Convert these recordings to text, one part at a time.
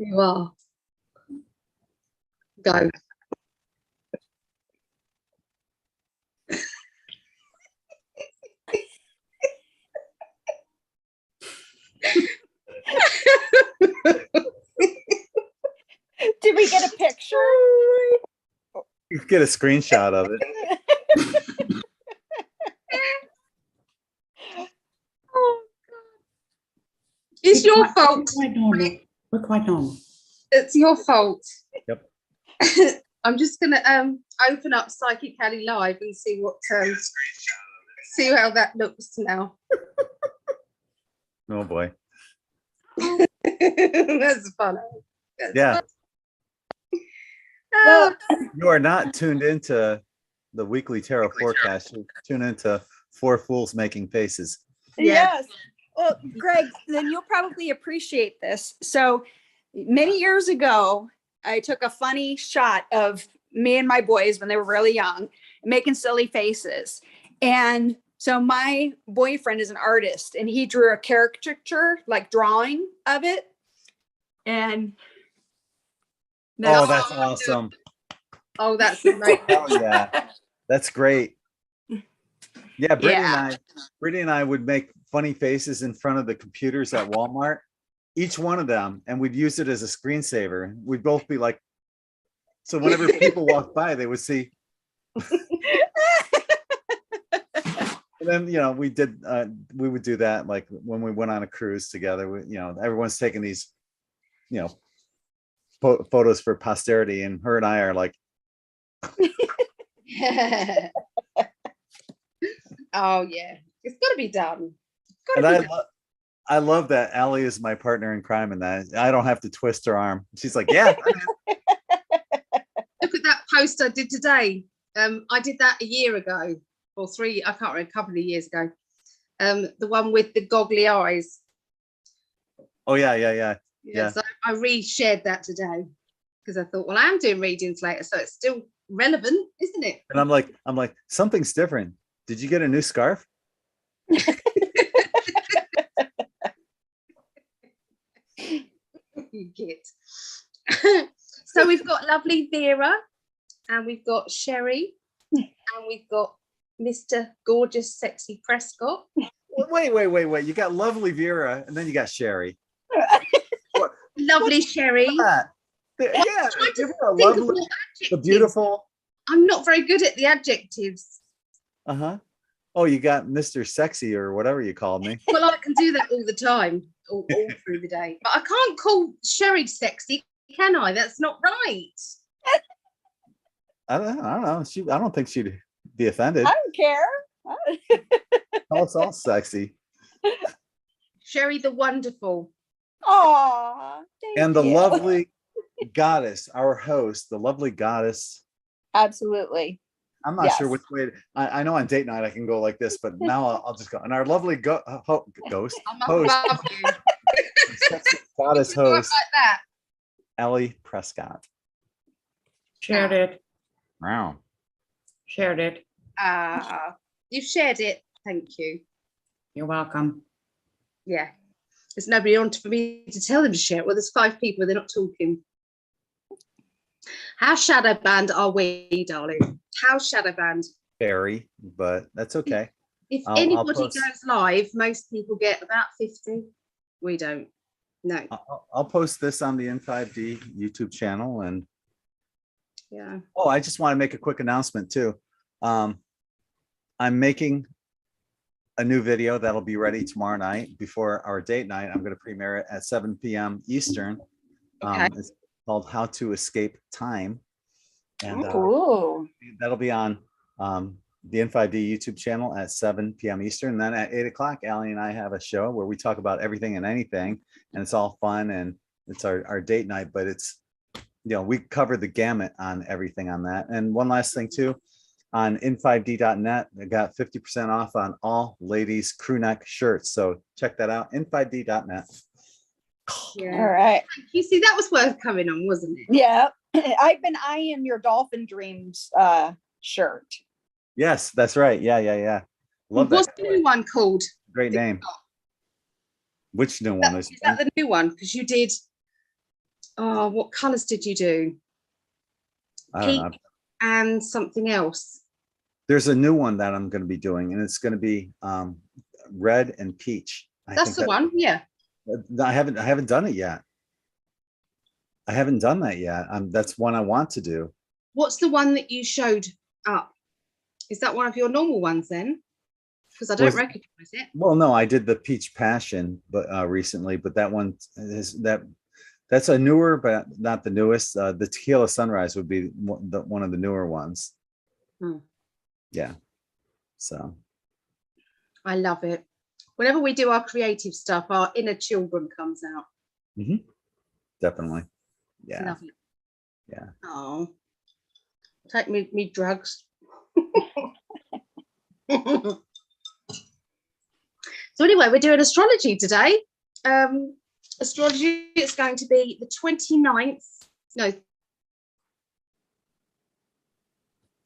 You are. Go. Did we get a picture? You get a screenshot of it. Oh, God. It's your fault. We're quite normal. It's your fault. Yep. I'm just gonna open up Psychically Live and see what see how that looks now. Oh boy. That's funny. That's Yeah. funny. Well, You are not tuned into the weekly tarot forecast. You tune into Four Fools Making Faces. Yeah. yes. Well, Greg, then you'll probably appreciate this. So many years ago, I took a funny shot of me and my boys when they were really young, making silly faces. And so my boyfriend is an artist and he drew a caricature, like drawing of it. And Oh, that's awesome. Oh, that's great. Oh yeah. That's great. Yeah, Brittany and I would make funny faces in front of the computers at Walmart, each one of them, and we'd use it as a screensaver. We'd both be like, so whenever people walked by, they would see. And then, you know, we would do that like when we went on a cruise together. You know, everyone's taking these, you know, photos for posterity, and her and I are like, oh yeah, it's got to be done. and I love that Allie is my partner in crime in that. I don't have to twist her arm. She's like, yeah. Look at that post I did today. I did that a year ago or three, I can't remember, a couple of years ago. The one with the goggly eyes. Oh yeah. So I re-shared that today because I thought, well, I am doing readings later, so it's still relevant, isn't it? And I'm like, something's different. Did you get a new scarf? You get. So we've got lovely Vera, and we've got Sherry, and we've got Mr. Gorgeous Sexy Prescott. Wait. You got lovely Vera, and then you got Sherry. Lovely Sherry. Yeah, lovely, the beautiful. I'm not very good at the adjectives. Oh, you got Mr. Sexy or whatever you called me. Well, I can do that all the time, all through the day. But I can't call Sherry sexy, can I? That's not right. I don't know. I don't think she'd be offended. I don't care. Oh, it's all sexy. Sherry the Wonderful. Aw, And the you. lovely goddess, our host, the lovely goddess. Absolutely. I'm not sure which way. I know on date night I can go like this, but now I'll just go. And our lovely ghost host, sexy goddess host, like that. Ellie Prescott. Shared it. Wow. Shared it. You've shared it. Thank you. You're welcome. Yeah. There's nobody on for me to tell them to share it. Well, there's 5 people. They're not talking. How shadow banned are we, darling? How shadow banned? Very, but that's okay. If I'll anybody post. goes live, most people get about 50. We don't. No. I'll post this on the N5D YouTube channel. And Yeah. oh, I just want to make a quick announcement too. I'm making a new video that'll be ready tomorrow night before our date night. I'm going to premiere it at 7 p.m. Eastern. Okay. It's called How to Escape Time. And Ooh. that'll be on the N5D YouTube channel at 7 p.m. Eastern. And then at 8 o'clock, Allie and I have a show where we talk about everything and anything. And it's all fun. And it's our date night, but it's, you know, we cover the gamut on everything on that. And one last thing too, on n5d.net, I got 50% off on all ladies crew neck shirts. So check that out, n5d.net. Yeah. All right. You see, that was worth coming on, wasn't it? Yeah. I've been eyeing your Dolphin Dreams shirt. Yes, that's right. Yeah. Love What's that. the new one called? Great name. Which new one Is that the new one? Because you did Oh, what colours did you do? I don't know. Pink and something else. There's a new one that I'm going to be doing, and it's going to be red and peach. That's the one. Yeah. I haven't done it yet. I haven't done that yet. That's one I want to do. What's the one that you showed up? Is that one of your normal ones then? Because I don't recognize it. Well, no, I did the peach passion, but recently, but that one is that's a newer, but not the newest. The tequila sunrise would be one of the newer ones. Yeah. So. I love it. Whenever we do our creative stuff, our inner children comes out. Definitely. Yeah. Love it. Yeah. Oh, take me drugs. So anyway, we're doing astrology today. Astrology is going to be the 29th. No,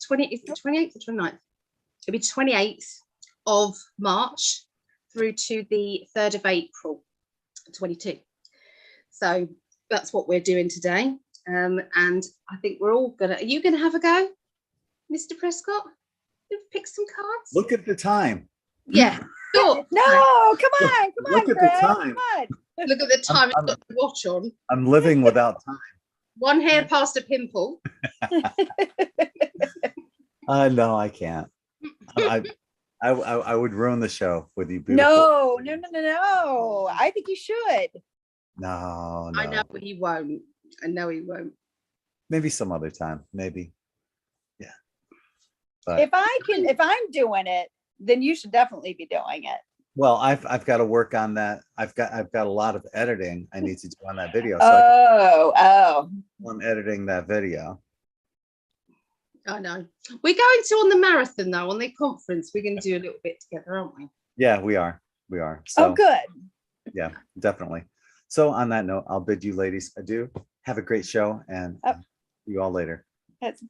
28th or 29th. It'll be 28th of March through to the 3rd of April, 22. So that's what we're doing today. And I think we're all gonna. Are you gonna have a go, Mr. Prescott? You've picked some cards. Look at the time. Yeah. Sure. No, come on, Look at Greg, the time. come on. Look at the time. It's got the watch on. I'm living without time. One hair past a pimple. No, I can't. I would ruin the show with you. No. I think you should. No. I know he won't. I know he won't. Maybe some other time. Maybe. Yeah. But, If I'm doing it, then you should definitely be doing it. well, I've got to work on that. I've got a lot of editing I need to do on that video. So I'm editing that video. I know. We're going to on the marathon though, on the conference. We're going to do a little bit together, aren't we? Yeah, we are. So, good. Yeah, definitely. So on that note, I'll bid you ladies adieu. Have a great show, and see you all later.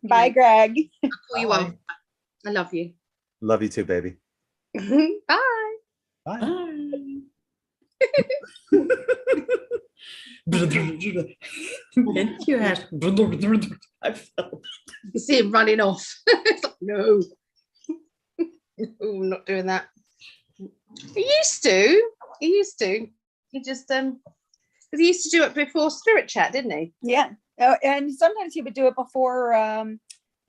Bye, Greg. I'll call you up. I love you. Love you too, baby. Bye. Bye. You had. I felt. You see him running off. It's like, no. I'm not doing that. He used to. He just because he used to do it before Spirit Chat, didn't he? Yeah. And sometimes he would do it before,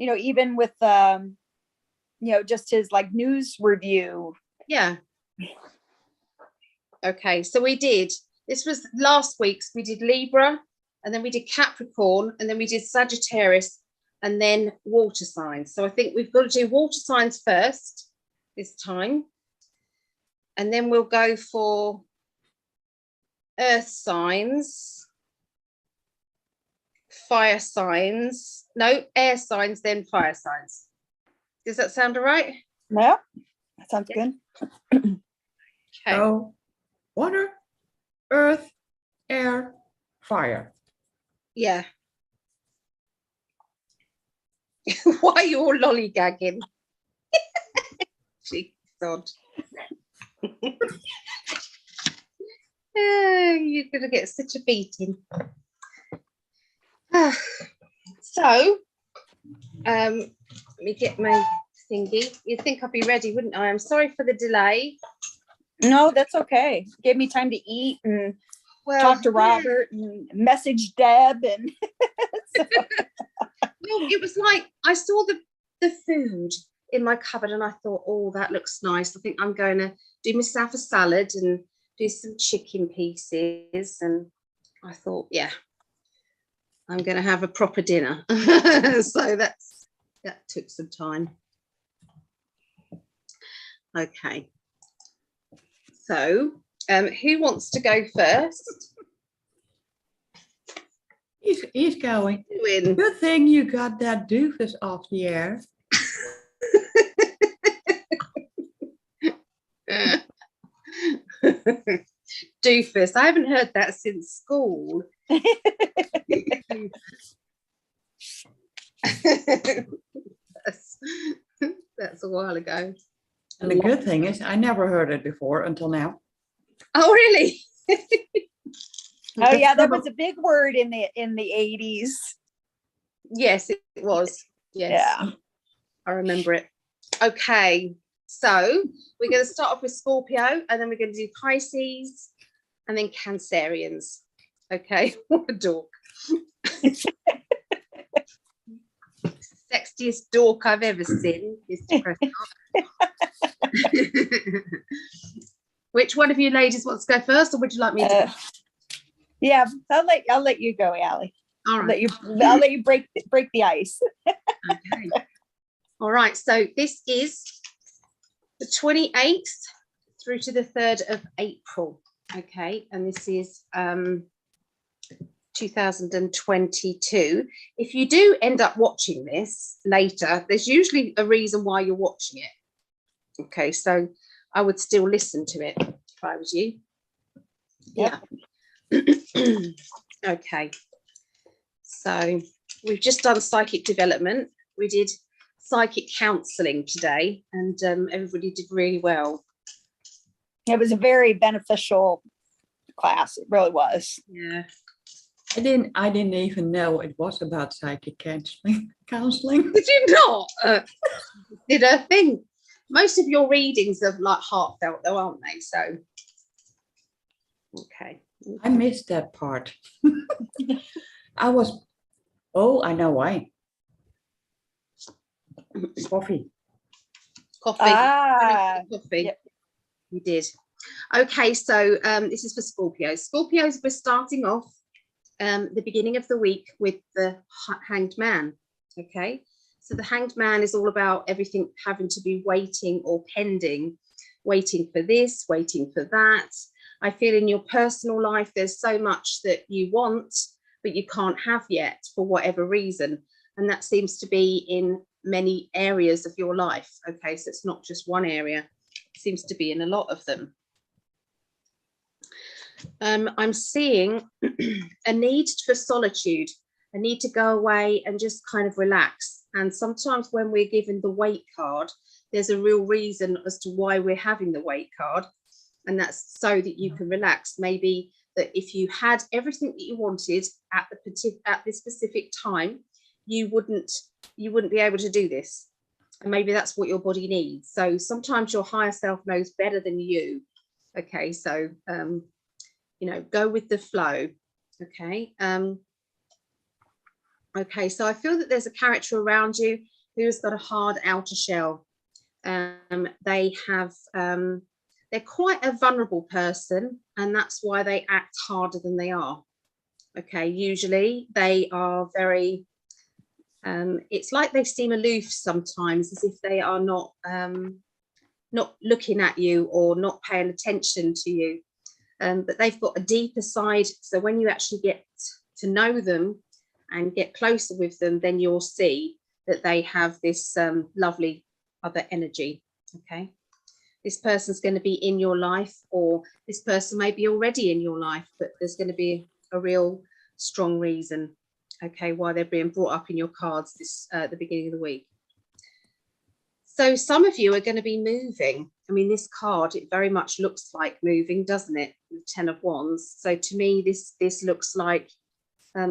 even with, just his like news review. Yeah. Okay, so this was last week's, we did Libra, and then we did Capricorn, and then we did Sagittarius, and then water signs. So I think we've got to do water signs first this time, and then we'll go for earth signs, fire signs, no, air signs, then fire signs. Does that sound all right? Yeah, that sounds good. Okay. So, water, earth, air, fire. Yeah. Why are you all lollygagging? Jeez, God. You're going to get such a beating. So, let me get my thingy. You'd think I'd be ready, wouldn't I? I'm sorry for the delay. No, that's okay. Gave me time to eat and talk to Robert and message Deb. And Well, it was like I saw the food in my cupboard and I thought, oh, that looks nice. I think I'm going to do myself a salad and do some chicken pieces. And I thought, yeah, I'm going to have a proper dinner. So that took some time. Okay. So who wants to go first? He's going. Win. Good thing you got that doofus off the air. Doofus. I haven't heard that since school. That's a while ago. And the good thing is, I never heard it before until now. Oh, really? Oh yeah, that Probably- was a big word in the 80s. Yes, it was. Yes, Yeah. I remember it. Okay, so we're going to start off with Scorpio, and then we're going to do Pisces, and then Cancerians. Okay, what a dork. Sexiest dork I've ever seen, Mr. Prescott. Which one of you ladies wants to go first, or would you like me to? Yeah, I'll let you go, Allie. All right. I'll let you break the ice. Okay. All right. So this is the 28th through to the 3rd of April. Okay. And this is 2022. If you do end up watching this later, there's usually a reason why you're watching it. Okay. So I would still listen to it if I was you. Yep. Yeah. Okay. So we've just done psychic development. We did psychic counselling today, and everybody did really well. It was a very beneficial class. It really was. Yeah. I didn't even know it was about psychic counseling. Did you not? Did a thing. Most of your readings are like heartfelt, though, aren't they? So, okay. I missed that part. I know why. Coffee. Coffee. Ah, Coffee. yep. You did. Okay, so this is for Scorpios. Scorpios, we're starting off the beginning of the week with the Hanged Man. Okay, so the Hanged Man is all about everything having to be waiting or pending, waiting for this, waiting for that. I feel in your personal life, there's so much that you want, but you can't have yet for whatever reason. And that seems to be in many areas of your life. Okay, so it's not just one area, it seems to be in a lot of them. I'm seeing a need for solitude, a need to go away and just kind of relax. And sometimes when we're given the wait card, there's a real reason as to why we're having the wait card. And that's so that you can relax. Maybe that if you had everything that you wanted at this specific time, you wouldn't be able to do this. And maybe that's what your body needs. So sometimes your higher self knows better than you. Okay, so go with the flow. Okay. Okay, so I feel that there's a character around you who's got a hard outer shell. They're quite a vulnerable person, and that's why they act harder than they are. Okay, usually they are very, it's like they seem aloof sometimes, as if they are not looking at you or not paying attention to you. But they've got a deeper side. So when you actually get to know them and get closer with them, then you'll see that they have this lovely other energy. Okay. This person's going to be in your life, or this person may be already in your life, but there's going to be a real strong reason, okay, why they're being brought up in your cards this the beginning of the week. So some of you are going to be moving. I mean, this card, it very much looks like moving, doesn't it? The 10 of Wands. So to me, this looks like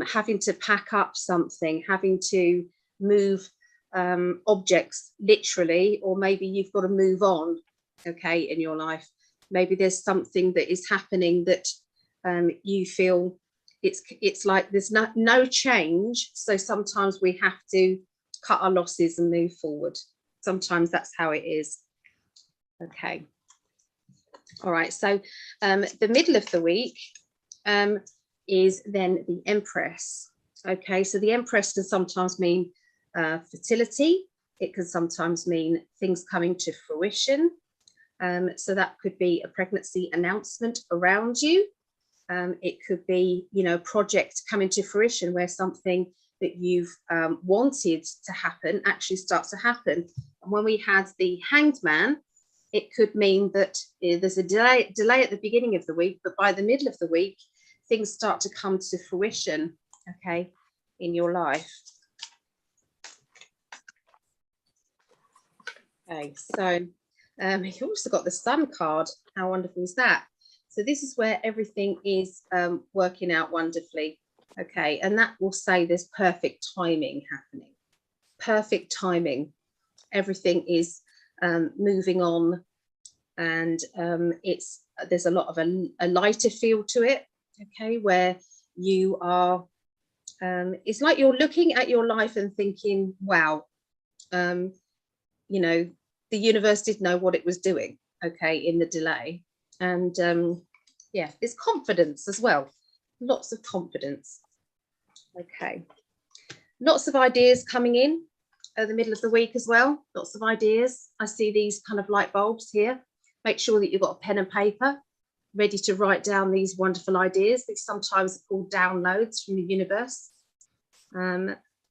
having to pack up something, having to move objects literally, or maybe you've got to move on, okay, in your life. Maybe there's something that is happening that you feel it's like there's no change. So sometimes we have to cut our losses and move forward. Sometimes that's how it is. Okay. All right. So the middle of the week is then the Empress. Okay. So the Empress can sometimes mean fertility. It can sometimes mean things coming to fruition. So that could be a pregnancy announcement around you. It could be, a project coming to fruition where something that you've wanted to happen actually starts to happen. And when we had the Hanged Man, it could mean that there's a delay at the beginning of the week, but by the middle of the week, things start to come to fruition, okay, in your life. Okay, so you also got the Sun card. How wonderful is that? So this is where everything is working out wonderfully. Okay, and that will say there's perfect timing happening. Perfect timing. Everything is moving on, and there's a lot of a lighter feel to it. Okay, where you are, it's like you're looking at your life and thinking, wow, you know, the universe did know what it was doing, okay, in the delay. And yeah, there's confidence as well, lots of confidence. Okay, lots of ideas coming in at the middle of the week as well, lots of ideas. I see these kind of light bulbs here. Make sure that you've got a pen and paper ready to write down these wonderful ideas. These sometimes are called downloads from the universe.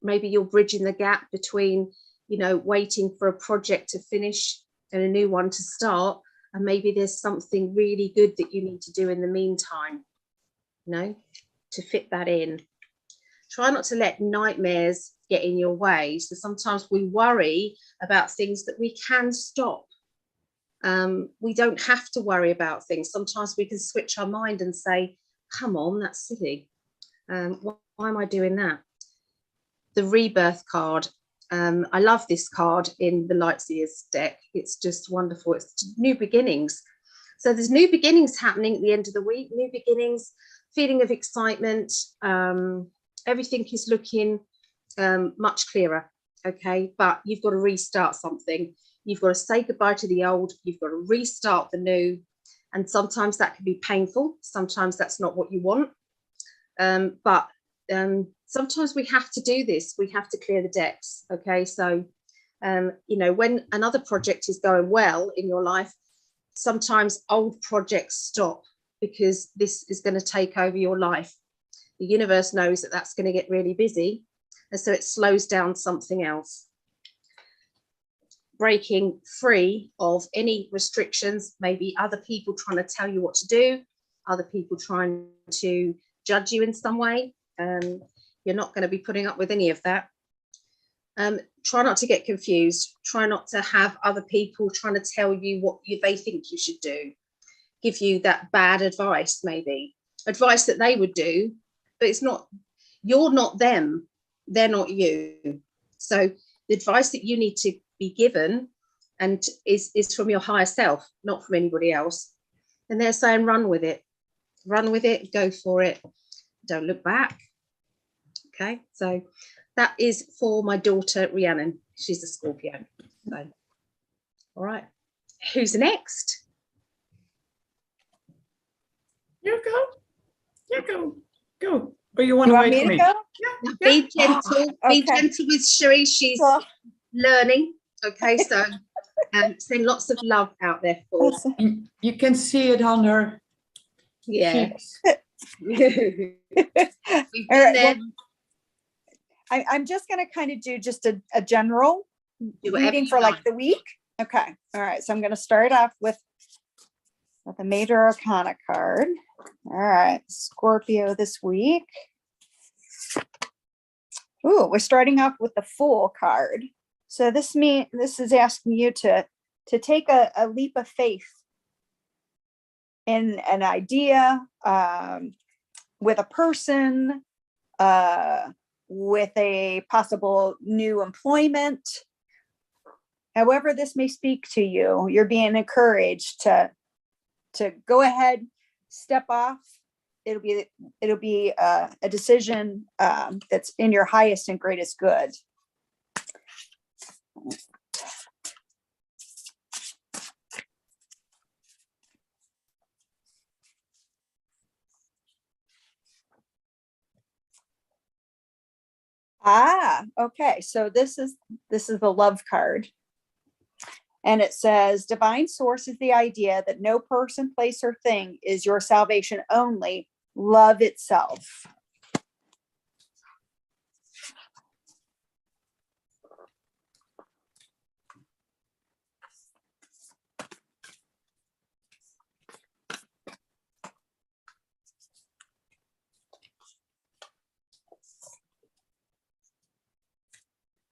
Maybe you're bridging the gap between, you know, waiting for a project to finish and a new one to start, and maybe there's something really good that you need to do in the meantime, you know, to fit that in. Try not to let nightmares get in your way. So sometimes we worry about things that we can stop. We don't have to worry about things. Sometimes we can switch our mind and say, come on, that's silly. Why am I doing that? The rebirth card. I love this card in the Lightseers deck. It's just wonderful. It's new beginnings. So there's new beginnings happening at the end of the week, new beginnings, feeling of excitement. Everything is looking much clearer, okay? But you've got to restart something. You've got to say goodbye to the old. You've got to restart the new. And sometimes that can be painful. Sometimes that's not what you want. But sometimes we have to do this. We have to clear the decks, okay? So, you know, when another project is going well in your life, sometimes old projects stop because this is going to take over your life. The universe knows that that's going to get really busy, and so it slows down something else. Breaking free of any restrictions, maybe other people trying to tell you what to do, other people trying to judge you in some way. You're not going to be putting up with any of that. Try not to get confused. Try not to have other people trying to tell you what they think you should do, give you that bad advice, maybe advice that they would do, but it's not, you're not them, they're not you. So the advice that you need to be given and is from your higher self, not from anybody else. And they're saying run with it, go for it, don't look back. Okay, so that is for my daughter Rhiannon. She's a Scorpio. So all right, who's next? You go. Or you want You to want wait me for to me? go? Be gentle, be Okay. gentle with Cherie. She's Well, learning. Okay, so send lots of love out there for. You can see it on her Yeah. cheeks. We've been all right, there. well, I'm just going to kind of do just a general Do whatever reading you for like like. the week. Okay. All right. So I'm going to start off with a Major Arcana card. All right. Scorpio this week. Ooh, we're starting off with the Fool card. So this is asking you to take a leap of faith in an idea, with a person, with a possible new employment. However this may speak to you, you're being encouraged to go ahead, step off. It'll be a decision that's in your highest and greatest good. Okay. So this is the Love card. And it says, divine source is the idea that no person, place, or thing is your salvation only, love itself.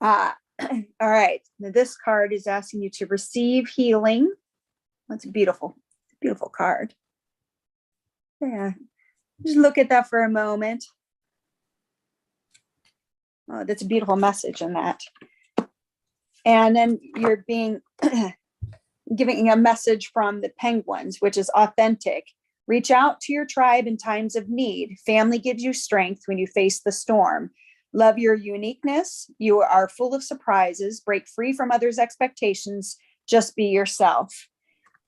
All right. Now this card is asking you to receive healing. That's a beautiful card. Yeah. Just look at that for a moment. Oh, that's a beautiful message in that. And then you're being giving a message from the penguins, which is authentic. Reach out to your tribe in times of need. Family gives you strength when you face the storm. Love your uniqueness. You are full of surprises. Break free from others' expectations. Just be yourself.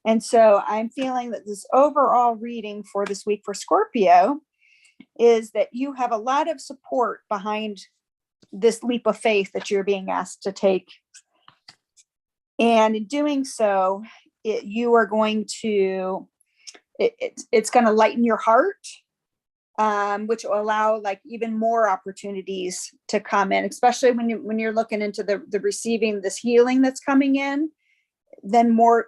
And so I'm feeling that this overall reading for this week for Scorpio is that you have a lot of support behind this leap of faith that you're being asked to take. And in doing so, you are going to, it's going to lighten your heart, which will allow like even more opportunities to come in, especially when you're looking into the receiving this healing that's coming in, then more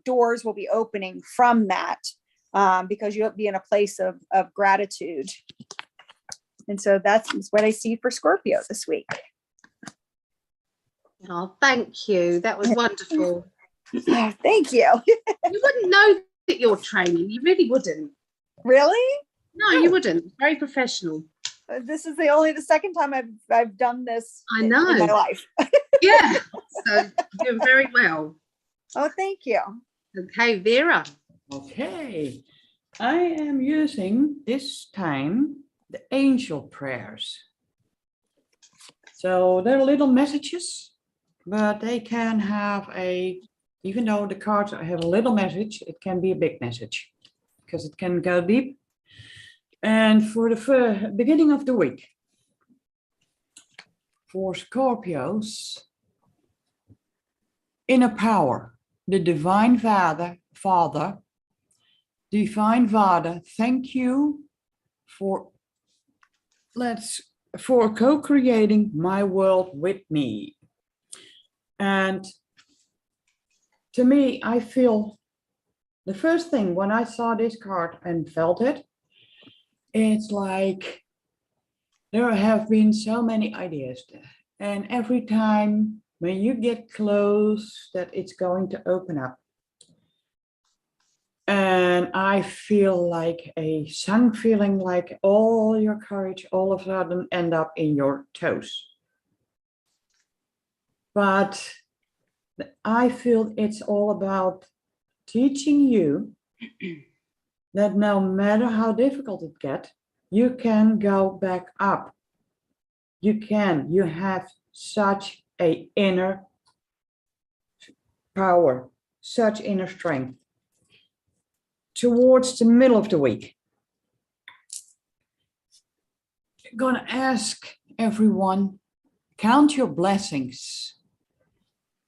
doors will be opening from that, because you'll be in a place of gratitude. And so that's what I see for Scorpio this week. Oh, thank you. That was wonderful. Thank you. You wouldn't know that you're training. You really wouldn't. Really? No, you wouldn't. Very professional. This is the second time I've done this I know. in my life. Yeah. So you're doing very well. Oh, thank you. Okay, Vera. Okay, I am using this time the angel prayers. So they're little messages, but they can have even though the cards have a little message, it can be a big message because it can go deep. And for the beginning of the week, for Scorpios, inner power, the Divine Father, Divine Father, thank you for co-creating my world with me. And to me, I feel the first thing when I saw this card and felt it, it's like there have been so many ideas there. And every time when you get close, that it's going to open up. And I feel like a sun feeling like all your courage all of a sudden end up in your toes. But I feel it's all about teaching you that no matter how difficult it gets, you can go back up. You have such an inner power, such inner strength. Towards the middle of the week, I'm gonna ask everyone, count your blessings.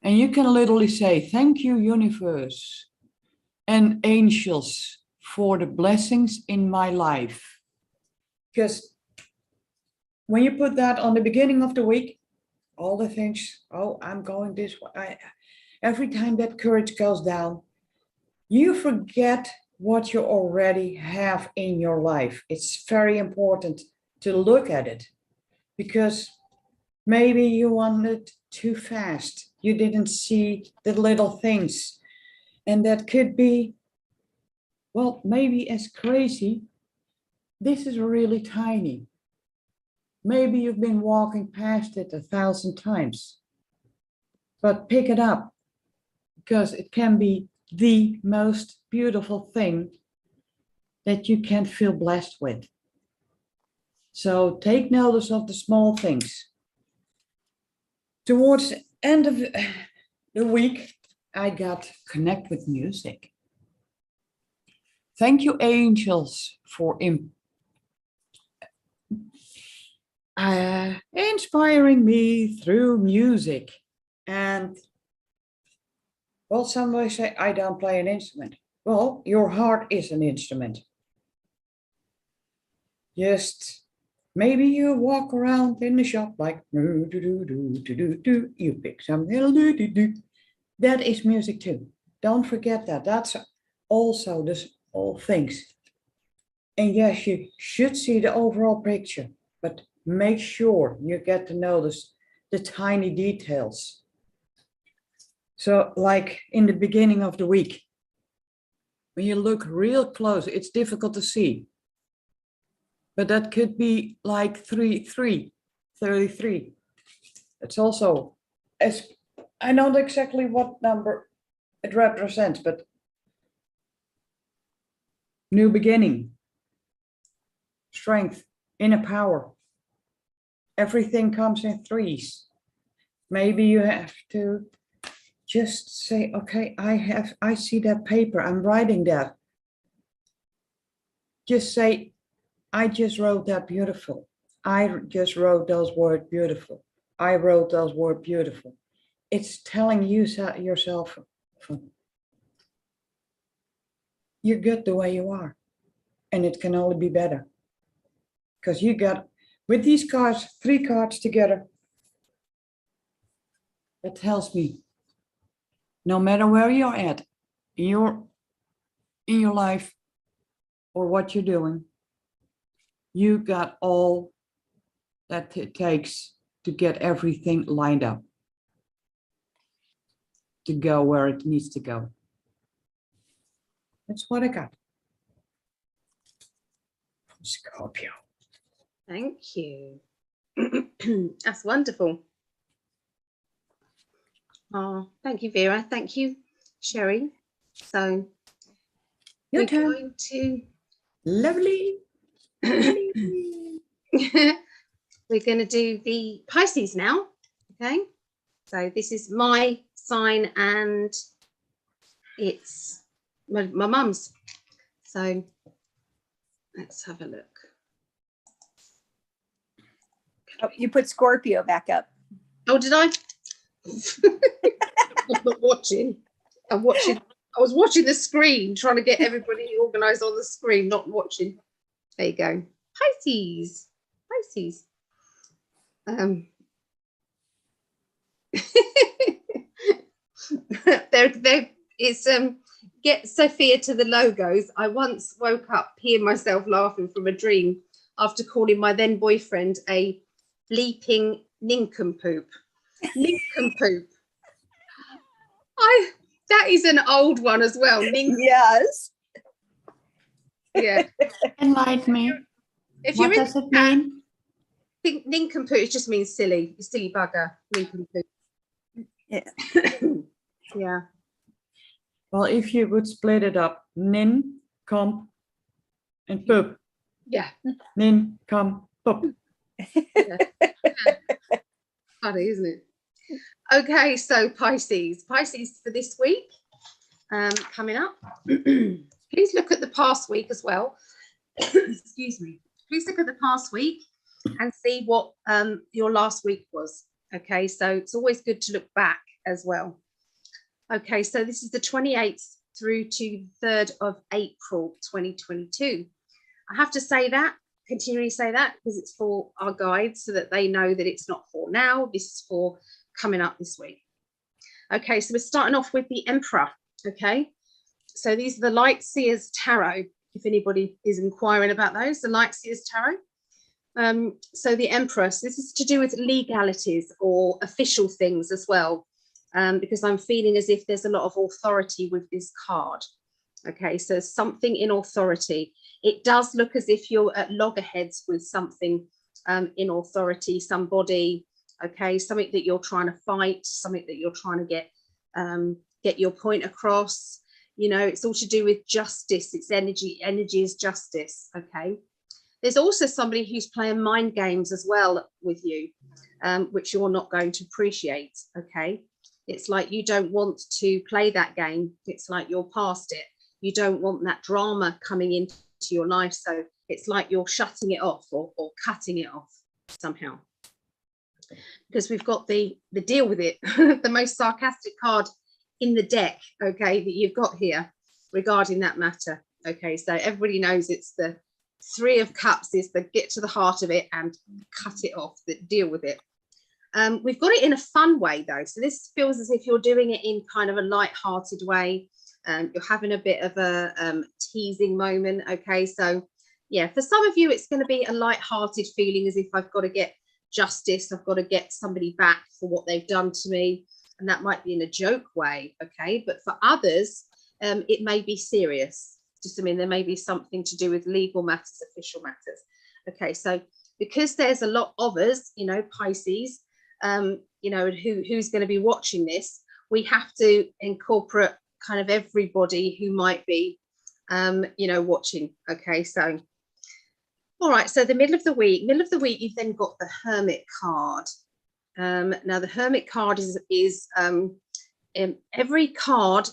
And you can literally say, thank you, universe and angels, for the blessings in my life. Because when you put that on the beginning of the week, all the things, oh, I'm going this way. Every time that courage goes down, you forget what you already have in your life. It's very important to look at it, because maybe you wanted too fast. You didn't see the little things. And that could be, well, maybe as crazy. This is really tiny. Maybe you've been walking past it 1,000 times, but pick it up, because it can be the most beautiful thing that you can feel blessed with. So take notice of the small things. Towards the end of the week, I got connect with music. Thank you, angels, for inspiring me through music. And well, some may say I don't play an instrument. Well, your heart is an instrument. Just maybe you walk around in the shop like you pick something. That is music too. Don't forget that. That's also this all things. And yes, you should see the overall picture, but make sure you get to notice the tiny details. So like in the beginning of the week, when you look real close, it's difficult to see. But that could be like 33. It's also, as I don't know exactly what number it represents, but new beginning, strength, inner power. Everything comes in threes. Maybe you have to just say, okay, I see that paper, I'm writing that. Just say, I just wrote that beautiful. I just wrote those words beautiful. I wrote those words beautiful. It's telling you yourself, you're good the way you are. And it can only be better. Because you got, with these cards, 3 cards together, it tells me, no matter where you're at in your life or what you're doing, you got all that it takes to get everything lined up, to go where it needs to go. That's what I got. From Scorpio. Thank you. That's wonderful. Oh, thank you, Vera. Thank you, Sherry. So Your we're turn. going to Lovely. we're going to do the Pisces now. Okay, so this is my sign and it's my mum's. So let's have a look. Oh, you put Scorpio back up. Oh, did I? I'm not watching. I was watching the screen, trying to get everybody organized on the screen, not watching. There you go. Pisces. Pisces. It's get Sophia to the logos. I once woke up hearing myself laughing from a dream after calling my then boyfriend a bleeping nincompoop. Nincompoop. That is an old one as well. Yes. Yeah. Enlighten me. If What you're does it mean? think nincompoop, it just means silly. You silly bugger. Nincompoop. Yeah. Yeah. Well, if you would split it up, nin, comp, and poop. Yeah. Nin, comp, poop. Yeah. Funny, isn't it? Okay, so Pisces for this week, coming up. Please look at the past week as well. Excuse me. Please look at the past week and see what your last week was. Okay, so it's always good to look back as well. Okay, so this is the 28th through to 3rd of April 2022. I have to say that, continually say that, because it's for our guides so that they know that it's not for now, this is for coming up this week. Okay, so we're starting off with the Emperor. Okay, so these are the Light Seers Tarot, if anybody is inquiring about those, the Light Seers Tarot. So the Emperor, so this is to do with legalities or official things as well, because I'm feeling as if there's a lot of authority with this card. Okay, so something in authority. It does look as if you're at loggerheads with something in authority, somebody, okay, something that you're trying to fight, something that you're trying to get your point across. You know, it's all to do with justice. It's energy is justice. Okay, there's also somebody who's playing mind games as well with you, which you're not going to appreciate. Okay, it's like you don't want to play that game. It's like you're past it. You don't want that drama coming into your life, so it's like you're shutting it off or cutting it off somehow, because we've got the deal with it. The most sarcastic card in the deck, okay, that you've got here regarding that matter. Okay, so everybody knows it's the 3 of Cups is the get to the heart of it and cut it off, that deal with it. We've got it in a fun way though, so this feels as if you're doing it in kind of a light-hearted way. You're having a bit of a teasing moment. Okay, so yeah, for some of you it's going to be a light-hearted feeling, as if I've got to get justice, I've got to get somebody back for what they've done to me, and that might be in a joke way. Okay, but for others it may be serious. Just, I mean, there may be something to do with legal matters, official matters. Okay, so because there's a lot of us, you know, Pisces, you know, who's going to be watching this, we have to incorporate kind of everybody who might be, you know, watching. Okay, so all right, so the middle of the week, you've then got the Hermit card. Now the Hermit card is every card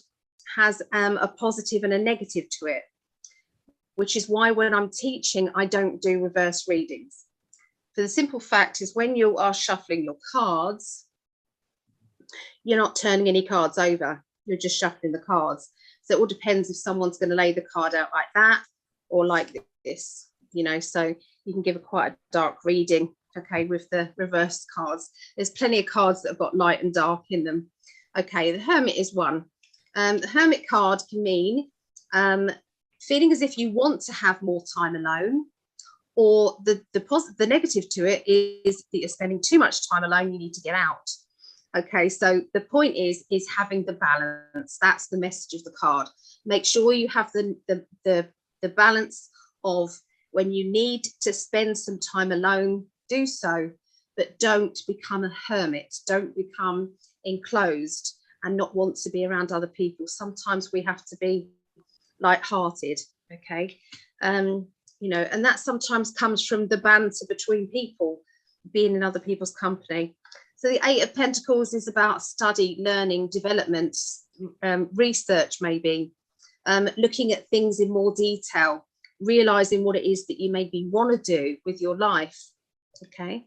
has a positive and a negative to it, which is why when I'm teaching, I don't do reverse readings. For the simple fact is when you are shuffling your cards, you're not turning any cards over, you're just shuffling the cards. So it all depends if someone's going to lay the card out like that or like this, you know, so you can give quite a dark reading, okay, with the reverse cards. There's plenty of cards that have got light and dark in them. Okay, the Hermit is one. The Hermit card can mean feeling as if you want to have more time alone, or the negative to it is that you're spending too much time alone, you need to get out. Okay, so the point is having the balance. That's the message of the card. Make sure you have the balance of when you need to spend some time alone, do so, but don't become a hermit. Don't become enclosed and not want to be around other people. Sometimes we have to be light-hearted, okay? You know, and that sometimes comes from the banter between people, being in other people's company. So the Eight of Pentacles is about study, learning, development, research maybe, looking at things in more detail, realizing what it is that you maybe want to do with your life, okay?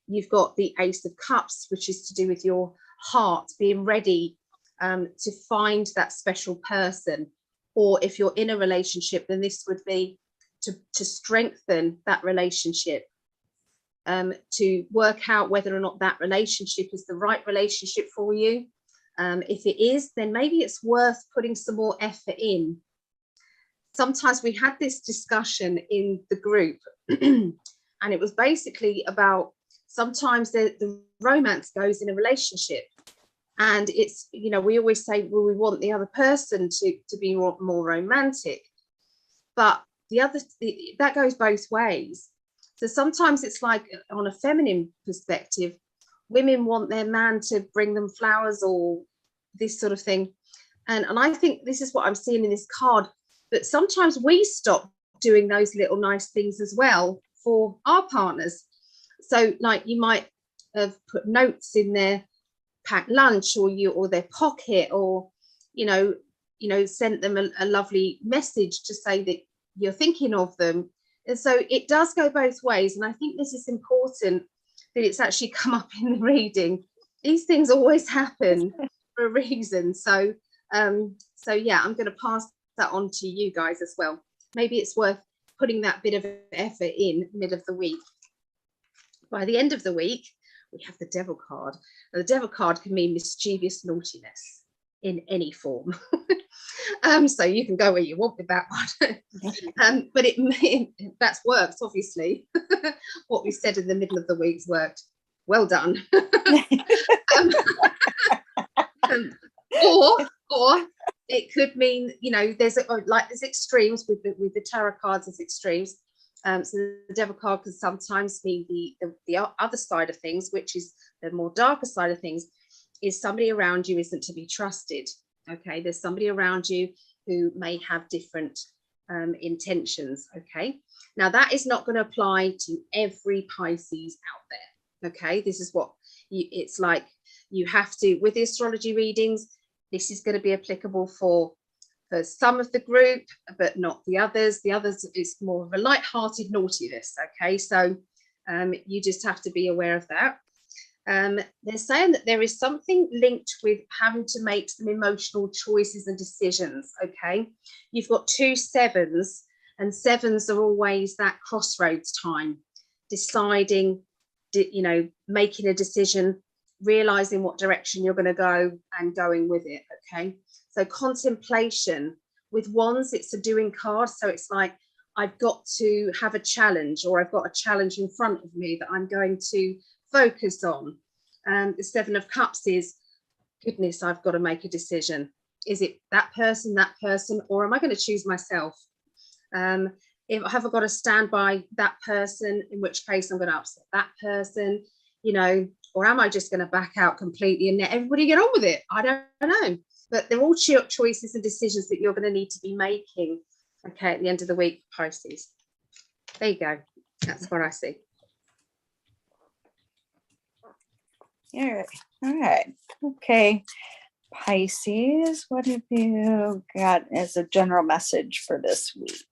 You've got the Ace of Cups, which is to do with your heart, being ready to find that special person, or if you're in a relationship, then this would be to strengthen that relationship, to work out whether or not that relationship is the right relationship for you. If it is, then maybe it's worth putting some more effort in. Sometimes we had this discussion in the group and it was basically about sometimes the romance goes in a relationship, and it's, you know, we always say, well, we want the other person to be more romantic, but that goes both ways. So sometimes it's like on a feminine perspective, women want their man to bring them flowers or this sort of thing. And I think this is what I'm seeing in this card, but sometimes we stop doing those little nice things as well for our partners. So like you might have put notes in their packed lunch or their pocket, or, you know, sent them a lovely message to say that you're thinking of them. And so it does go both ways. And I think this is important that it's actually come up in the reading. These things always happen for a reason. So, yeah, I'm going to pass that on to you guys as well. Maybe it's worth putting that bit of effort in middle of the week. By the end of the week, we have the Devil card. Now, the Devil card can mean mischievous naughtiness in any form. So you can go where you want with that one. But that's worked, obviously. What we said in the middle of the week's worked. Well done. Or it could mean, you know, there's extremes with the tarot cards as extremes. So the Devil card can sometimes mean the other side of things, which is the more darker side of things, is somebody around you isn't to be trusted. Okay, there's somebody around you who may have different intentions. Okay, now that is not going to apply to every Pisces out there. Okay, this is what it's like. You have to, with the astrology readings, this is going to be applicable for some of the group, but not the others. The others is more of a light-hearted naughtiness. Okay, so you just have to be aware of that. They're saying that there is something linked with having to make some emotional choices and decisions. Okay, you've got 2 sevens, and sevens are always that crossroads time, deciding, you know, making a decision, realizing what direction you're going to go and going with it. Okay, so contemplation. With wands, it's a doing card, so it's like I've got to have a challenge, or I've got a challenge in front of me that I'm going to focus on. The 7 of Cups is, goodness, I've got to make a decision. Is it that person, or am I going to choose myself? If have I got to stand by that person, in which case I'm going to upset that person, you know, or am I just going to back out completely and let everybody get on with it? I don't know. But they're all choices and decisions that you're going to need to be making, okay, at the end of the week, Pisces. There you go. That's what I see. All right. Okay. Pisces, what have you got as a general message for this week?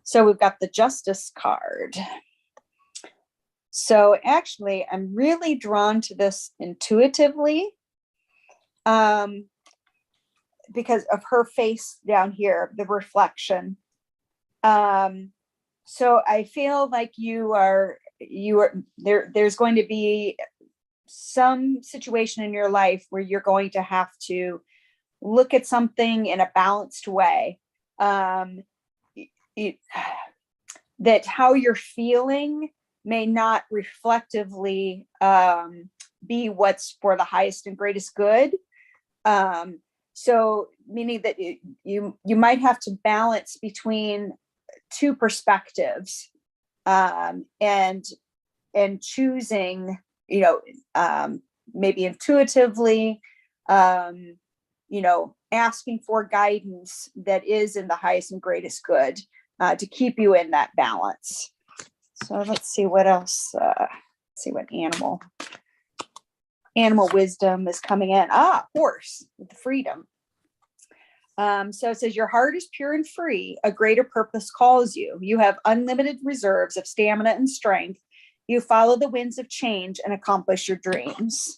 So we've got the Justice card. So actually, I'm really drawn to this intuitively, because of her face down here, the reflection. So I feel like you are there. There's going to be some situation in your life where you're going to have to look at something in a balanced way. That how you're feeling may not reflectively be what's for the highest and greatest good. So meaning that you might have to balance between two perspectives, and choosing, you know, maybe intuitively, you know, asking for guidance that is in the highest and greatest good, to keep you in that balance. So let's see what else. Let's see what animal wisdom is coming in. Horse with the freedom. So it says, your heart is pure and free. A greater purpose calls you. You have unlimited reserves of stamina and strength. You follow the winds of change and accomplish your dreams.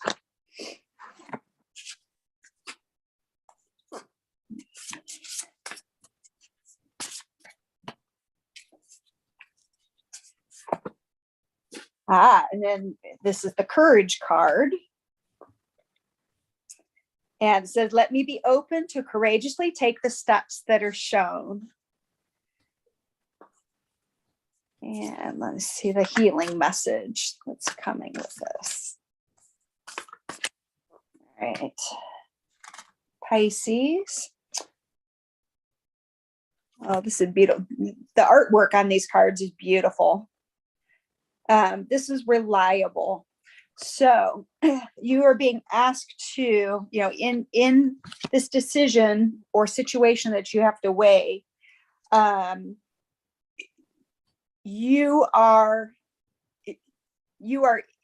And then this is the courage card. And it says, let me be open to courageously take the steps that are shown. And let's see the healing message that's coming with this. All right. Pisces. Oh, this is beautiful. The artwork on these cards is beautiful. This is reliable. So you are being asked to, you know, in this decision or situation that you have to weigh, you are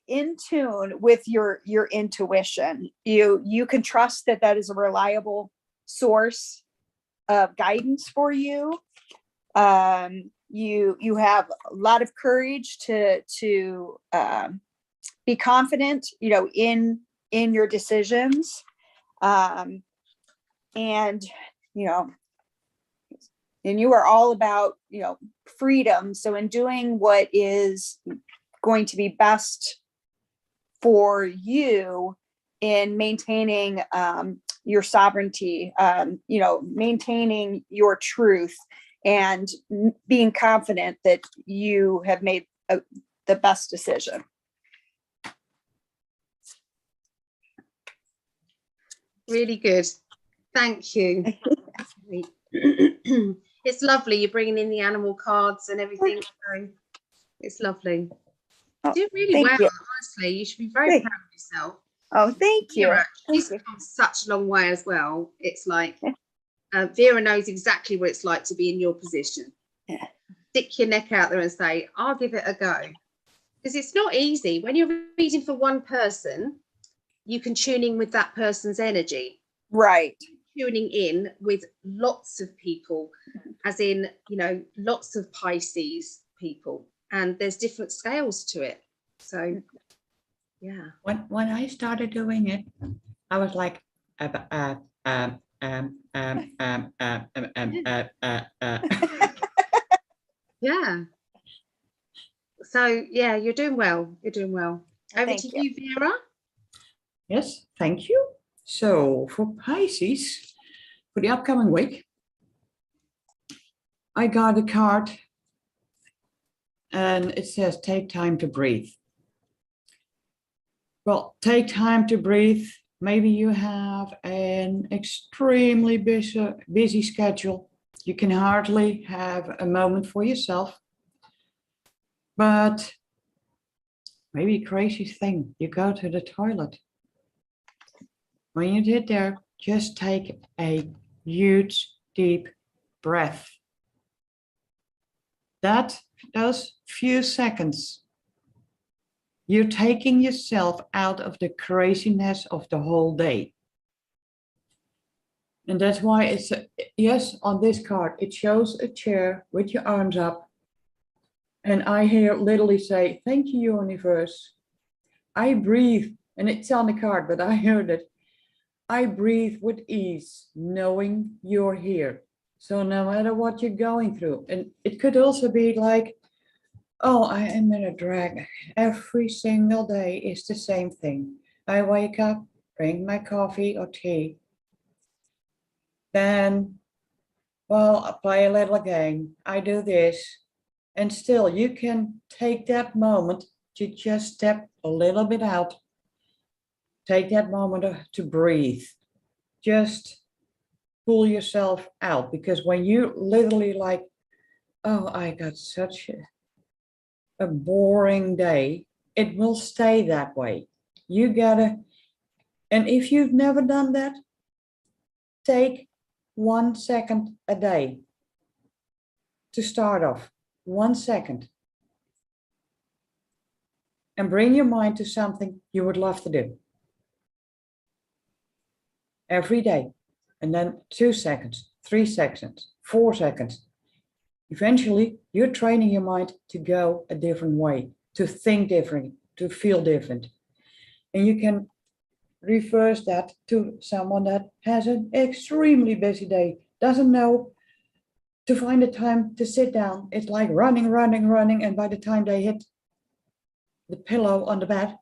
in tune with your intuition. You can trust that is a reliable source of guidance for you. You have a lot of courage to be confident, you know, in your decisions, and you know, and you are all about, you know, freedom. So in doing what is going to be best for you in maintaining your sovereignty, you know, maintaining your truth, and being confident that you have made the best decision. Really good. Thank you. It's lovely. You're bringing in the animal cards and everything. So it's lovely. You did really well, honestly. You should be very proud of yourself. Oh, thank you. She's come such a long way as well. It's like Vera knows exactly what it's like to be in your position. Yeah. Stick your neck out there and say, I'll give it a go. Because it's not easy. When you're reading for one person, you can tune in with that person's energy. Right. Tuning in with lots of people, as in, you know, lots of Pisces people, and there's different scales to it. So yeah. When I started doing it, I was like, yeah. So yeah, you're doing well. You're doing well. Over to you, Vera. Yes, thank you. So for Pisces, for the upcoming week, I got a card and it says take time to breathe. Well, take time to breathe. Maybe you have an extremely busy schedule. You can hardly have a moment for yourself. But maybe crazy thing, you go to the toilet. When you get there, just take a huge, deep breath. Those few seconds, you're taking yourself out of the craziness of the whole day. And that's why it's, yes, on this card, it shows a chair with your arms up. And I hear literally say, thank you, universe. I breathe, and it's on the card, but I heard it. I breathe with ease, knowing you're here. So no matter what you're going through, and it could also be like, oh, I am in a drag. Every single day is the same thing. I wake up, drink my coffee or tea. Then, well, I play a little game. I do this. And still, you can take that moment to just step a little bit out. Take that moment to breathe. Just pull yourself out. Because when you literally like, oh, I got such a boring day, it will stay that way. You gotta, and if you've never done that, take 1 second a day to start off. 1 second. And bring your mind to something you would love to do. Every day. And then 2 seconds, 3 seconds, 4 seconds. Eventually, you're training your mind to go a different way, to think different, to feel different. And you can reverse that to someone that has an extremely busy day, doesn't know to find the time to sit down. It's like running, running, running. And by the time they hit the pillow on the bed,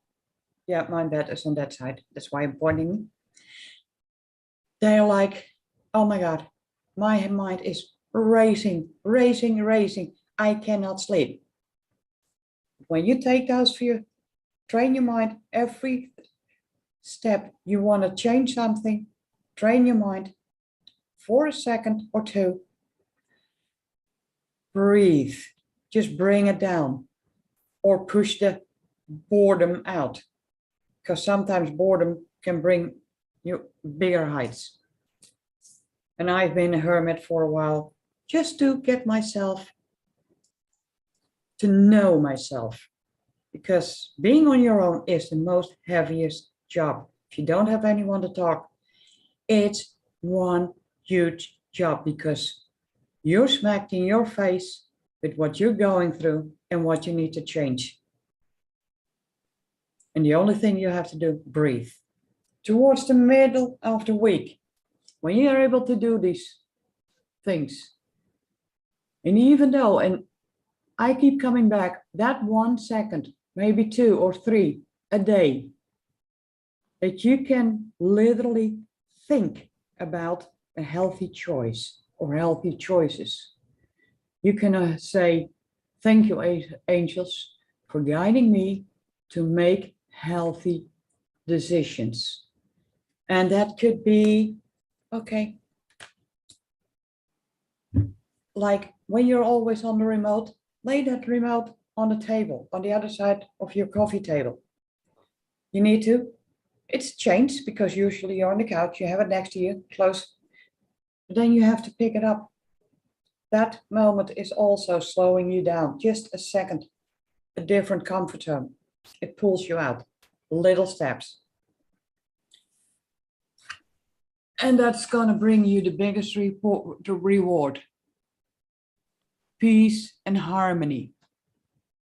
yeah, my bed is on that side. That's why I'm pointing. They're like, oh my God, my mind is racing, racing, racing. I cannot sleep. When you take those few, train your mind every step. You want to change something, train your mind for a second or two. Breathe, just bring it down or push the boredom out, because sometimes boredom can bring you bigger heights. And I've been a hermit for a while just to get myself to know myself, because being on your own is the most heaviest job. If you don't have anyone to talk, it's one huge job, because you're smacked in your face with what you're going through and what you need to change. And the only thing you have to do, breathe. Towards the middle of the week, when you're able to do these things, and even though, and I keep coming back, that 1 second, maybe 2 or 3 a day, that you can literally think about a healthy choice or healthy choices. You can say, thank you, angels, for guiding me to make healthy decisions. And that could be, okay, like when you're always on the remote, lay that remote on the table, on the other side of your coffee table. You need to, it's changed because usually you're on the couch, you have it next to you, close, but then you have to pick it up. That moment is also slowing you down, just a second, a different comfort zone. It pulls you out, little steps. And that's going to bring you the biggest reward. Peace and harmony.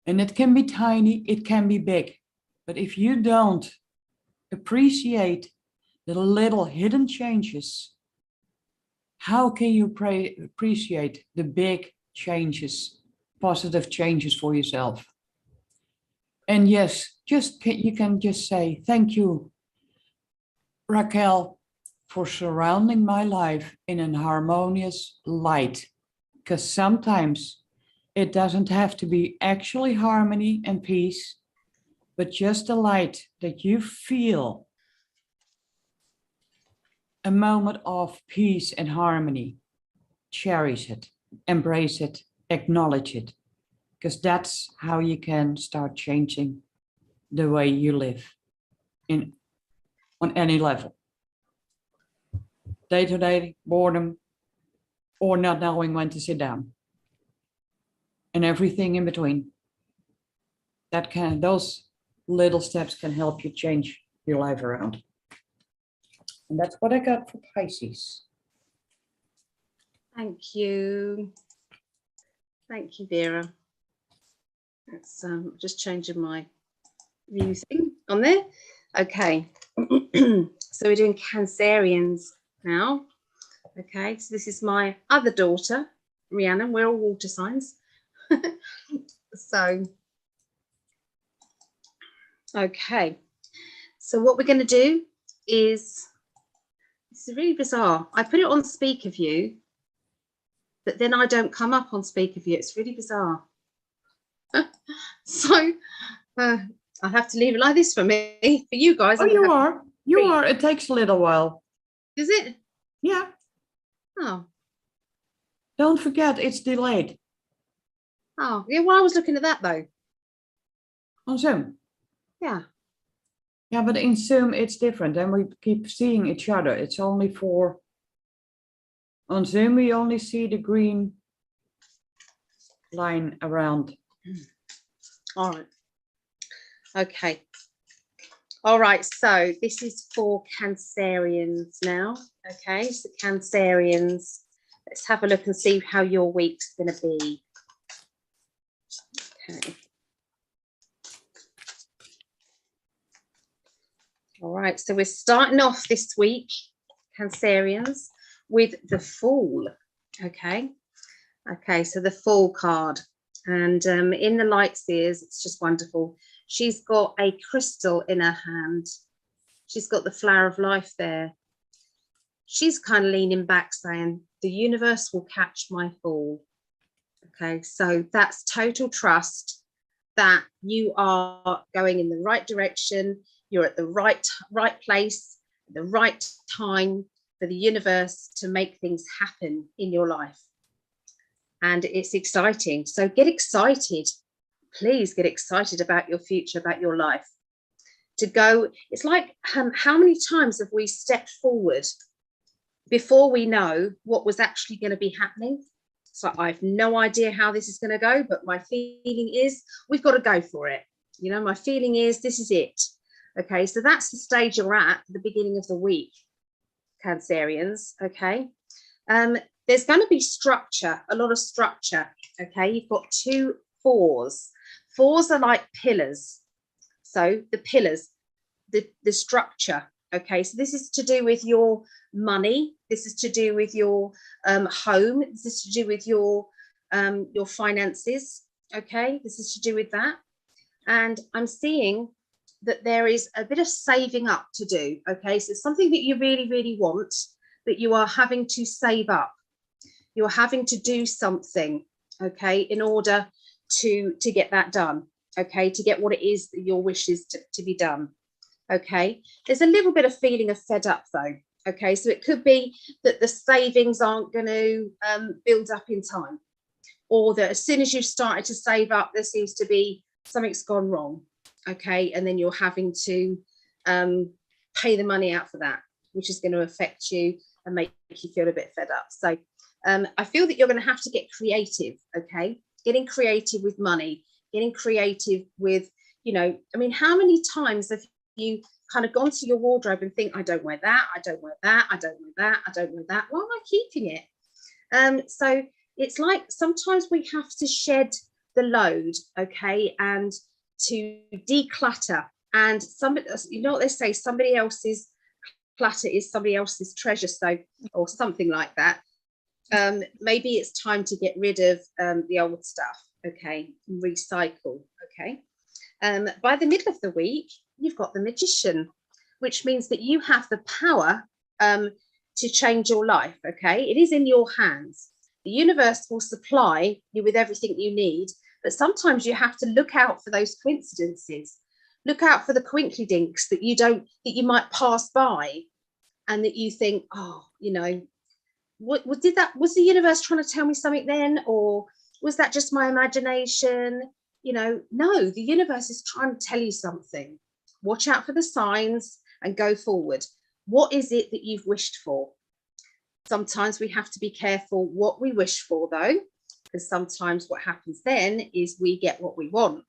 And it can be tiny, it can be big. But if you don't appreciate the little hidden changes, how can you appreciate the big changes, positive changes for yourself? And yes, you can just say, thank you, Raquel, for surrounding my life in an harmonious light. Because sometimes It doesn't have to be actually harmony and peace, but just the light that you feel a moment of peace and harmony. Cherish it, embrace it, acknowledge it, because that's how you can start changing the way you live on any level. Day-to-day boredom, or not knowing when to sit down, and everything in between. Those little steps can help you change your life around. And that's what I got for Pisces. Thank you. Thank you, Vera. That's just changing my view thing on there. Okay. So we're doing Cancerians now. Okay, so this is my other daughter, Rhiannon. We're all water signs. So, okay. So what we're going to do is, it's really bizarre. I put it on speaker view, but then I don't come up on speaker view. It's really bizarre. So I have to leave it like this for me. For you guys. Oh, you are. You are. It takes a little while. Is it? Yeah. Oh. Don't forget, it's delayed. Oh, yeah. Well, I was looking at that though. On Zoom. Yeah. Yeah, but in Zoom, it's different. And we keep seeing each other. It's only for... On Zoom, we only see the green line around. All right. Okay. All right. So this is for Cancerians now. Okay. So Cancerians, let's have a look and see how your week's going to be. Okay. All right. So we're starting off this week, Cancerians, with the Fool. Okay. Okay. So the Fool card. And in the light seers, it's just wonderful. She's got a crystal in her hand. She's got the flower of life there. She's kind of leaning back saying, the universe will catch my fall. Okay, so that's total trust that you are going in the right direction. You're at the right place, at the right time for the universe to make things happen in your life. And it's exciting. So get excited. Please get excited about your future, about your life. To go, it's like how many times have we stepped forward before we know what was actually going to be happening? So I have no idea how this is going to go, but my feeling is we've got to go for it. You know, my feeling is this is it. Okay, so that's the stage you're at the beginning of the week, Cancerians. Okay. There's going to be structure, a lot of structure. Okay, you've got 2 4s. 4s are like pillars. So the pillars, the structure. Okay, so this is to do with your money. This is to do with your home. This is to do with your finances. Okay, this is to do with that. And I'm seeing that there is a bit of saving up to do. Okay, so it's something that you really, really want, but you are having to save up. You're having to do something, okay, in order to get that done, okay, to get what it is that your wish is to be done, okay. There's a little bit of feeling of fed up though, okay, so it could be that the savings aren't going to build up in time, or that as soon as you've started to save up, there seems to be something's gone wrong, okay, and then you're having to pay the money out for that, which is going to affect you and make you feel a bit fed up. So I feel that you're going to have to get creative, okay? Getting creative with money, getting creative with, you know, I mean, how many times have you kind of gone to your wardrobe and think, I don't wear that, I don't wear that, I don't wear that, I don't wear that. Why am I keeping it? So it's like sometimes we have to shed the load, okay, and to declutter. And somebody, you know what they say, somebody else's clutter is somebody else's treasure, so, or something like that. Maybe it's time to get rid of the old stuff, okay, recycle, okay. By the middle of the week, you've got the Magician, which means that you have the power to change your life, okay. It is in your hands. The universe will supply you with everything you need, but sometimes you have to look out for those coincidences. Look out for the twinkly dinks that you might pass by, and that you think, oh, you know, what did that, was the universe trying to tell me something then, or was that just my imagination? You know, no, the universe is trying to tell you something. Watch out for the signs and go forward. What is it that you've wished for? Sometimes we have to be careful what we wish for, though, because sometimes what happens then is we get what we want,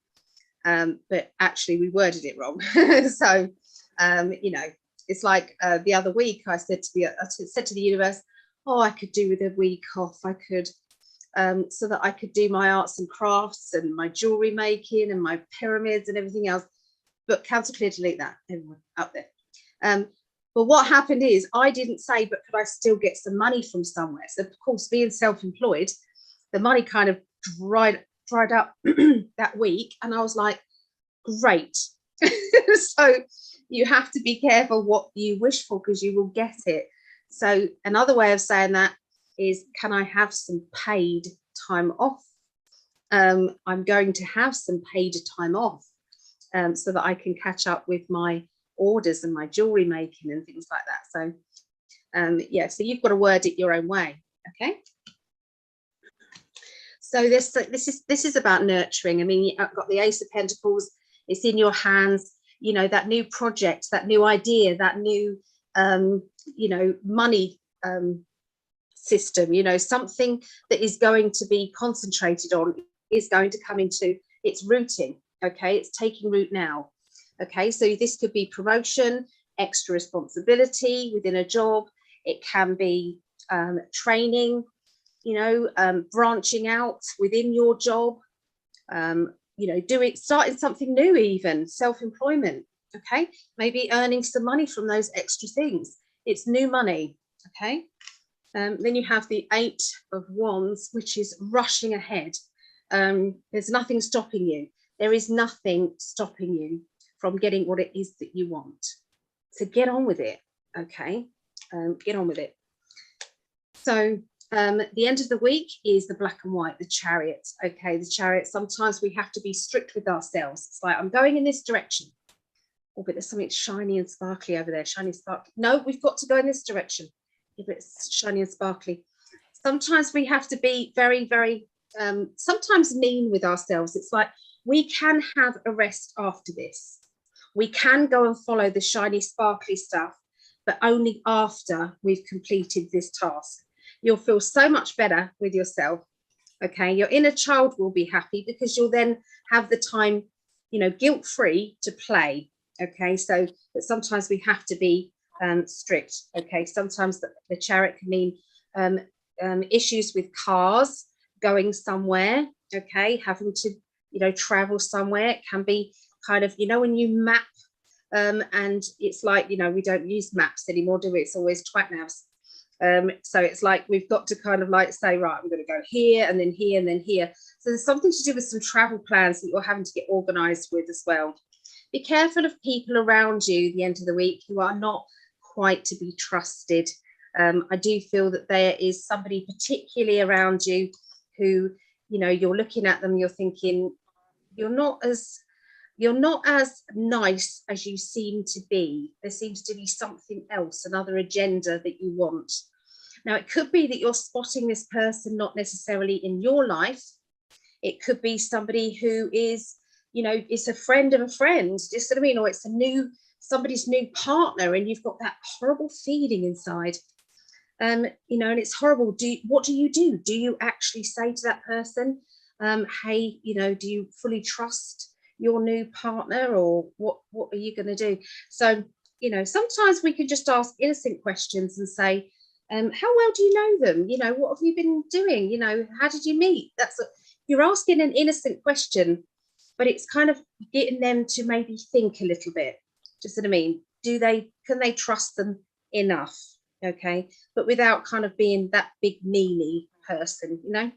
but actually we worded it wrong. So, you know, it's like the other week I said to the universe, oh, I could do with a week off. I could, so that I could do my arts and crafts and my jewelry making and my pyramids and everything else. But cancel, clear, delete that, everyone up there. But what happened is I didn't say, but could I still get some money from somewhere? So of course, being self-employed, the money kind of dried up that week. And I was like, great. So you have to be careful what you wish for, because you will get it. So another way of saying that is, can I have some paid time off? I'm going to have some paid time off, so that I can catch up with my orders and my jewelry making and things like that. So yeah, so you've got to word it your own way. Okay, so this is about nurturing. I mean, I've got the Ace of Pentacles, it's in your hands, you know, that new project, that new idea, that new you know, money system, you know, something that is going to be concentrated on, is going to come into its rooting. Okay, it's taking root now. Okay, so this could be promotion, extra responsibility within a job. It can be training, you know, branching out within your job, you know, starting something new, even self-employment. Okay, maybe earning some money from those extra things. It's new money. Okay, then you have the Eight of Wands, which is rushing ahead. There's nothing stopping you. There is nothing stopping you from getting what it is that you want. So get on with it. Okay, get on with it. So the end of the week is the Black and White, the Chariot. Okay, the Chariot, sometimes we have to be strict with ourselves. It's like, I'm going in this direction. Oh, but there's something shiny and sparkly over there. Shiny and sparkly. No, we've got to go in this direction. If it's shiny and sparkly. Sometimes we have to be very, very, sometimes mean with ourselves. It's like, we can have a rest after this. We can go and follow the shiny, sparkly stuff, but only after we've completed this task. You'll feel so much better with yourself. Okay, your inner child will be happy, because you'll then have the time, you know, guilt-free to play. Okay, so but sometimes we have to be strict. Okay, sometimes the Chariot can mean issues with cars, going somewhere. Okay, having to, you know, travel somewhere. It can be kind of, you know, when you map and it's like, you know, we don't use maps anymore, do we? It's always TwatNavs. So it's like we've got to kind of like say, right, I'm going to go here and then here and then here. So there's something to do with some travel plans that you're having to get organized with as well. Be careful of people around you at the end of the week who are not quite to be trusted. I do feel that there is somebody particularly around you who, you know, you're looking at them, you're thinking, you're not as nice as you seem to be. There seems to be something else, another agenda that you want. Now, it could be that you're spotting this person not necessarily in your life. It could be somebody who is, you know, it's a friend of a friend, do you see what I mean? Or it's somebody's new partner, and you've got that horrible feeling inside. You know, and it's horrible. What do? Do you actually say to that person, hey, you know, do you fully trust your new partner, or what are you going to do? So, you know, sometimes we can just ask innocent questions and say, how well do you know them? You know, what have you been doing? You know, how did you meet? You're asking an innocent question, but it's kind of getting them to maybe think a little bit. Just what I mean? Can they trust them enough? Okay, but without kind of being that big meanie person, you know.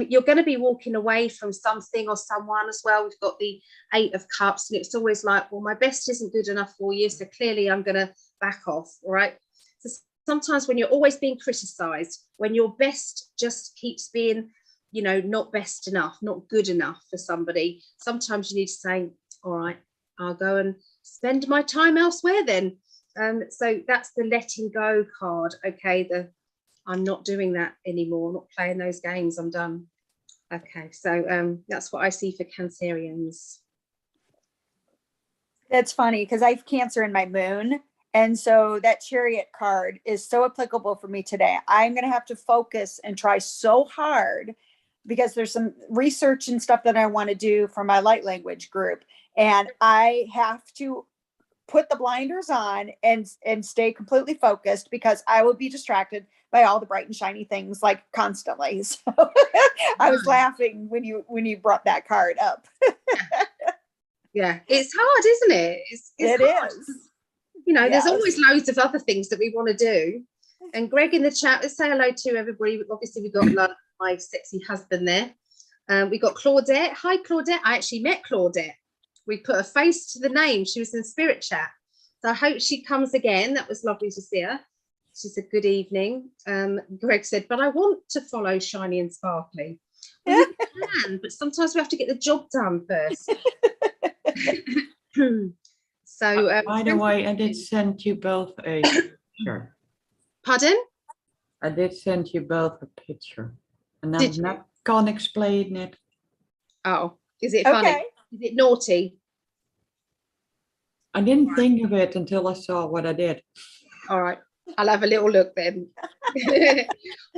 You're going to be walking away from something or someone as well. We've got the Eight of Cups, and it's always like, well, my best isn't good enough for you, so clearly I'm going to back off. All right. So sometimes when you're always being criticized, when your best just keeps being, you know, not best enough, not good enough for somebody, sometimes you need to say, all right, I'll go and spend my time elsewhere then. So that's the letting go card. Okay, I'm not doing that anymore, I'm not playing those games, I'm done. Okay, so that's what I see for Cancerians. That's funny because I have Cancer in my moon. And so that Chariot card is so applicable for me today. I'm going to have to focus and try so hard because there's some research and stuff that I want to do for my light language group. And I have to put the blinders on and stay completely focused because I will be distracted by all the bright and shiny things like constantly. So I was laughing when you brought that card up. Yeah, it's hard, isn't it? It's hard. You know, Yes. there's always loads of other things that we want to do. And Greg in the chat, let's say hello to everybody. Obviously, we've got my sexy husband there. We got Claudette. Hi, Claudette. I actually met Claudette. We put a face to the name. She was in spirit chat. So I hope she comes again. That was lovely to see her. She said, good evening. Greg said, but I want to follow Shiny and Sparkly. Well, you can, but sometimes we have to get the job done first. So, By the way, I did send you both a picture. Pardon? I did send you both a picture. And Did I'm you? not gonna explain it. Oh, is it funny? Okay. Is it naughty? I didn't think of it until I saw what I did. All right, I'll have a little look then.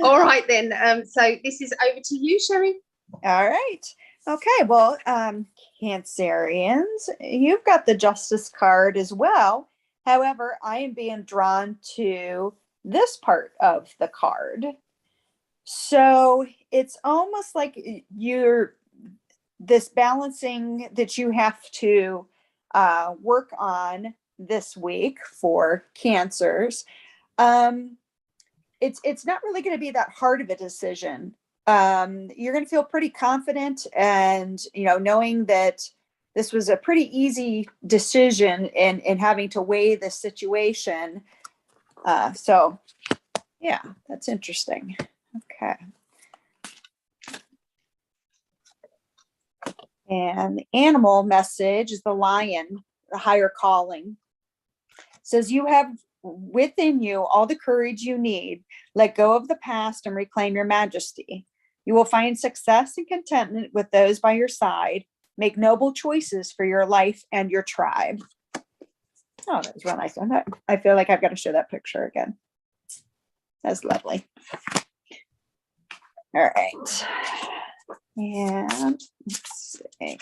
All right then. So this is over to you, Sherry. All right. Okay. Well, Cancerians, you've got the Justice card as well. However, I am being drawn to this part of the card. So it's almost like this balancing that you have to work on this week for Cancers. It's not really going to be that hard of a decision. You're going to feel pretty confident and, knowing that this was a pretty easy decision in having to weigh the situation. So yeah, that's interesting. Okay. And the animal message is the lion, the higher calling. It says you have within you all the courage you need. Let go of the past and reclaim your majesty. You will find success and contentment with those by your side. Make noble choices for your life and your tribe. Oh, that's real nice. I feel like I've got to show that picture again. That's lovely. All right. And let's see.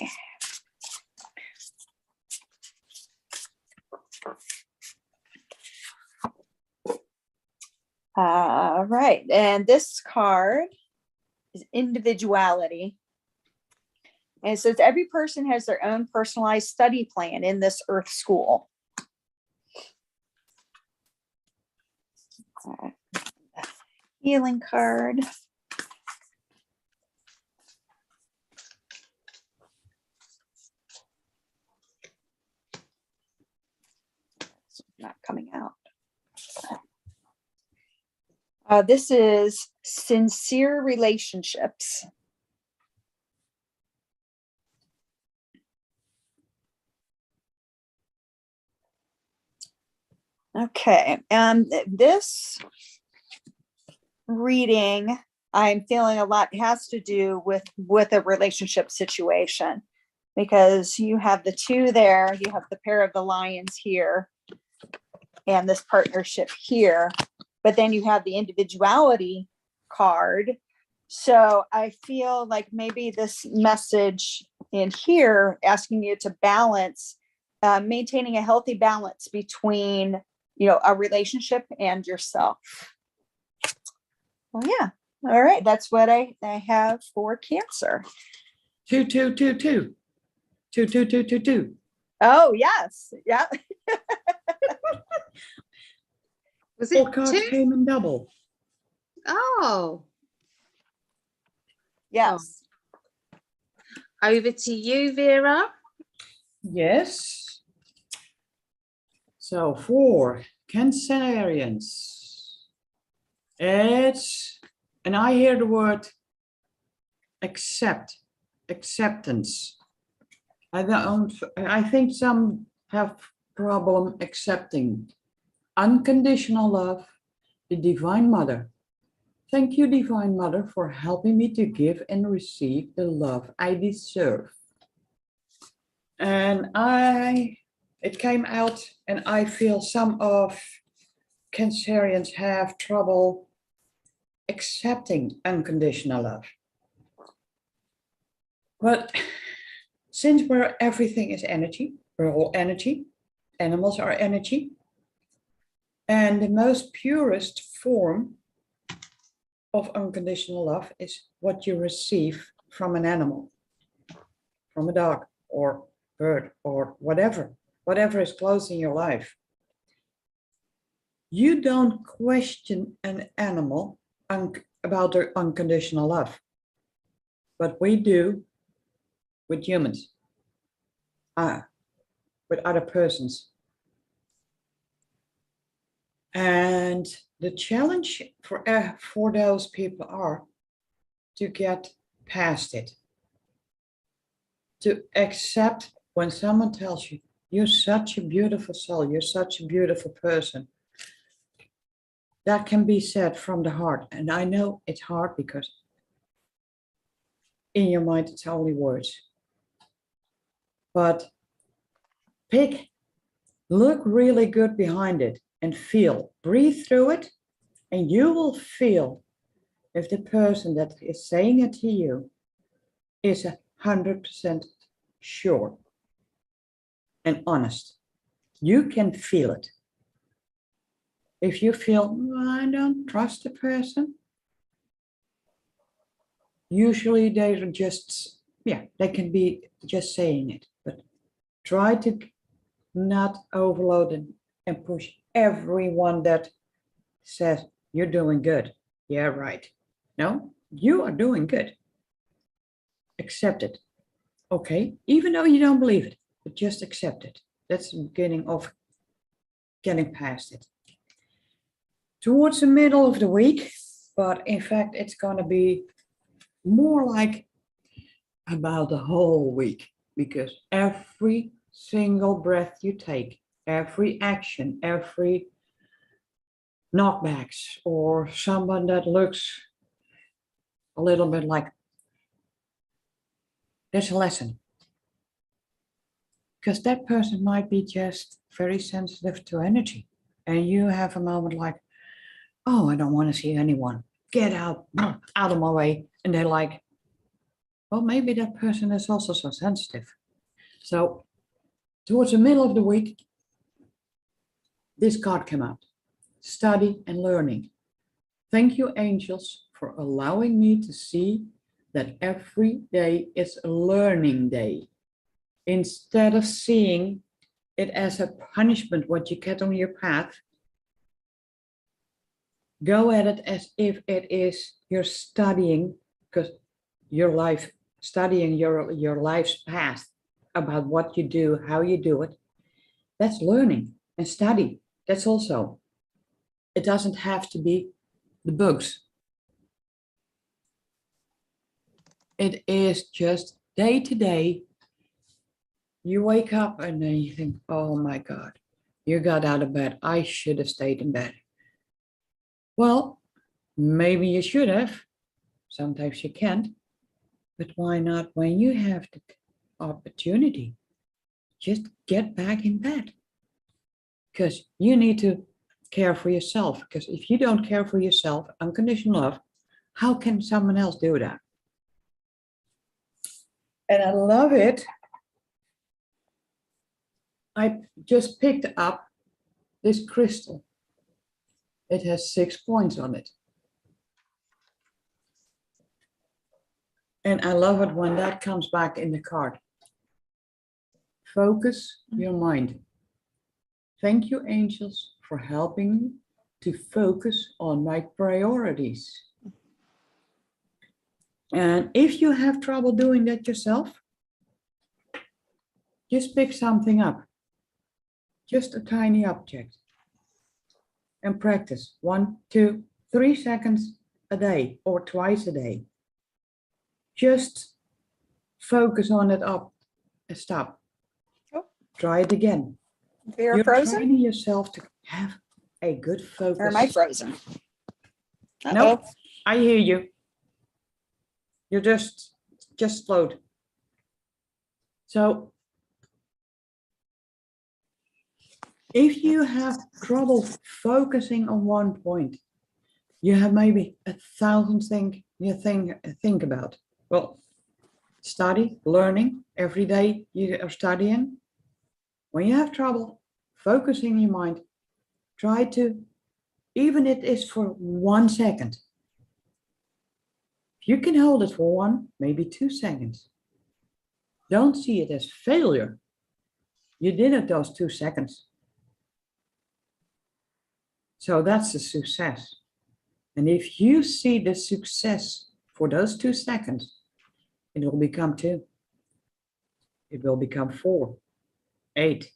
All right. And this card is individuality. And it says every person has their own personalized study plan in this Earth school. Healing card. It's not coming out. This is sincere relationships. Okay, and this reading, I'm feeling a lot has to do with a relationship situation, because you have the two there, you have the pair of the lions here, and this partnership here, but then you have the individuality card. So I feel like maybe this message in here asking you to balance, maintaining a healthy balance between, a relationship and yourself. Well, yeah. All right. That's what I have for Cancer. 2, 2, 2, 2. 2, 2, 2, 2, 2. Oh, yes. Yeah. Was it Four cards two? came in double. Oh, Yes. over to you, Vera. Yes. So for Cancerians, And I hear the word acceptance. I think some have problem accepting unconditional love, the Divine Mother. Thank you, Divine Mother, for helping me to give and receive the love I deserve. And it came out, and I feel some of Cancerians have trouble accepting unconditional love. But since everything is energy, we're all energy, animals are energy, and the most purest form of unconditional love is what you receive from an animal, from a dog or bird or whatever is close in your life. You don't question an animal about their unconditional love, but we do with humans, with other persons. And the challenge for those people are to get past it, to accept when someone tells you, you're such a beautiful soul, you're such a beautiful person. That can be said from the heart. And I know it's hard because in your mind, it's only words. But look really good behind it and feel, breathe through it, and you will feel if the person that is saying it to you is 100% sure and honest. You can feel it. If you feel, I don't trust the person, usually they're just, they can be just saying it, but try to not overload and push everyone that says you're doing good. Yeah, right. No, you are doing good. Accept it. Okay, even though you don't believe it, but just accept it. That's the beginning of getting past it. Towards the middle of the week, but in fact, it's going to be more like about the whole week, because every single breath you take, every action, every knockbacks, or someone that looks a little bit like, there's a lesson. Because that person might be just very sensitive to energy. And you have a moment like, oh, I don't want to see anyone. Get out of my way. And they're like, well, maybe that person is also so sensitive. So towards the middle of the week, this card came out. Study and learning. Thank you, angels, for allowing me to see that every day is a learning day. Instead of seeing it as a punishment, what you get on your path, go at it as if it is you're studying, because your life, studying your life's path about what you do, how you do it. That's learning. And study, that's also, it doesn't have to be the books. It is just day to day. You wake up and then you think, oh my God, you got out of bed. I should have stayed in bed. Well, maybe you should have. Sometimes you can't. But why not when you have the opportunity? Just get back in bed. Because you need to care for yourself. Because if you don't care for yourself, unconditional love, how can someone else do that? And I love it. I just picked up this crystal. It has 6 points on it. And I love it when that comes back in the card. Focus your mind. Thank you, angels, for helping me to focus on my priorities. And if you have trouble doing that yourself, just pick something up. Just a tiny object. And practice 1, 2, 3 seconds a day or twice a day. Just focus on it up and stop. Oh. Try it again. You're You're frozen? training yourself to have a good focus. Or am I frozen? Nope, Uh-oh. I hear you. You're just float. So if you have trouble focusing on one point, you have maybe 1,000 things you think about. Well, study, learning, every day you are studying. When you have trouble focusing your mind, try to, even it is for 1 second. If you can hold it for 1, maybe 2 seconds. Don't see it as failure. You did it those 2 seconds. So that's a success. And if you see the success for those 2 seconds, it will become 2. It will become 4, 8.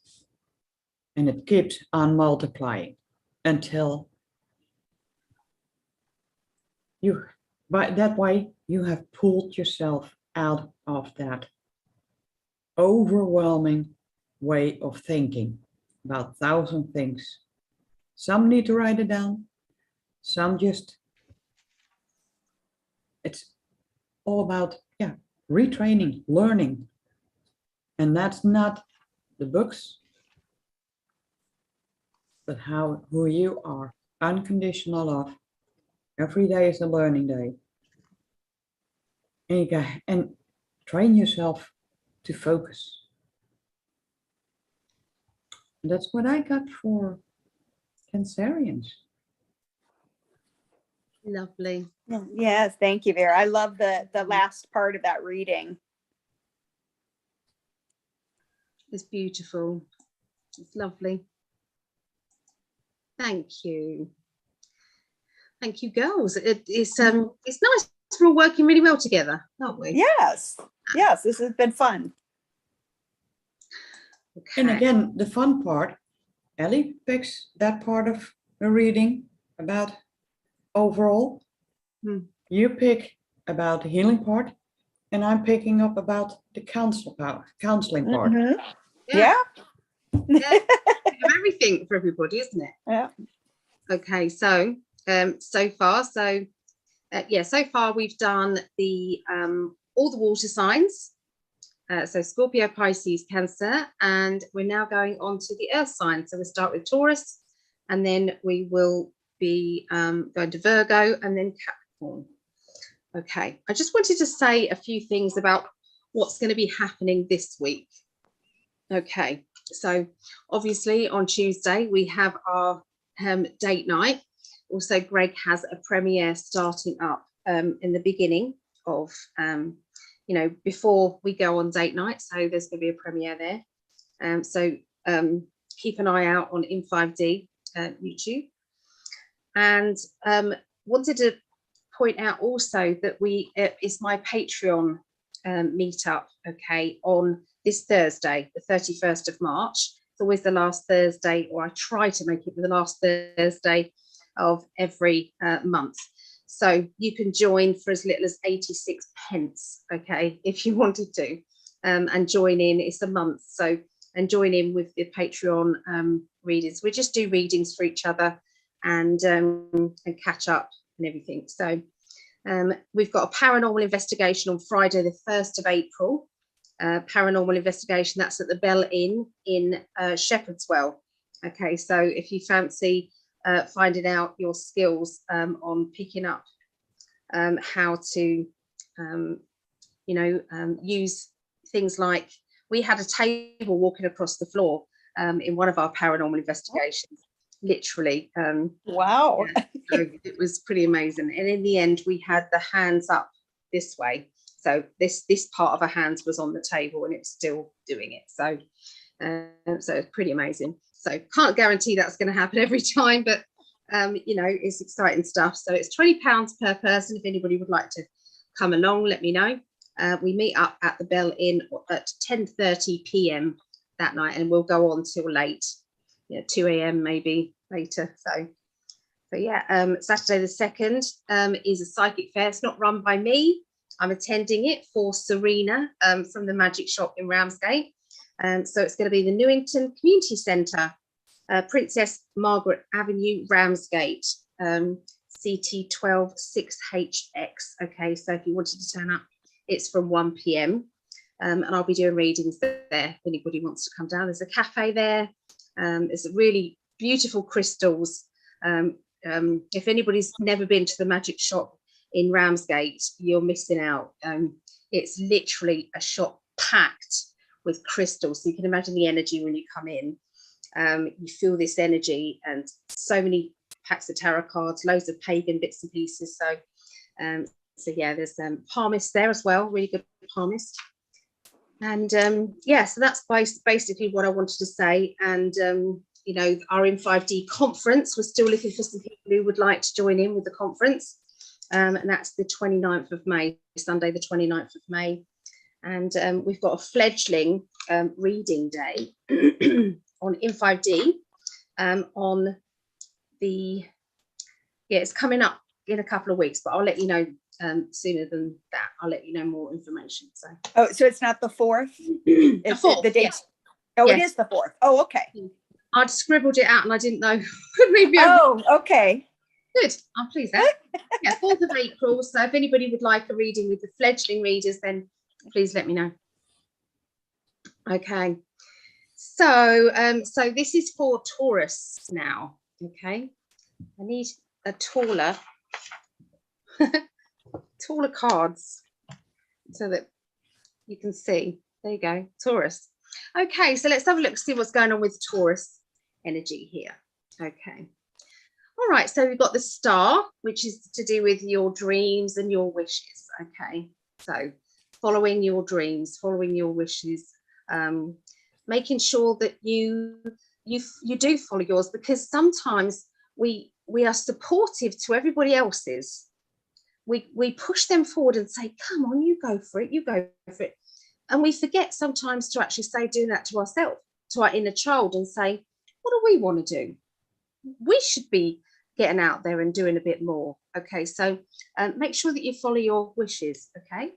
And it keeps on multiplying until you, by that way, you have pulled yourself out of that overwhelming way of thinking about 1,000 things. Some need to write it down. Some just, it's all about, retraining, learning. And that's not the books, but who you are, unconditional love. Every day is a learning day. And train yourself to focus. And that's what I got for Cancerians. Lovely. Yes, thank you, Vera. I love the last part of that reading. It's beautiful. It's lovely. Thank you. Thank you, girls. It's nice. We're all working really well together, aren't we? Yes, this has been fun. Okay. And again, the fun part, Ellie picks that part of the reading about overall. You pick about the healing part, and I'm picking up about the counseling part. Mhm. Yeah. Yeah. Yeah. We have everything for everybody, isn't it? Yeah. Okay, so so far we've done the all the water signs. So Scorpio, Pisces, Cancer, and we're now going on to the earth signs. So we'll start with Taurus, and then we will be going to Virgo and then Capricorn. Okay, I just wanted to say a few things about what's going to be happening this week. Okay, so obviously on Tuesday we have our date night. Also, Greg has a premiere starting up in the beginning of before we go on date night, so there's going to be a premiere there. So keep an eye out on In5D YouTube. And wanted to point out also that it's my Patreon meetup, okay, on this Thursday, the 31st of March. It's always the last Thursday, or I try to make it the last Thursday of every month. So you can join for as little as 86 pence, okay, if you wanted to, and join in. It's a month, so, and join in with the Patreon readers. We just do readings for each other and catch up and everything. So we've got a paranormal investigation on Friday, the 1st of April. Paranormal investigation, that's at the Bell Inn in Shepherdswell. Okay, so if you fancy finding out your skills on picking up how to use things like, we had a table walking across the floor in one of our paranormal investigations, literally. Wow. Yeah, so it was pretty amazing. And in the end we had the hands up this way, so this part of her hands was on the table and it's still doing it. So so it's pretty amazing. So can't guarantee that's going to happen every time, but it's exciting stuff. So it's £20 per person. If anybody would like to come along, let me know. We meet up at the Bell Inn at 10:30 p.m. that night, and we'll go on till late, 2 a.m. maybe later. So So yeah, Saturday the 2nd is a psychic fair. It's not run by me. I'm attending it for Serena from the Magic Shop in Ramsgate. So it's going to be the Newington Community Centre, Princess Margaret Avenue, Ramsgate, CT12 6HX. Okay, so if you wanted to turn up, it's from 1 p.m. And I'll be doing readings there if anybody wants to come down. There's a cafe there. There's really beautiful crystals. If anybody's never been to the Magic Shop in Ramsgate, you're missing out. It's literally a shop packed with crystals. So you can imagine the energy when you come in. You feel this energy and so many packs of tarot cards, loads of pagan bits and pieces. So yeah, there's palmist there as well, really good palmist. And yeah, so that's basically what I wanted to say. And you know, our In5D conference, we're still looking for some people who would like to join in with the conference. And that's the 29th of May, Sunday the 29th of May. And we've got a fledgling reading day on In5D on the, yeah, it's coming up in a couple of weeks, but I'll let you know sooner than that. I'll let you know more information. So so it's not the 4th? It's fourth, the dates. Yeah. Oh, Yes. It is the 4th. Oh, okay. I'd scribbled it out and I didn't know. Maybe Oh, okay. Good. I'm pleased then. Yeah, 4th of April. So if anybody would like a reading with the fledgling readers, then please let me know. Okay. So so this is for Taurus now. Okay. I need a taller cards so that you can see. There you go, Taurus. Okay, so let's have a look, see what's going on with Taurus energy here. Okay. All right, so we've got the star, which is to do with your dreams and your wishes. Okay, so following your dreams, following your wishes, making sure that you do follow yours, because sometimes we are supportive to everybody else's. We push them forward and say, come on, you go for it, you go for it. And we forget sometimes to actually say, doing that to ourselves, to our inner child, and say, what do we want to do? We should be getting out there and doing a bit more. Okay, so make sure that you follow your wishes. Okay,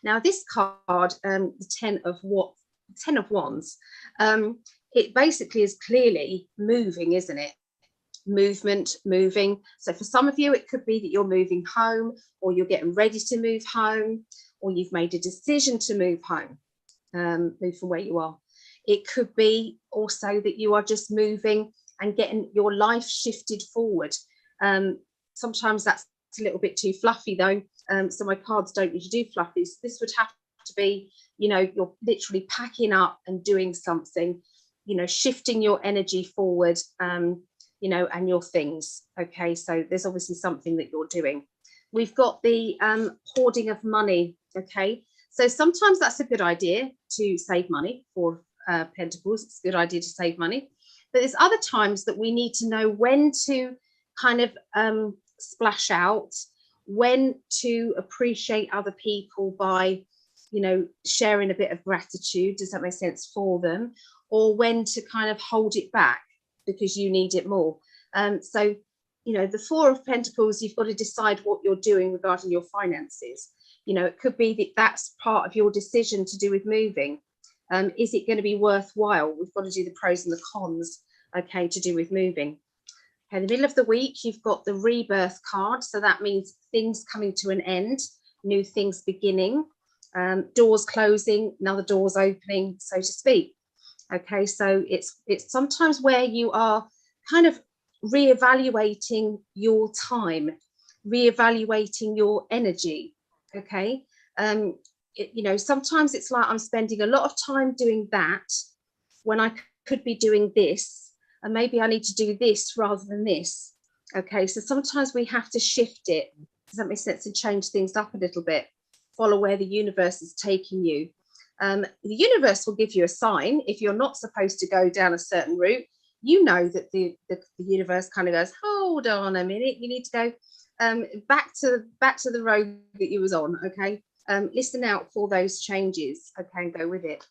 now this card, the 10 of Wands, it basically is clearly moving, isn't it? Movement, moving. So for some of you, it could be that you're moving home, or you're getting ready to move home, or you've made a decision to move home, move from where you are. It could be also that you are just moving and getting your life shifted forward. Sometimes that's a little bit too fluffy though, so my cards don't usually do fluffies. This would have to be, you know, you're literally packing up and doing something, you know, shifting your energy forward, you know, and your things. Okay, so there's obviously something that you're doing. We've got the hoarding of money. Okay, so sometimes that's a good idea to save money for Pentacles. It's a good idea to save money, but there's other times that we need to know when to kind of splash out, when to appreciate other people by, you know, sharing a bit of gratitude. Does that make sense for them? Or when to kind of hold it back because you need it more. So, you know, the 4 of Pentacles, you've got to decide what you're doing regarding your finances. You know, it could be that that's part of your decision to do with moving. Is it going to be worthwhile? We've got to do the pros and the cons, okay, to do with moving. Okay, in the middle of the week, you've got the rebirth card. So that means things coming to an end, new things beginning, doors closing, another doors opening, so to speak. Okay, so it's sometimes where you are kind of reevaluating your time, reevaluating your energy. Okay, you know, sometimes it's like I'm spending a lot of time doing that when I could be doing this, and maybe I need to do this rather than this. Okay, so sometimes we have to shift it. Does that make sense? And change things up a little bit, follow where the universe is taking you. The universe will give you a sign if you're not supposed to go down a certain route. You know that the universe kind of goes, hold on a minute, you need to go back to the road that you was on. Okay, listen out for those changes. Okay, and go with it.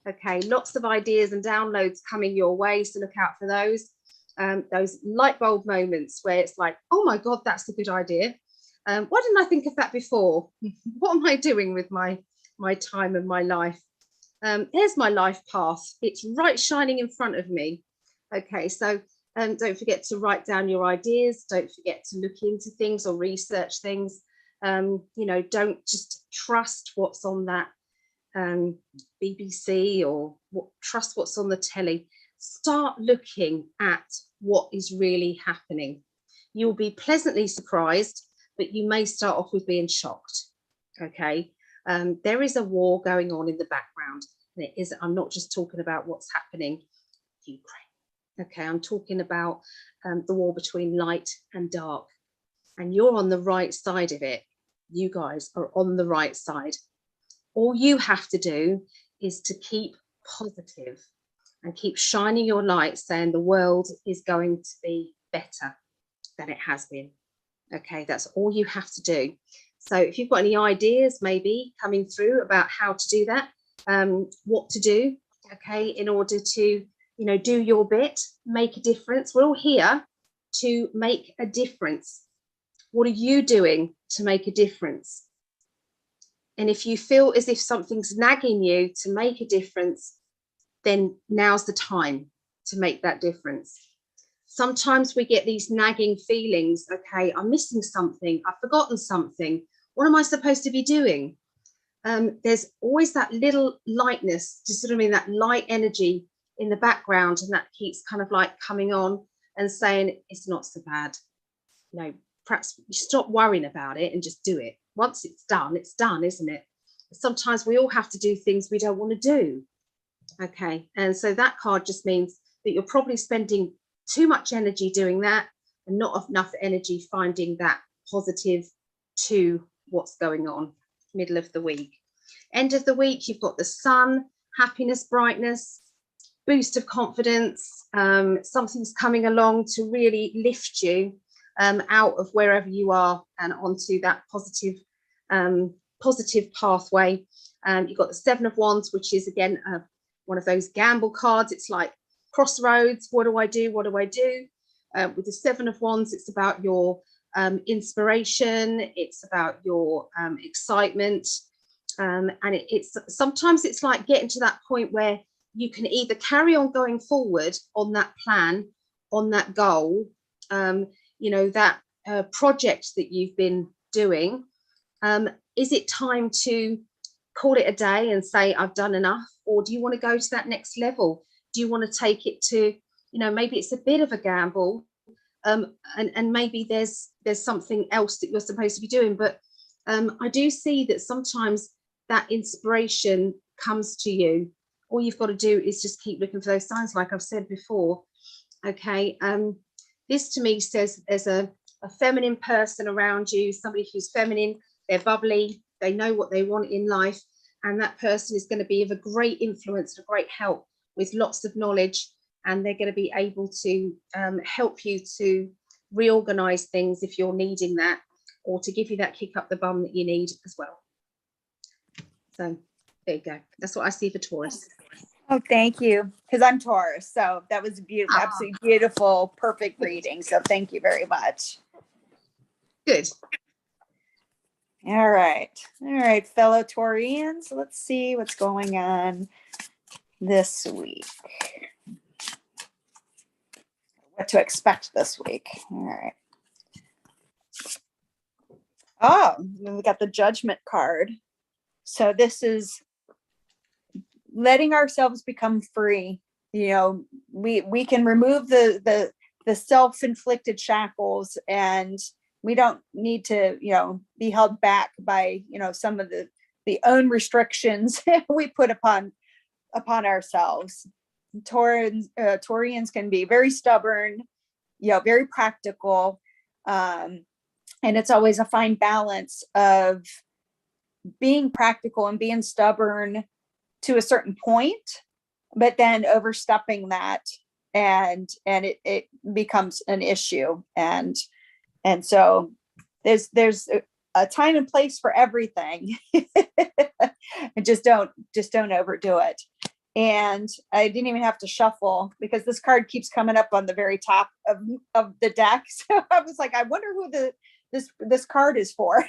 Okay, lots of ideas and downloads coming your way, so look out for those. those light bulb moments where it's like, oh my God, that's a good idea. Why didn't I think of that before? What am I doing with my time and my life? Here's my life path. It's right shining in front of me. Okay, so don't forget to write down your ideas. Don't forget to look into things or research things. You know, don't just trust what's on that BBC or trust what's on the telly. Start looking at what is really happening. You'll be pleasantly surprised, but you may start off with being shocked. Okay, there is a war going on in the background, and it is. I'm not just talking about what's happening in Ukraine. Okay, I'm talking about the war between light and dark, and you're on the right side of it. You guys are on the right side. All you have to do is to keep positive and keep shining your light, saying the world is going to be better than it has been. Okay, that's all you have to do. So if you've got any ideas maybe coming through about how to do that, what to do, okay, in order to, you know, do your bit, make a difference. We're all here to make a difference. What are you doing to make a difference? And if you feel as if something's nagging you to make a difference, then now's the time to make that difference. Sometimes we get these nagging feelings. Okay, I'm missing something. I've forgotten something. What am I supposed to be doing? There's always that little lightness, just sort of that light energy in the background, and that keeps kind of like coming on and saying it's not so bad. You know, perhaps you stop worrying about it and just do it. Once it's done, isn't it? Sometimes we all have to do things we don't want to do. Okay, and so that card just means that you're probably spending too much energy doing that and not enough energy finding that positive to what's going on. Middle of the week. End of the week, you've got the sun, happiness, brightness, boost of confidence. Something's coming along to really lift you out of wherever you are and onto that positive pathway. You've got the Seven of Wands, which is again one of those gamble cards. It's like crossroads. What do I do? What do I do? With the Seven of Wands, it's about your inspiration. It's about your excitement. And it's sometimes it's like getting to that point where you can either carry on going forward on that plan, on that goal, you know, that project that you've been doing. Is it time to call it a day and say, I've done enough? Or do you want to go to that next level? Do you want to take it to, you know, maybe it's a bit of a gamble, and maybe there's something else that you're supposed to be doing. But I do see that sometimes that inspiration comes to you. All you've got to do is just keep looking for those signs, like I've said before. Okay, this to me says there's a feminine person around you, somebody who's feminine, they're bubbly, they know what they want in life, and that person is going to be of a great influence, a great help with lots of knowledge, and they're going to be able to help you to reorganize things if you're needing that, or to give you that kick up the bum that you need as well. So there you go. That's what I see for Taurus. Oh, thank you. Because I'm Taurus. So that was beautiful, absolutely beautiful, perfect reading. So thank you very much. Good. All right. All right, fellow Taurians, let's see what's going on this week. What to expect this week. All right. Oh, we got the Judgment card. So this is letting ourselves become free. You know, we can remove the self-inflicted shackles, and we don't need to, you know, be held back by, you know, some of the own restrictions we put upon ourselves. Taurians can be very stubborn, you know, very practical, and it's always a fine balance of being practical and being stubborn to a certain point, but then overstepping that, and it becomes an issue. And so there's a time and place for everything. And just don't overdo it. And I didn't even have to shuffle because this card keeps coming up on the very top of the deck. So I was like, I wonder who this card is for.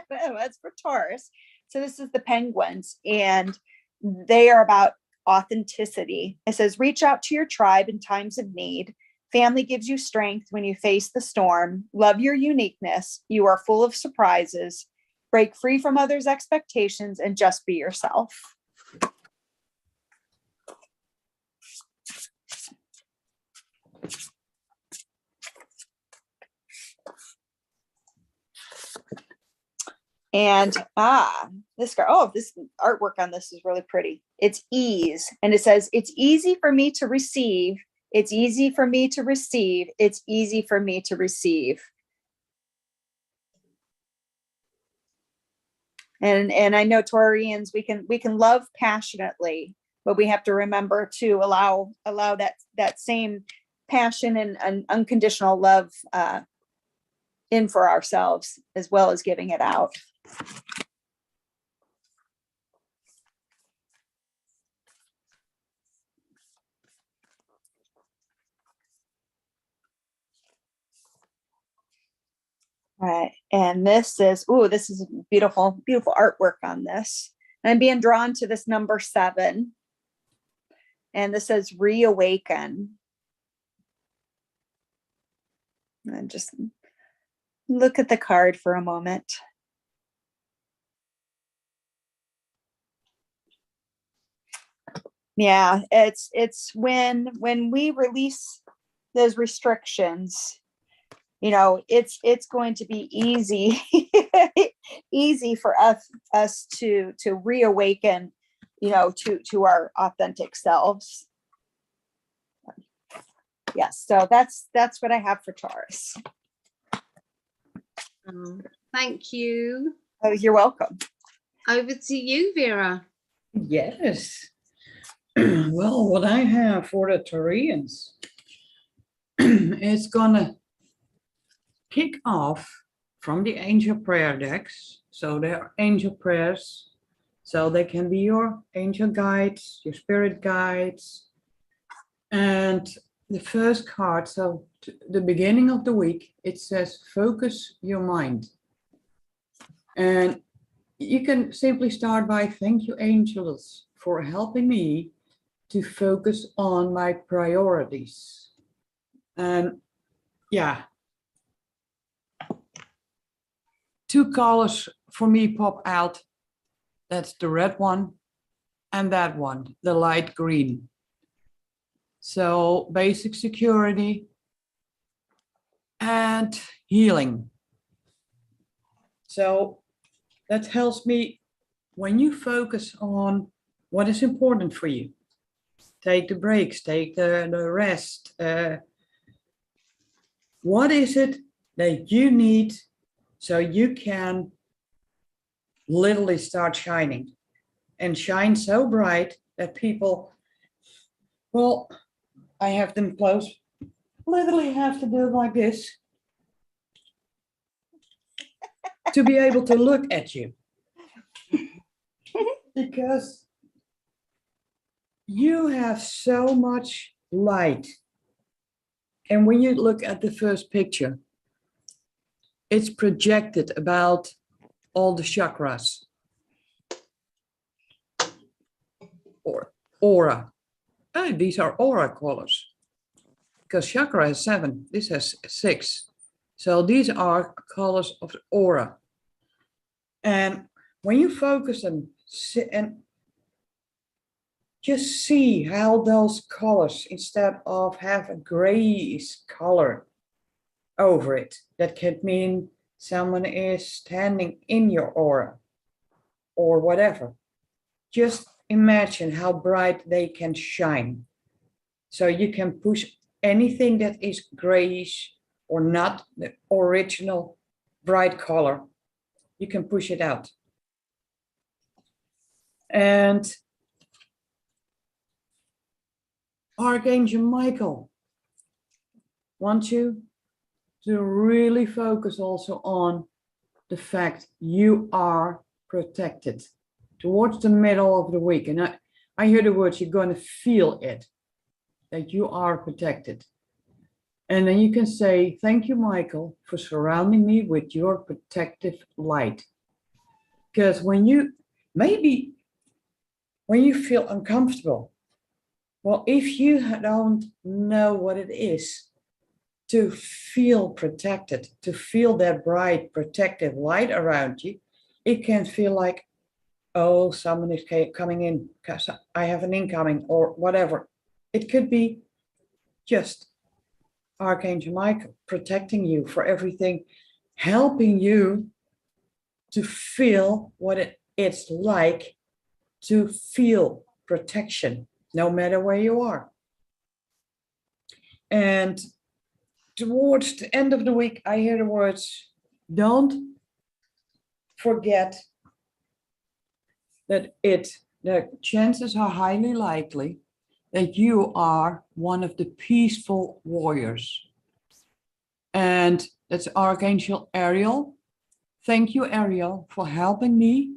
That's for Taurus. So this is the Penguins, and they are about authenticity. It says, reach out to your tribe in times of need. Family gives you strength when you face the storm. Love your uniqueness. You are full of surprises. Break free from others' expectations and just be yourself. And this artwork on this is really pretty. It's ease. And it says, it's easy for me to receive. It's easy for me to receive. It's easy for me to receive. And I know Taurians, we can love passionately, but we have to remember to allow that same passion and unconditional love in for ourselves, as well as giving it out. All right, and this is beautiful, beautiful artwork on this. And I'm being drawn to this number 7. And this says reawaken. And just look at the card for a moment. Yeah, it's when we release those restrictions, you know, it's going to be easy for us to reawaken, you know, to our authentic selves. Yes, so that's what I have for Taurus. Thank you. Oh, you're welcome. Over to you, Vera. Yes. Well, what I have for the Taurians, it's gonna kick off from the angel prayer decks. So they're angel prayers. So they can be your angel guides, your spirit guides. And the first card, so the beginning of the week, it says, focus your mind. And you can simply start by, thank you, angels, for helping me to focus on my priorities. And yeah, 2 colors for me pop out. That's the red one and that one, the light green. So basic security and healing. So that helps me when you focus on what is important for you. Take the breaks, take the rest. What is it that you need so you can literally start shining and shine so bright that people, well, I have them close, literally have to do it like this to be able to look at you. Because you have so much light. And when you look at the first picture, it's projected about all the chakras or aura. Oh, these are aura colors. Because chakra has 7, this has 6. So these are colors of the aura. And when you focus and just see how those colors, instead of have a grayish color over it, that could mean someone is standing in your aura or whatever. Just imagine how bright they can shine. So you can push anything that is grayish or not the original bright color, you can push it out. And Archangel Michael wants you to really focus also on the fact you are protected towards the middle of the week. And I hear the words, you're going to feel it, that you are protected. And then you can say, thank you, Michael, for surrounding me with your protective light. Because when you feel uncomfortable, well, if you don't know what it is to feel protected, to feel that bright protective light around you, it can feel like, oh, someone is coming in because I have an incoming or whatever. It could be just Archangel Michael protecting you for everything, helping you to feel what it's like to feel protection, no matter where you are. And towards the end of the week, I hear the words, don't forget that the chances are highly likely that you are one of the peaceful warriors. And that's Archangel Ariel. Thank you, Ariel, for helping me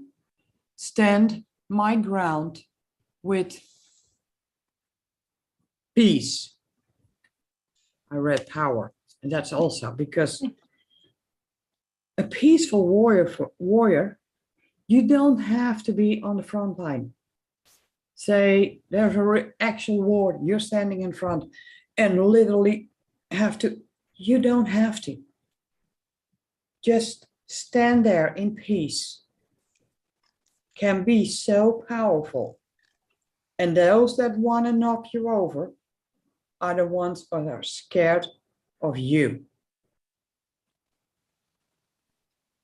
stand my ground with peace. I read power, and that's also because a peaceful warrior, you don't have to be on the front line. Say there's an actual war, you're standing in front and literally you don't have to. Just stand there in peace. Can be so powerful. And those that want to knock you over are the ones that are scared of you.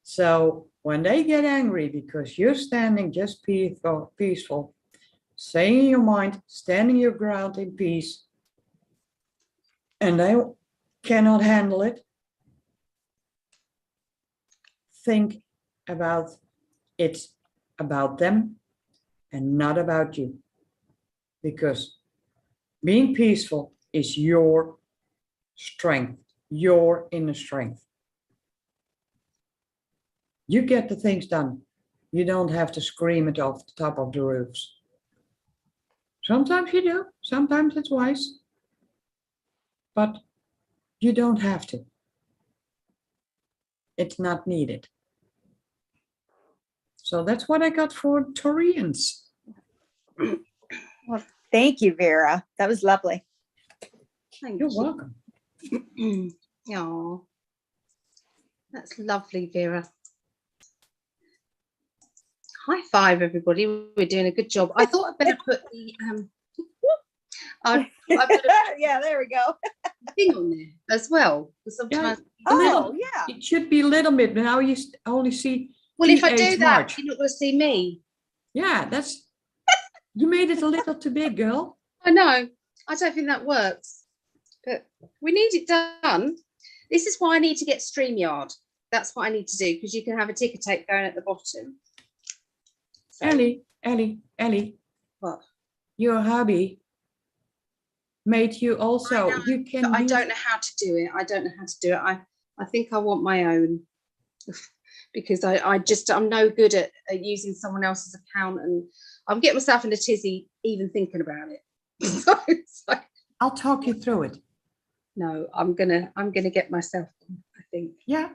So when they get angry because you're standing just peaceful, saying in your mind, standing your ground in peace, and they cannot handle it, think about it's about them and not about you. Because being peaceful is your strength, your inner strength. You get the things done. You don't have to scream it off the top of the roofs. Sometimes you do, sometimes it's wise, but you don't have to. It's not needed. So that's what I got for Taurians. Well, thank you, Vera. That was lovely. Thank You're you. welcome. Oh, that's lovely, Vera. High five, everybody. We're doing a good job. I thought I'd better put the I'd put Yeah, there we go. a thing on there as well. Because sometimes, Oh, yeah. It should be a little bit, but now you only see. well, if I do TH that, March. you're not going to see me. Yeah, you made it a little too big, girl. I know. I don't think that works, but we need it done. This is why I need to get StreamYard. That's what I need to do, because you can have a ticker tape going at the bottom. So, Ellie, what? your hobby made you also, I know, you can but I use- don't know how to do it. I don't know how to do it. I think I want my own because I'm no good at using someone else's account, and I'm getting myself in a tizzy even thinking about it. So it's like, I'll talk you through it. no, I'm gonna get myself, I think. Yeah.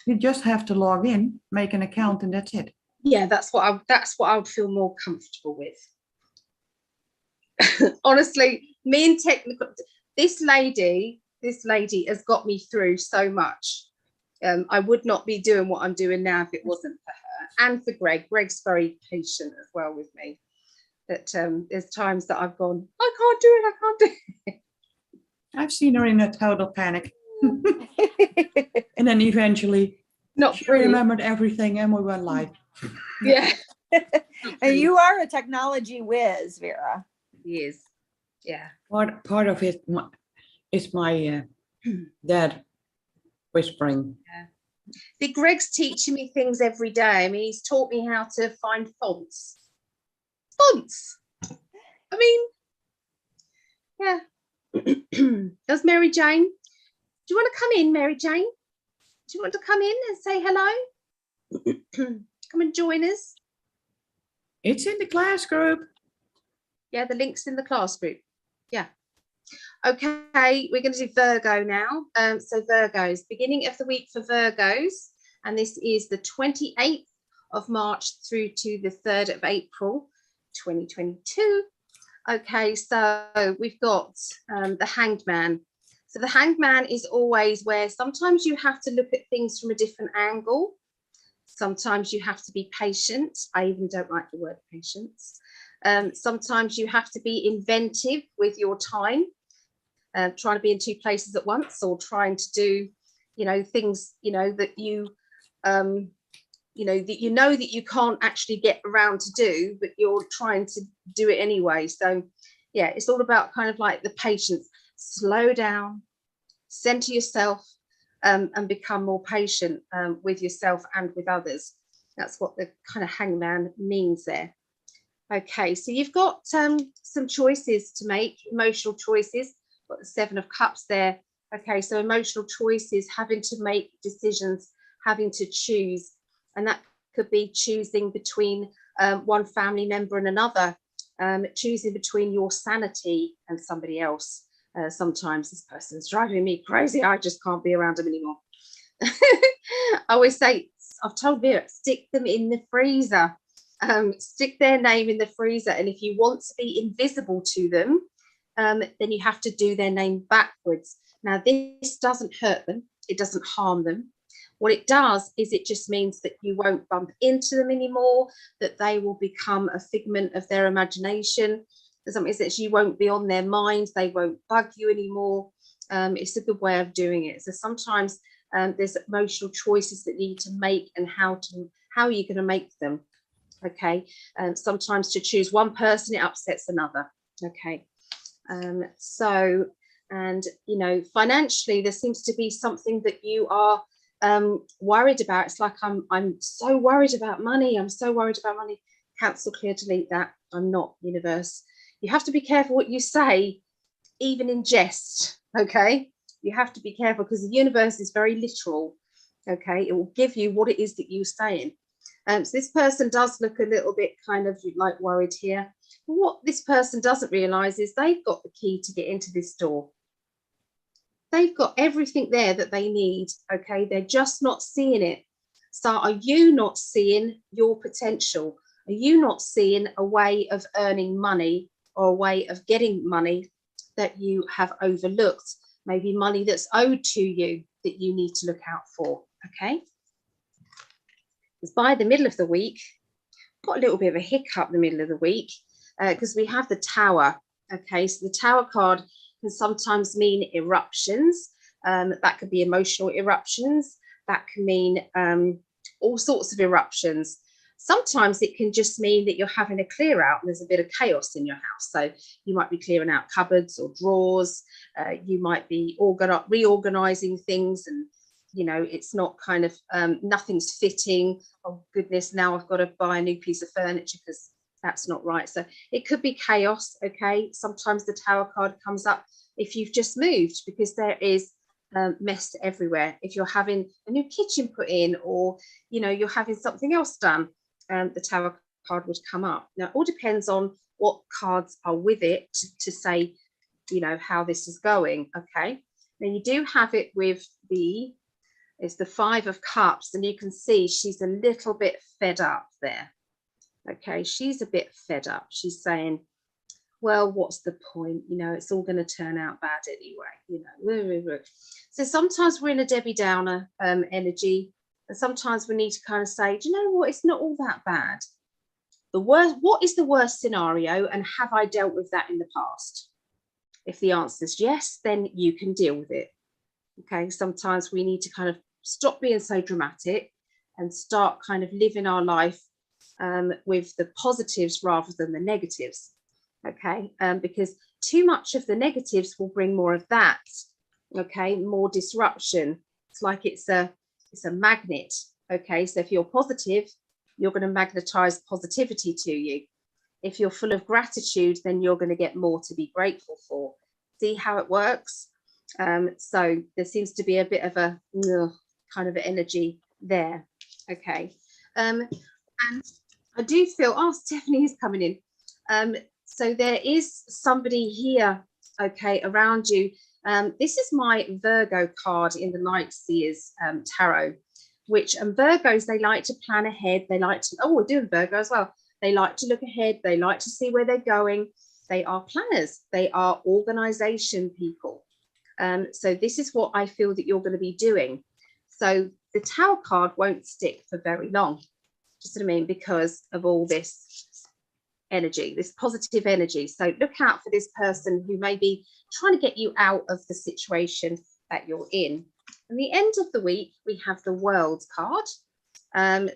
You just have to log in, make an account, and that's it. Yeah, that's what I would feel more comfortable with. Honestly, me and technical, this lady has got me through so much. I would not be doing what I'm doing now if it wasn't for her and for Greg. Greg's very patient as well with me. That there's times that I've gone, I can't do it. I've seen her in a total panic. And then eventually Not she brilliant. remembered everything and we went live. Yeah. And you are a technology whiz, Vera. He is. Yeah. Part of it is my dad whispering. See, Greg's teaching me things every day. I mean, he's taught me how to find fonts. I mean, yeah. Does Mary Jane? Do you want to come in, Mary Jane? Do you want to come in and say hello? Come and join us. It's in the class group. Yeah, the link's in the class group. Yeah. Okay, we're going to do Virgo now. So Virgos, beginning of the week for Virgos, and this is the 28th of March through to the 3rd of April, 2022. Okay, so we've got the Hanged Man. So the Hanged Man is always where sometimes you have to look at things from a different angle. Sometimes you have to be patient. I even don't like the word patience. Sometimes you have to be inventive with your time, trying to be in two places at once, or trying to do, things, that that you can't actually get around to do, but you're trying to do it anyway. So yeah, it's all about kind of like the patience. Slow down, center yourself, and become more patient with yourself and with others. That's what the kind of hangman means there. Okay, so you've got some choices to make, emotional choices. Got the 7 of Cups there. Okay, so emotional choices, having to make decisions, having to choose, and that could be choosing between one family member and another, choosing between your sanity and somebody else. Sometimes this person's driving me crazy. I just can't be around them anymore. I always say, I've told Vera, stick them in the freezer. Stick their name in the freezer, and if you want to be invisible to them, then you have to do their name backwards. Now, this doesn't hurt them. It doesn't harm them. What it does is it just means that you won't bump into them anymore, that they will become a figment of their imagination. Something that you won't be on their mind. They won't bug you anymore. It's a good way of doing it. So sometimes there's emotional choices that you need to make, and how are you going to make them? Okay. Sometimes to choose one person, it upsets another. Okay. So, and financially, there seems to be something that you are worried about. It's like I'm so worried about money. I'm so worried about money. Cancel, clear, delete that. I'm not, universe. You have to be careful what you say, even in jest. Okay, you have to be careful, because the universe is very literal. Okay, it will give you what it is that you're saying. So this person does look a little bit kind of like worried here. What this person doesn't realize is they've got the key to get into this door. They've got everything there that they need. Okay, they're just not seeing it. So are you not seeing your potential? Are you not seeing a way of earning money, or a way of getting money that you have overlooked? Maybe money that's owed to you that you need to look out for. Okay, because by the middle of the week, got a little bit of a hiccup in the middle of the week, because we have the Tower. Okay, so the Tower card can sometimes mean eruptions. That could be emotional eruptions. That can mean all sorts of eruptions. Sometimes it can just mean that you're having a clear out and there's a bit of chaos in your house. So you might be clearing out cupboards or drawers. You might be reorganizing things, and it's not kind of nothing's fitting. Oh goodness, now I've got to buy a new piece of furniture because that's not right. So it could be chaos. Okay, sometimes the Tower card comes up if you've just moved, because there is mess everywhere. If you're having a new kitchen put in, or you're having something else done, the Tower card would come up. Now it all depends on what cards are with it to say how this is going. Okay, now you do have it with it's the 5 of Cups, and you can see she's a little bit fed up there. Okay, she's a bit fed up. She's saying, well, what's the point? It's all going to turn out bad anyway. So sometimes we're in a Debbie Downer energy, and sometimes we need to kind of say, do you know what? It's not all that bad. What is the worst scenario, and have I dealt with that in the past? If the answer is yes, then you can deal with it. Okay, sometimes we need to kind of stop being so dramatic and start kind of living our life with the positives rather than the negatives. Okay, because too much of the negatives will bring more of that. Okay, more disruption. It's like it's a magnet. Okay, so if you're positive, you're going to magnetize positivity to you. If you're full of gratitude, then you're going to get more to be grateful for. See how it works? So there seems to be a bit of a kind of energy there. Okay, and I do feel, oh, Stephanie is coming in. So there is somebody here, okay, around you. This is my Virgo card in the Night Seers Tarot, which Virgos, they like to plan ahead. They like to, oh, we're doing Virgo as well. They like to look ahead. They like to see where they're going. They are planners. They are organization people. So this is what I feel that you're going to be doing. So the Tower card won't stick for very long. Just what I mean, because of all this energy, this positive energy. So look out for this person who may be trying to get you out of the situation that you're in. At the end of the week, we have the World card.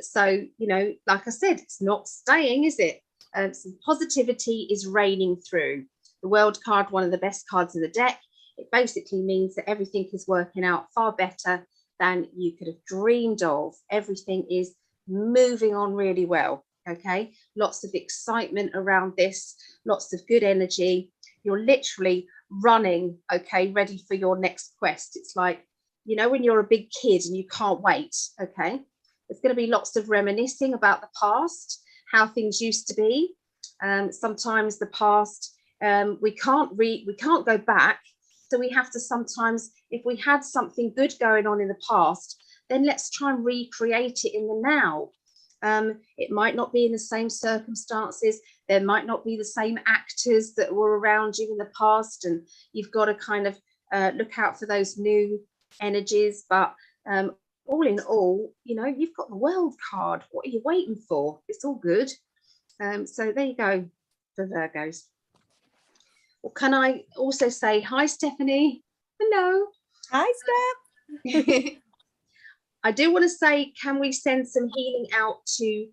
So, you know, like I said, it's not staying, is it? Some positivity is raining through. The World card, one of the best cards in the deck. It basically means that everything is working out far better than you could have dreamed of. Everything is moving on really well. Okay, lots of excitement around this, lots of good energy. You're literally running, okay, ready for your next quest. It's like, you know, when you're a big kid and you can't wait. Okay, there's going to be lots of reminiscing about the past, how things used to be. Sometimes the past, we can't go back, so we have to sometimes, if we had something good going on in the past, then let's try and recreate it in the now. It might not be in the same circumstances. There might not be the same actors that were around you in the past, and you've got to kind of look out for those new energies. But all in all, you know, you've got the World card. What are you waiting for? It's all good. So there you go for Virgos. Well, can I also say hi, Stephanie? Hello. Hi, Steph. I do want to say, can we send some healing out to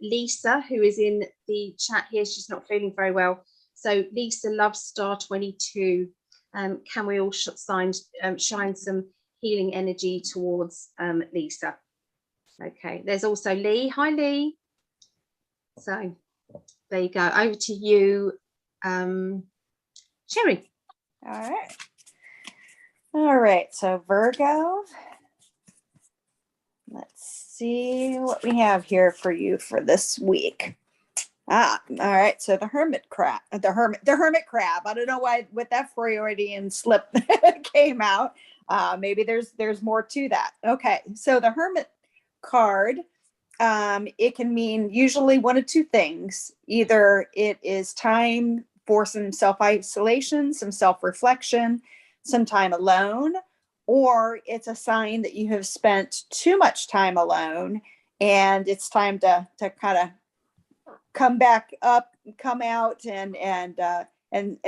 Lisa, who is in the chat here? She's not feeling very well. So Lisa loves star 22. Can we all shine some healing energy towards Lisa? Okay, there's also Lee. Hi, Lee. So there you go. Over to you, Sherry. All right. All right. So Virgo. Let's see what we have here for you for this week. All right. So the hermit crab. The hermit crab. I don't know what that Freudian slip came out. Maybe there's more to that. Okay. So the hermit card, it can mean usually one of two things. Either it is time for some self-isolation, some self-reflection, some time alone, or it's a sign that you have spent too much time alone and it's time to kind of come back up, come out and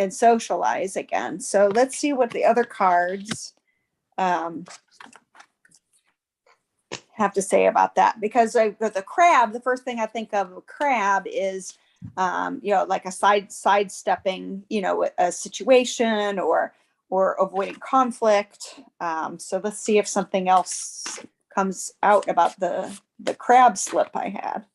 socialize again. So let's see what the other cards have to say about that, because the crab, the first thing I think of a crab is you know, like a sidestepping, you know, a situation or avoiding conflict. So let's see if something else comes out about the crab slip I had.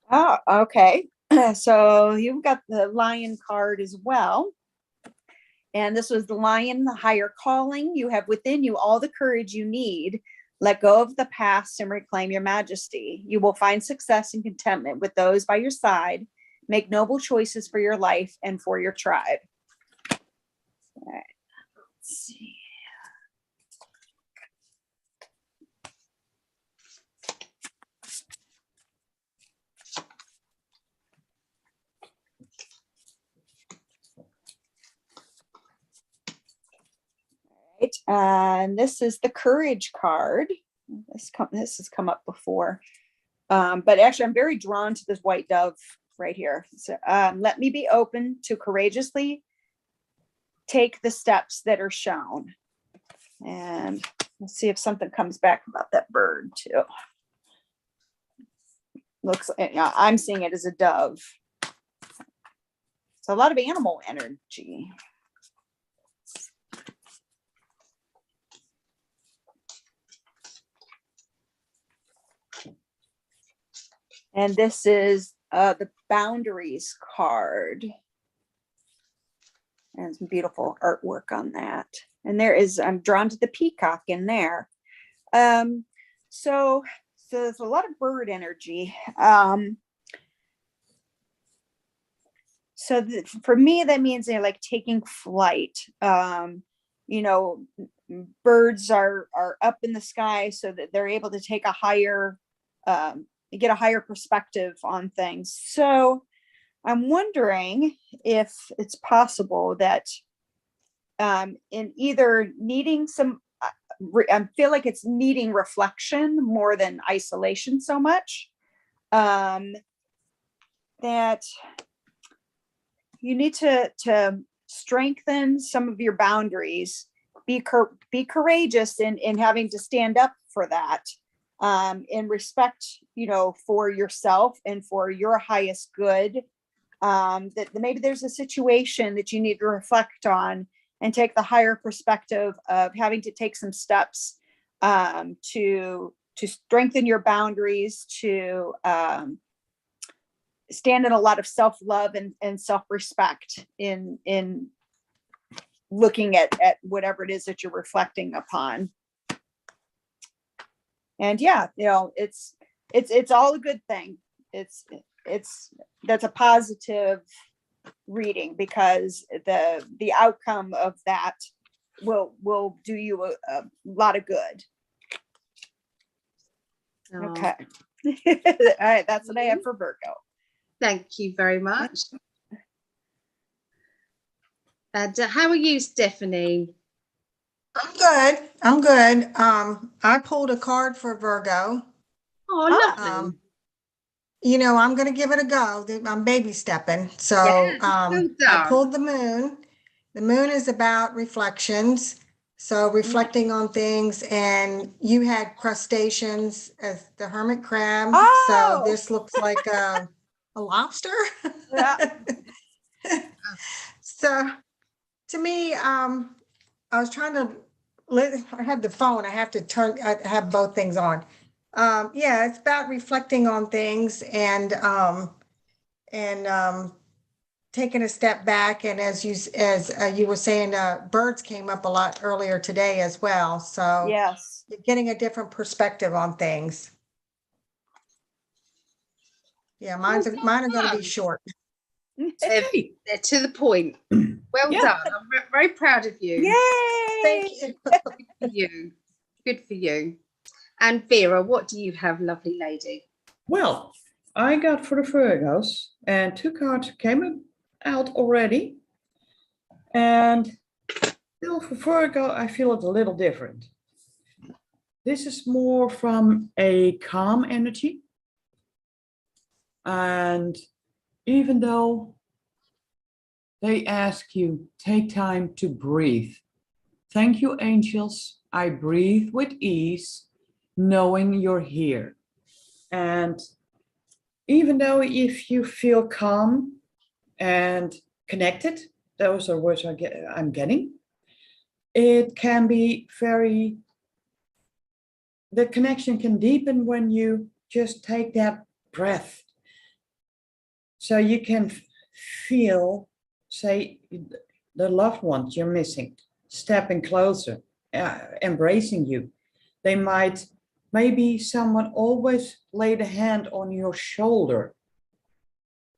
Oh, okay. So you've got the lion card as well. And this was the lion, the higher calling. You have within you all the courage you need. Let go of the past and reclaim your majesty. You will find success and contentment with those by your side. Make noble choices for your life and for your tribe. All right. Let's see. Right. And this is the courage card. This has come up before. But actually, I'm very drawn to this white dove right here. So let me be open to courageously take the steps that are shown. And let's see if something comes back about that bird too. Looks, I'm seeing it as a dove. So a lot of animal energy. And this is the boundaries card. and some beautiful artwork on that. And there is, I'm drawn to the peacock in there. So there's a lot of bird energy. For me, that means they're like taking flight. You know, birds are up in the sky so that they're able to take a higher, get a higher perspective on things. So I'm wondering if it's possible that in either needing some, I feel like it's needing reflection more than isolation so much, that you need to strengthen some of your boundaries, be courageous in having to stand up for that, in respect, you know, for yourself and for your highest good. That maybe there's a situation that you need to reflect on and take the higher perspective of having to take some steps to strengthen your boundaries, to stand in a lot of self-love and self-respect in looking at whatever it is that you're reflecting upon. And yeah, you know, it's all a good thing. That's a positive reading, because the outcome of that will do you a lot of good. Oh, Okay. All right, that's what I have for Virgo. thank you very much. And how are you, Stephanie? I'm good. I'm good. I pulled a card for Virgo. Oh, lovely. You know, I'm going to give it a go. I'm baby stepping. So Yeah, well I done. pulled the moon. The moon is about reflections. So reflecting on things, and you had crustaceans as the hermit crab. Oh! So this looks like a lobster. Yeah. So to me, I was trying to, I have the phone, I have to I have both things on. Yeah, it's about reflecting on things and taking a step back. And as you were saying, birds came up a lot earlier today as well. So Yes. you're getting a different perspective on things. Yeah, mine are going to be short. They're to the point. Well Yeah. done. I'm very proud of you. Yay! Thank you. Good for you. Good for you. And Vera, what do you have, lovely lady? Well, I got for the Virgos, and 2 cards came out already. And still for Virgo, I feel it a little different. This is more from a calm energy. And even though they ask you, take time to breathe. Thank you, angels. I breathe with ease, knowing you're here. And even though if you feel calm and connected, those are words I'm getting, it can be the connection can deepen when you just take that breath. So you can feel, say, the loved ones you're missing, stepping closer, embracing you. They might, maybe someone always laid a hand on your shoulder,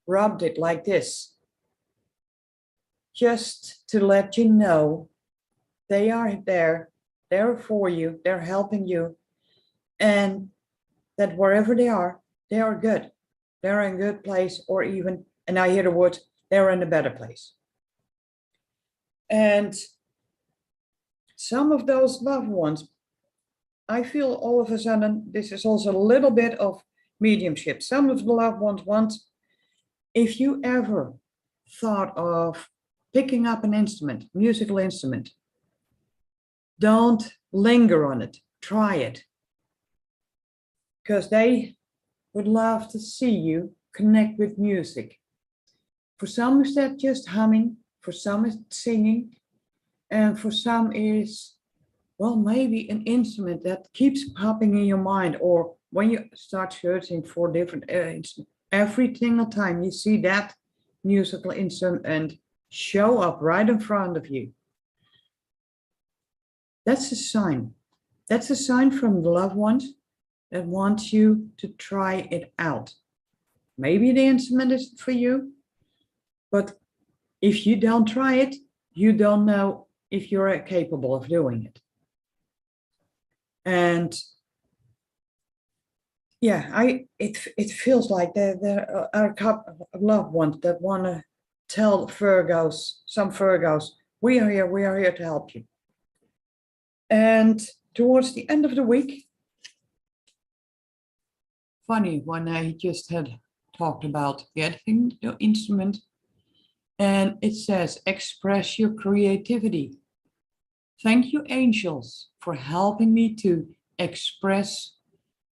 rubbed it like this, just to let you know they are there, they're for you, they're helping you, and that wherever they are good. They're in a good place, or even, and I hear the word, they're in a better place. And some of those loved ones, I feel all of a sudden, this is also a little bit of mediumship. Some of the loved ones want, if you ever thought of picking up an instrument, musical instrument, don't linger on it, try it. Because they would love to see you connect with music. For some is that just humming, for some is singing, and for some is, well, maybe an instrument that keeps popping in your mind, or when you start searching for different instruments, every single time you see that musical instrument show up right in front of you. That's a sign. That's a sign from the loved ones that want you to try it out. Maybe the instrument is for you, but if you don't try it, you don't know if you're capable of doing it. And yeah, it feels like there are a couple of loved ones that want to tell some Virgos, we are here to help you. And towards the end of the week, funny when I just had talked about getting the instrument, and it says, express your creativity. Thank you, angels, for helping me to express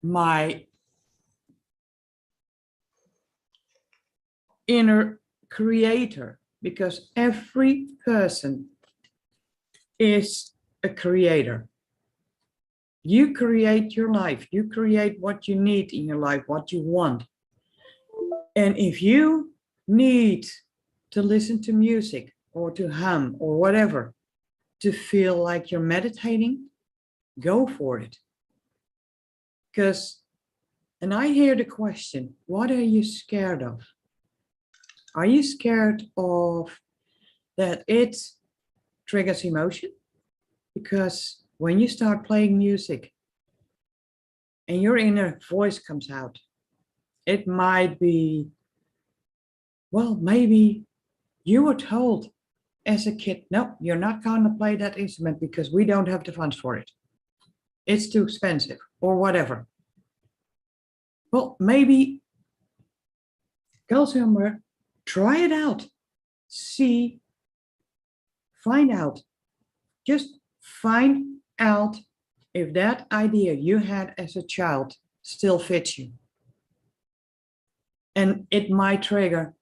my inner creator, because every person is a creator. You create your life. You create what you need in your life, what you want. And if you need to listen to music or to hum or whatever to feel like you're meditating, go for it. And I hear the question, what are you scared of? Are you scared of that it triggers emotion? Because when you start playing music and your inner voice comes out, it might be, well, maybe you were told as a kid, no, you're not going to play that instrument because we don't have the funds for it. It's too expensive or whatever. Well, maybe go somewhere, try it out, see, find out. Just find out if that idea you had as a child still fits you. And it might trigger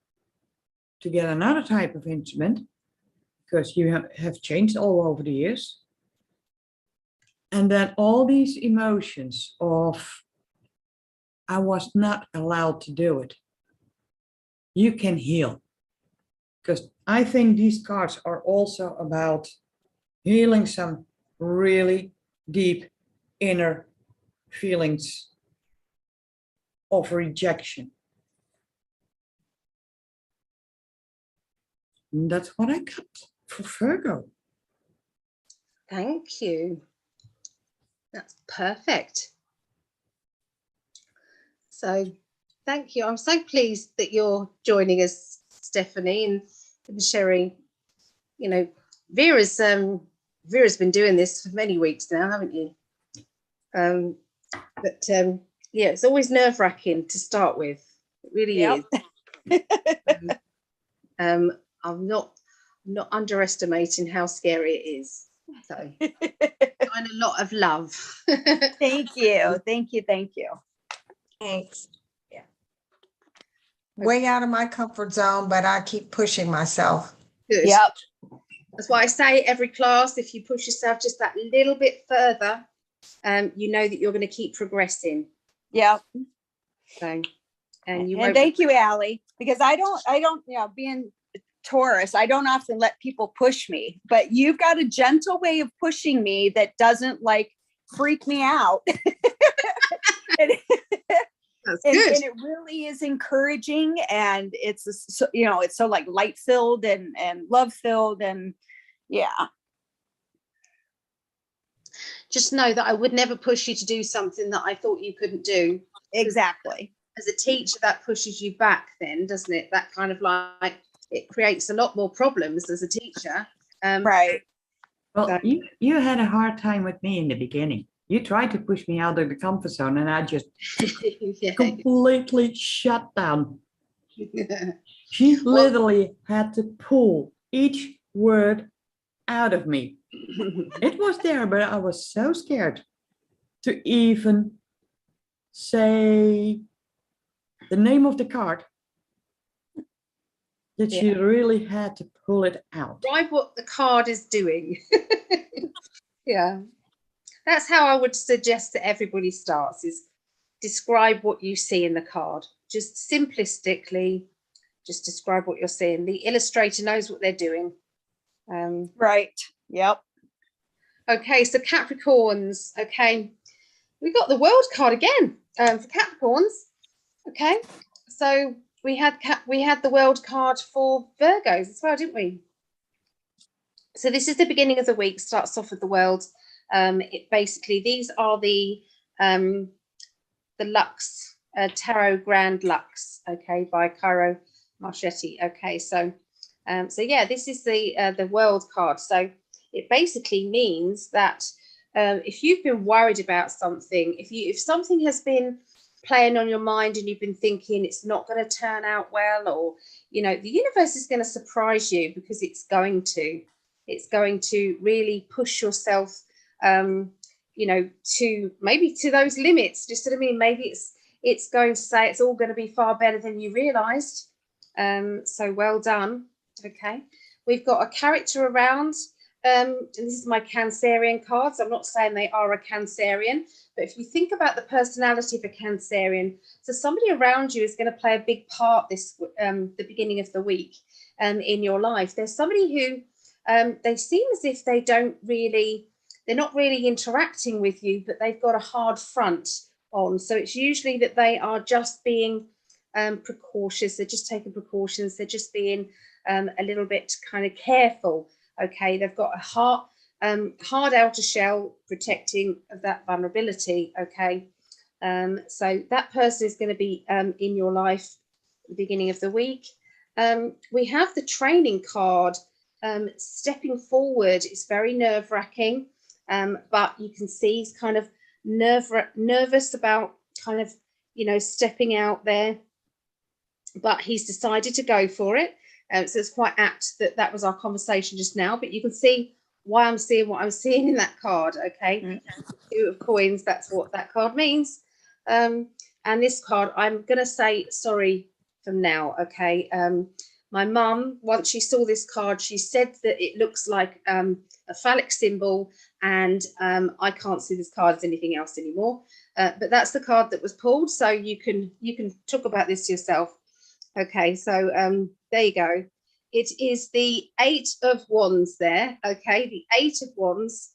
to get another type of instrument because you have changed all over the years. And then all these emotions of, I was not allowed to do it, you can heal. Because I think these cards are also about healing some really deep inner feelings of rejection. And that's what I got for Virgo. Thank you. That's perfect. So thank you. I'm so pleased that you're joining us, Stephanie, and sharing. You know, Vera's been doing this for many weeks now, haven't you? Yeah, it's always nerve-wracking to start with. It really is. I'm not underestimating how scary it is. So, and a lot of love. Thank you. Thank you. Thank you. Thanks. Yeah. Way out of my comfort zone, but I keep pushing myself. Good. Yep. That's why I say every class, if you push yourself just that little bit further, you know that you're going to keep progressing. Yep. So, and thank you, Allie, because I don't, being Taurus, I don't often let people push me, but you've got a gentle way of pushing me that doesn't like freak me out. That's good. And it really is encouraging, and it's it's so like light filled and love filled, and yeah. Just know that I would never push you to do something that I thought you couldn't do. Exactly. As a teacher, that pushes you back then, doesn't it? That kind of like, it creates a lot more problems as a teacher. Right. Well, you had a hard time with me in the beginning. You tried to push me out of the comfort zone, and I just completely shut down. She literally had to pull each word out of me. It was there, but I was so scared to even say the name of the card that she really had to pull it out. Describe what the card is doing. Yeah. That's how I would suggest that everybody starts, is describe what you see in the card. Just simplistically, just describe what you're seeing. The illustrator knows what they're doing. Right. Yep. Okay, so Capricorns. Okay, we got the World card again for Capricorns. Okay, so we had the World card for Virgos as well, didn't we? So this is the beginning of the week. Starts off with the World. It basically, these are the Lux Tarot Grand Lux. Okay, by Cairo Marchetti. Okay, so yeah, this is the World card. So it basically means that if you've been worried about something, if something has been playing on your mind and you've been thinking it's not going to turn out well, or the universe is going to surprise you, because it's going to really push yourself to maybe to those limits. Just what I mean, maybe it's going to say it's all going to be far better than you realized. So well done. Okay, we've got a character around, and this is my Cancerian cards. I'm not saying they are a Cancerian, but if you think about the personality of a Cancerian, so somebody around you is going to play a big part this the beginning of the week in your life. There's somebody who they seem as if they're not really interacting with you, but they've got a hard front on. So it's usually that they are just being precautious. They're just taking precautions. They're just being a little bit kind of careful. Okay, they've got a hard outer shell protecting of that vulnerability. Okay, so that person is going to be in your life at the beginning of the week. We have the training card. Stepping forward is very nerve-wracking, but you can see he's kind of nervous about kind of stepping out there, but he's decided to go for it. So it's quite apt that was our conversation just now, but you can see why I'm seeing what I'm seeing in that card. Okay, Two of coins, that's what that card means. And this card, I'm gonna say sorry from now. Okay, my mum, once she saw this card, she said that it looks like a phallic symbol, and I can't see this card as anything else anymore. But that's the card that was pulled, so you can talk about this yourself. Okay, so there you go. It is the 8 of Wands there. Okay, the 8 of Wands.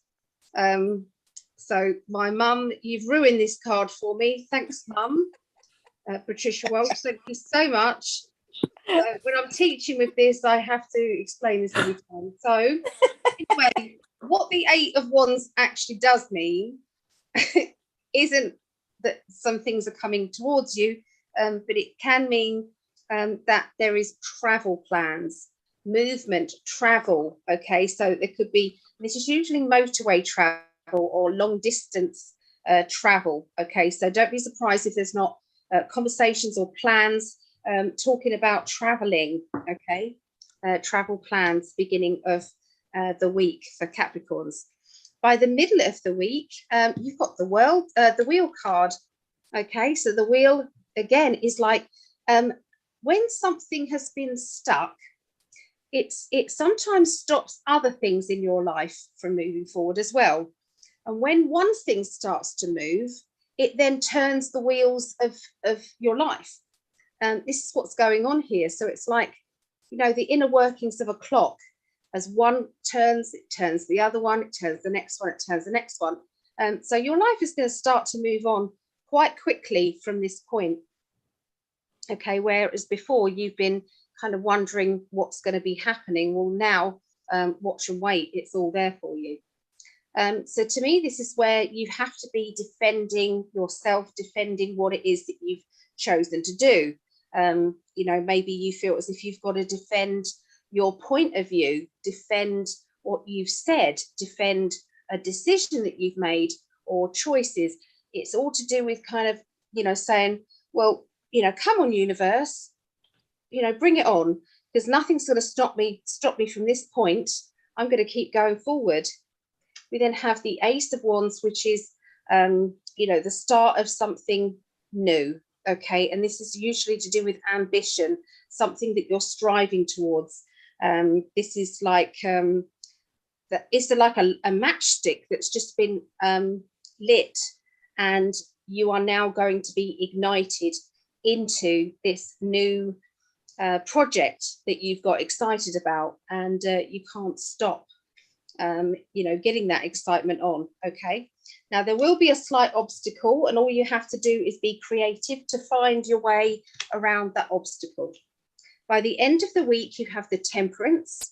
So my mum, you've ruined this card for me. Thanks, Mum. Patricia Welch, thank you so much. When I'm teaching with this, I have to explain this every time. So anyway, what the 8 of Wands actually does mean isn't that some things are coming towards you, but it can mean that there is travel plans, movement, travel. Okay, so there could be, this is usually motorway travel or long distance travel. Okay, so don't be surprised if there's not conversations or plans talking about traveling. Okay, travel plans beginning of the week for Capricorns. By the middle of the week, you've got the wheel card. Okay, so the wheel again is like when something has been stuck, it sometimes stops other things in your life from moving forward as well. And when one thing starts to move, it then turns the wheels of your life. And this is what's going on here. So it's like, the inner workings of a clock. As one turns, it turns the other one, it turns the next one, it turns the next one. So your life is going to start to move on quite quickly from this point. Okay, whereas before you've been kind of wondering what's going to be happening. Well, now watch and wait, it's all there for you. So to me, this is where you have to be defending yourself, defending what it is that you've chosen to do. Maybe you feel as if you've got to defend your point of view, defend what you've said, defend a decision that you've made or choices. It's all to do with kind of, saying, well, come on, universe, bring it on, because nothing's going to stop me from this point. I'm going to keep going forward. We then have the Ace of Wands, which is, the start of something new. Okay, and this is usually to do with ambition, something that you're striving towards. This is like it's like a matchstick that's just been lit, and you are now going to be ignited into this new project that you've got excited about, and you can't stop getting that excitement on. Okay, now there will be a slight obstacle, and all you have to do is be creative to find your way around that obstacle. By the end of the week, you have the Temperance.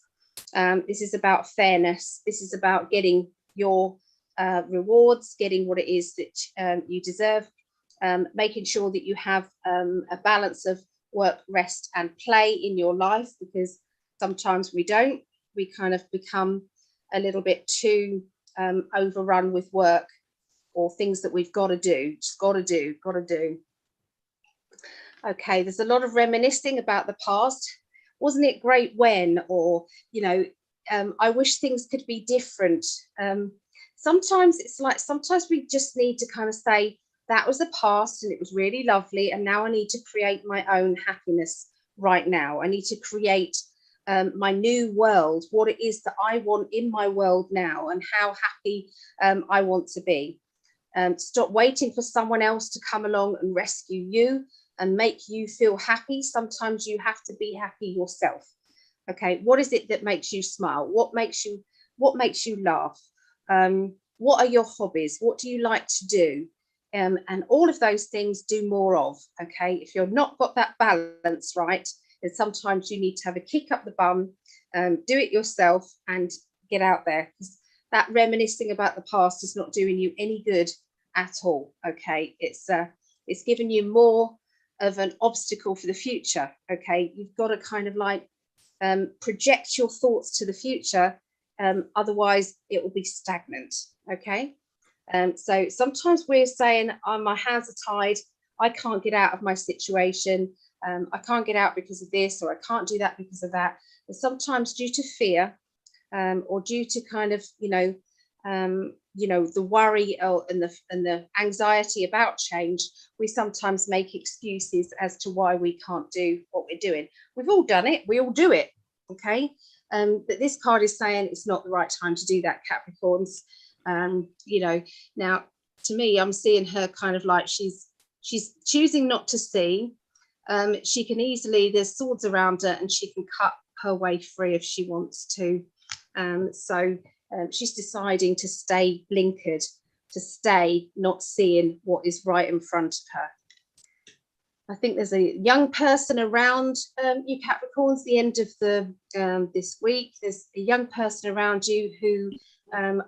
This is about fairness. This is about getting your rewards, getting what it is that you deserve, making sure that you have a balance of work, rest, and play in your life, because sometimes we don't. We kind of become a little bit too overrun with work or things that we've got to do, just got to do. Okay, there's a lot of reminiscing about the past. Wasn't it great when? Or, I wish things could be different. Sometimes it's like, sometimes we just need to kind of say, that was the past and it was really lovely, and now I need to create my own happiness right now. I need to create my new world, what it is that I want in my world now, and how happy I want to be. Stop waiting for someone else to come along and rescue you and make you feel happy. Sometimes you have to be happy yourself. Okay, what is it that makes you smile? What makes you laugh? What are your hobbies? What do you like to do? And all of those things, do more of. Okay, if you're not got that balance right, then sometimes you need to have a kick up the bum, do it yourself, and get out there, because that reminiscing about the past is not doing you any good at all. Okay, it's giving you more of an obstacle for the future. Okay, you've got to kind of like project your thoughts to the future, otherwise it will be stagnant. Okay, so sometimes we're saying, oh, my hands are tied, I can't get out of my situation, I can't get out because of this, or I can't do that because of that. But sometimes due to fear, or due to kind of the worry and the anxiety about change, we sometimes make excuses as to why we can't do what we're doing. We've all done it, we all do it. Okay, but this card is saying it's not the right time to do that, Capricorns. Now to me, I'm seeing her kind of like she's choosing not to see. She can easily, there's swords around her, and she can cut her way free if she wants to. She's deciding to stay blinkered, to stay not seeing what is right in front of her. I think there's a young person around you, Capricorns, the end of this week. There's a young person around you who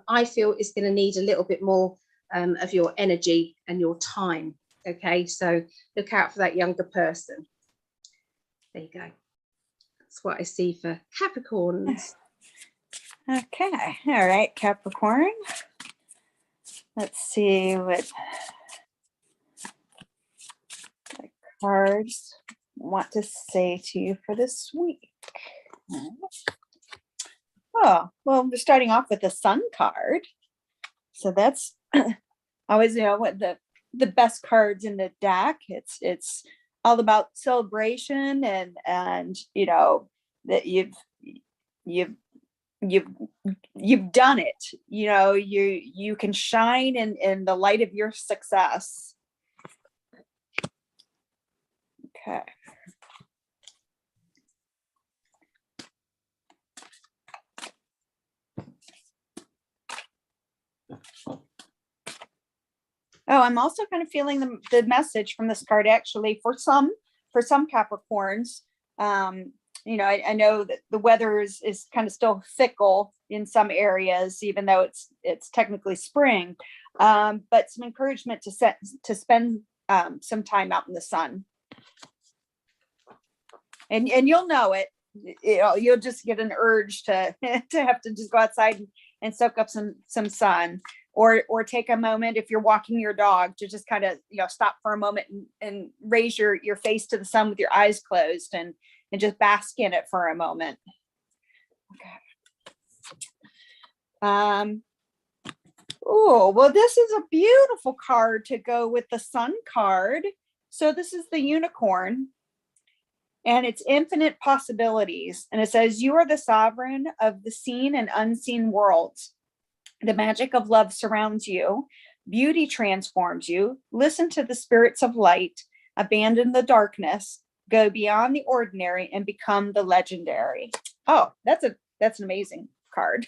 I feel is going to need a little bit more of your energy and your time. Okay, so look out for that younger person. There you go. That's what I see for Capricorns. Okay, all right, Capricorn. Let's see what the cards want to say to you for this week. Oh, well, we're starting off with the Sun card. So that's always, what the best cards in the deck. It's all about celebration and that you've done it. You can shine in the light of your success. Okay. Oh, I'm also kind of feeling the message from this card, actually, for some Capricorns. I know that the weather is kind of still fickle in some areas, even though it's technically spring. But some encouragement to spend some time out in the sun. And you'll know it. You'll just get an urge to have to just go outside and soak up some sun. Or take a moment, if you're walking your dog, to just kind of stop for a moment and raise your face to the sun with your eyes closed and just bask in it for a moment. Okay. Oh, well, this is a beautiful card to go with the Sun card. So this is the Unicorn, and it's infinite possibilities. And it says, you are the sovereign of the seen and unseen worlds. The magic of love surrounds you. Beauty transforms you. Listen to the spirits of light. Abandon the darkness. go beyond the ordinary, and become the legendary. Oh, that's an amazing card.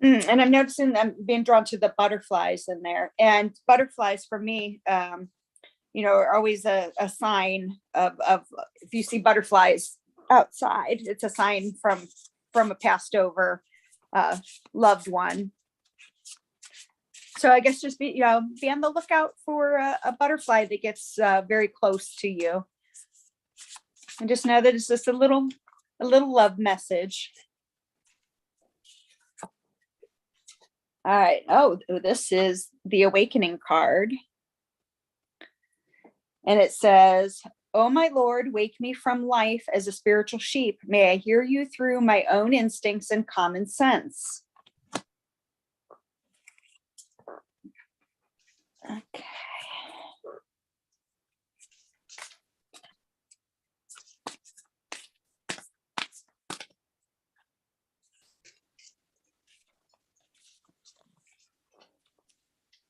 And I'm noticing I'm being drawn to the butterflies in there. And butterflies for me, are always a sign of if you see butterflies outside, it's a sign from a passed over loved one. So I guess just be on the lookout for a butterfly that gets very close to you. And just know that it's just a little love message. All right. Oh, this is the Awakening card. And it says, "Oh, my Lord, wake me from life as a spiritual sheep. May I hear you through my own instincts and common sense." Okay.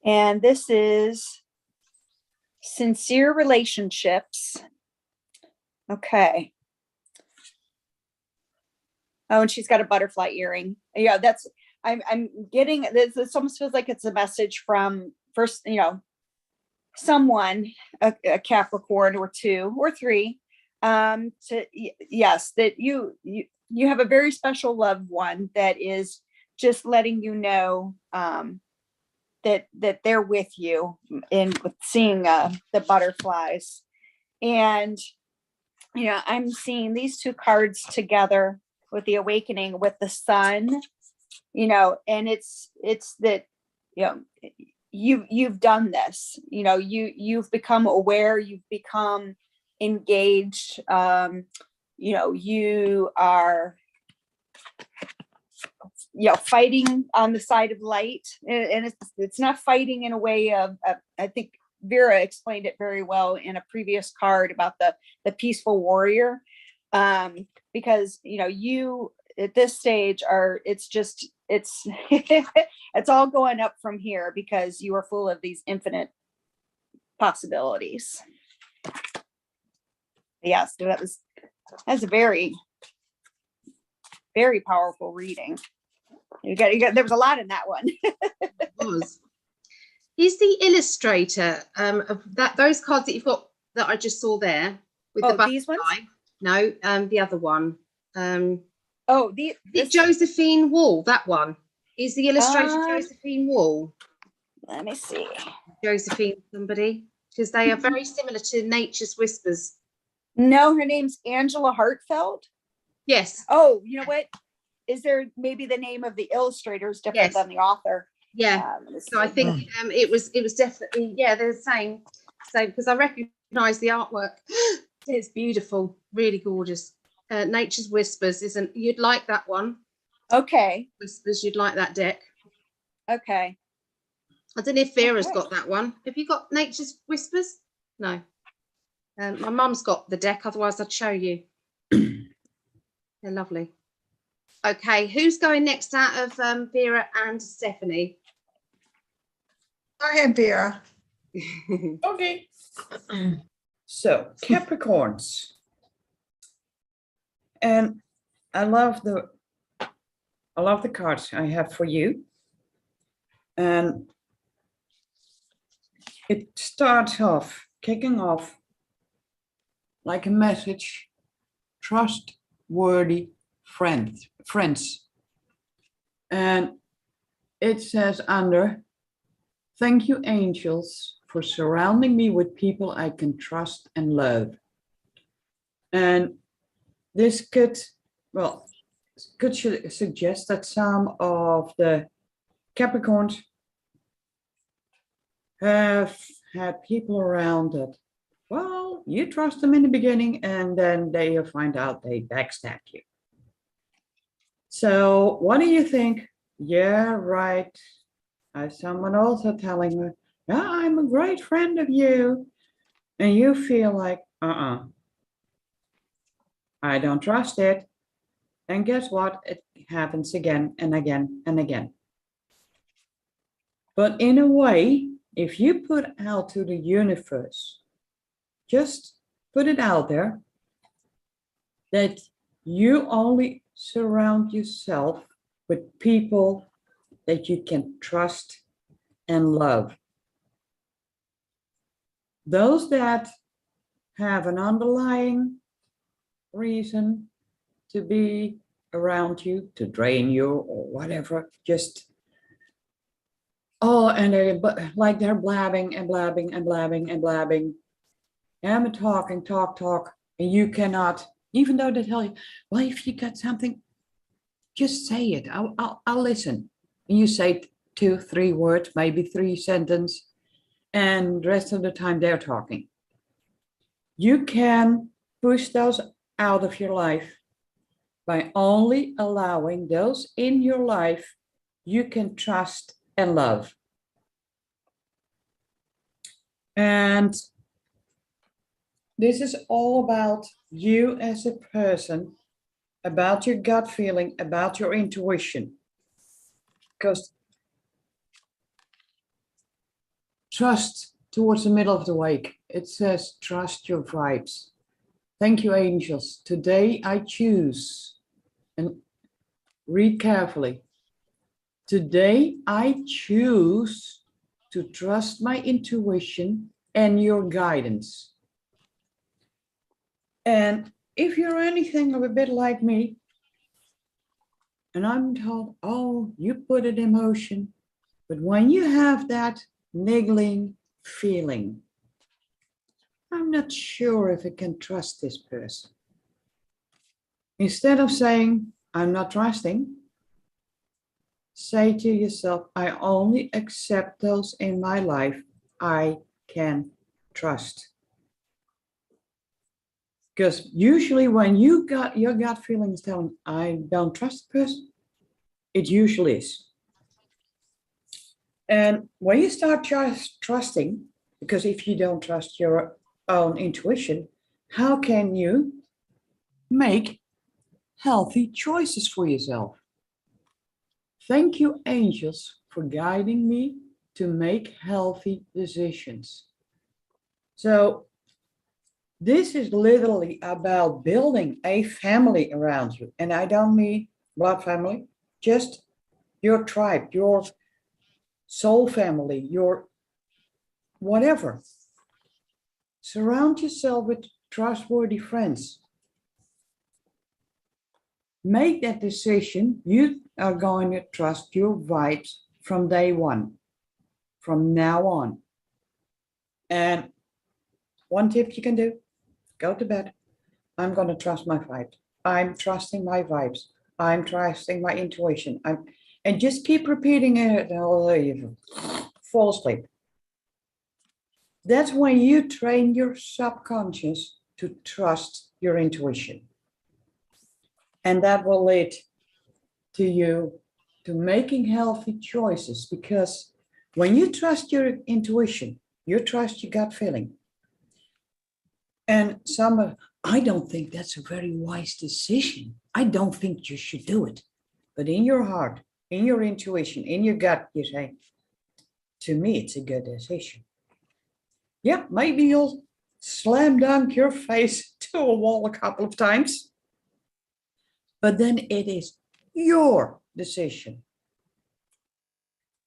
And this is sincere relationships. Okay. Oh, and she's got a butterfly earring. Yeah, I'm getting this. This almost feels like it's a message from first, someone, a Capricorn or 2 or 3, yes, that you have a very special loved one that is just letting you know that they're with you in with seeing the butterflies. And I'm seeing these 2 cards together with the Awakening, with the sun, and it's that you've done this, you've become aware, you've become engaged, you are fighting on the side of light, and it's not fighting in a way of I think Vera explained it very well in a previous card about the peaceful warrior, because you at this stage it's it's all going up from here because you are full of these infinite possibilities. Yes, that's a very, very powerful reading. You got there was a lot in that one. It was. He's the illustrator of those cards that you've got that I just saw there with the these ones? No, the other one. This Josephine Wall, that one. Is the illustrator Uh, Josephine Wall? let me see. Josephine somebody, because they are very similar to Nature's Whispers. No, her name's Angela Hartfeld. Yes. Oh, you know what? Is there maybe the name of the illustrator is different than the author? Yeah. So I think it was definitely, they're the same. So because I recognize the artwork. It's beautiful, really gorgeous. Nature's Whispers you'd like that one. Okay. Whispers, you'd like that deck. Okay. I don't know if Vera's got that one. Have you got Nature's Whispers? No. My mum's got the deck, otherwise I'd show you. They're lovely. Okay, who's going next out of Vera and Stephanie? Go ahead, Vera. Okay. So Capricorns. And I love the cards I have for you. And it starts off, kicking off like a message, trustworthy friends. And it says under, "Thank you, angels, for surrounding me with people I can trust and love." And this could suggest that some of the Capricorns have had people around that, well, you trust them in the beginning and then they find out they backstab you. So what do you think? Yeah, right. Someone also telling me, yeah, I'm a great friend of you. And you feel like, I don't trust it. And guess what? It happens again and again and again. But in a way, if you put out to the universe, just put it out there, that you only surround yourself with people that you can trust and love. Those that have an underlying reason to be around you, to drain you or whatever, just, oh, and like they're blabbing and blabbing and blabbing and blabbing and talking, talk, and you cannot, even though they tell you, well, if you got something, just say it. I'll listen. And you say 2, 3 words, maybe 3 sentences, and the rest of the time they're talking. You can push those out of your life by only allowing those in your life you can trust and love. And this is all about you as a person, about your gut feeling, about your intuition. Because trust towards the middle of the week, it says trust your vibes. Thank you, angels. Today I choose, and read carefully. Today I choose to trust my intuition and your guidance. And if you're anything of a bit like me, and I'm told, oh, you put it in motion, but when you have that niggling feeling, I'm not sure if I can trust this person. Instead of saying, I'm not trusting, say to yourself, I only accept those in my life I can trust. Because usually when you got your gut feeling is telling, I don't trust the person, it usually is. And when you start just trusting, because if you don't trust your own intuition, how can you make healthy choices for yourself? Thank you, angels, for guiding me to make healthy decisions. So this is literally about building a family around you. And I don't mean blood family, just your tribe, your soul family, your whatever. Surround yourself with trustworthy friends. Make that decision. You are going to trust your vibes from day one, from now on. And one tip you can do, go to bed. I'm going to trust my vibes. I'm trusting my vibes. I'm trusting my intuition. And just keep repeating it until you fall asleep. That's when you train your subconscious to trust your intuition. And that will lead to you to making healthy choices, because when you trust your intuition, you trust your gut feeling. And I don't think that's a very wise decision. I don't think you should do it. But in your heart, in your intuition, in your gut, you say, to me, it's a good decision. Yeah, maybe you'll slam dunk your face to a wall a couple of times, but then it is your decision.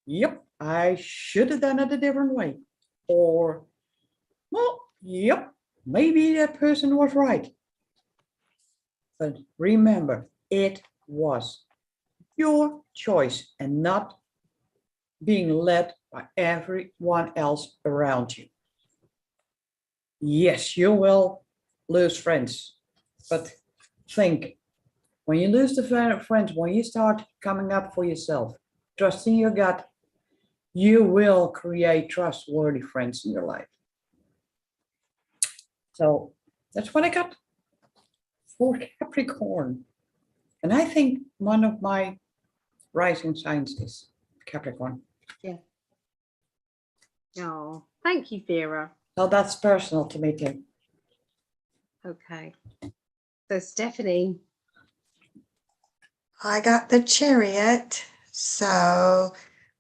Yep, I should have done it a different way. Or, well, yep, maybe that person was right. But remember, it was your choice and not being led by everyone else around you. Yes, you will lose friends, but think, when you lose the friends, when you start coming up for yourself, trusting your gut, you will create trustworthy friends in your life. So that's what I got for Capricorn. And I think one of my rising signs is Capricorn. Yeah. Oh, thank you, Vera. So that's personal to me too. Okay. So Stephanie, I got the Chariot. So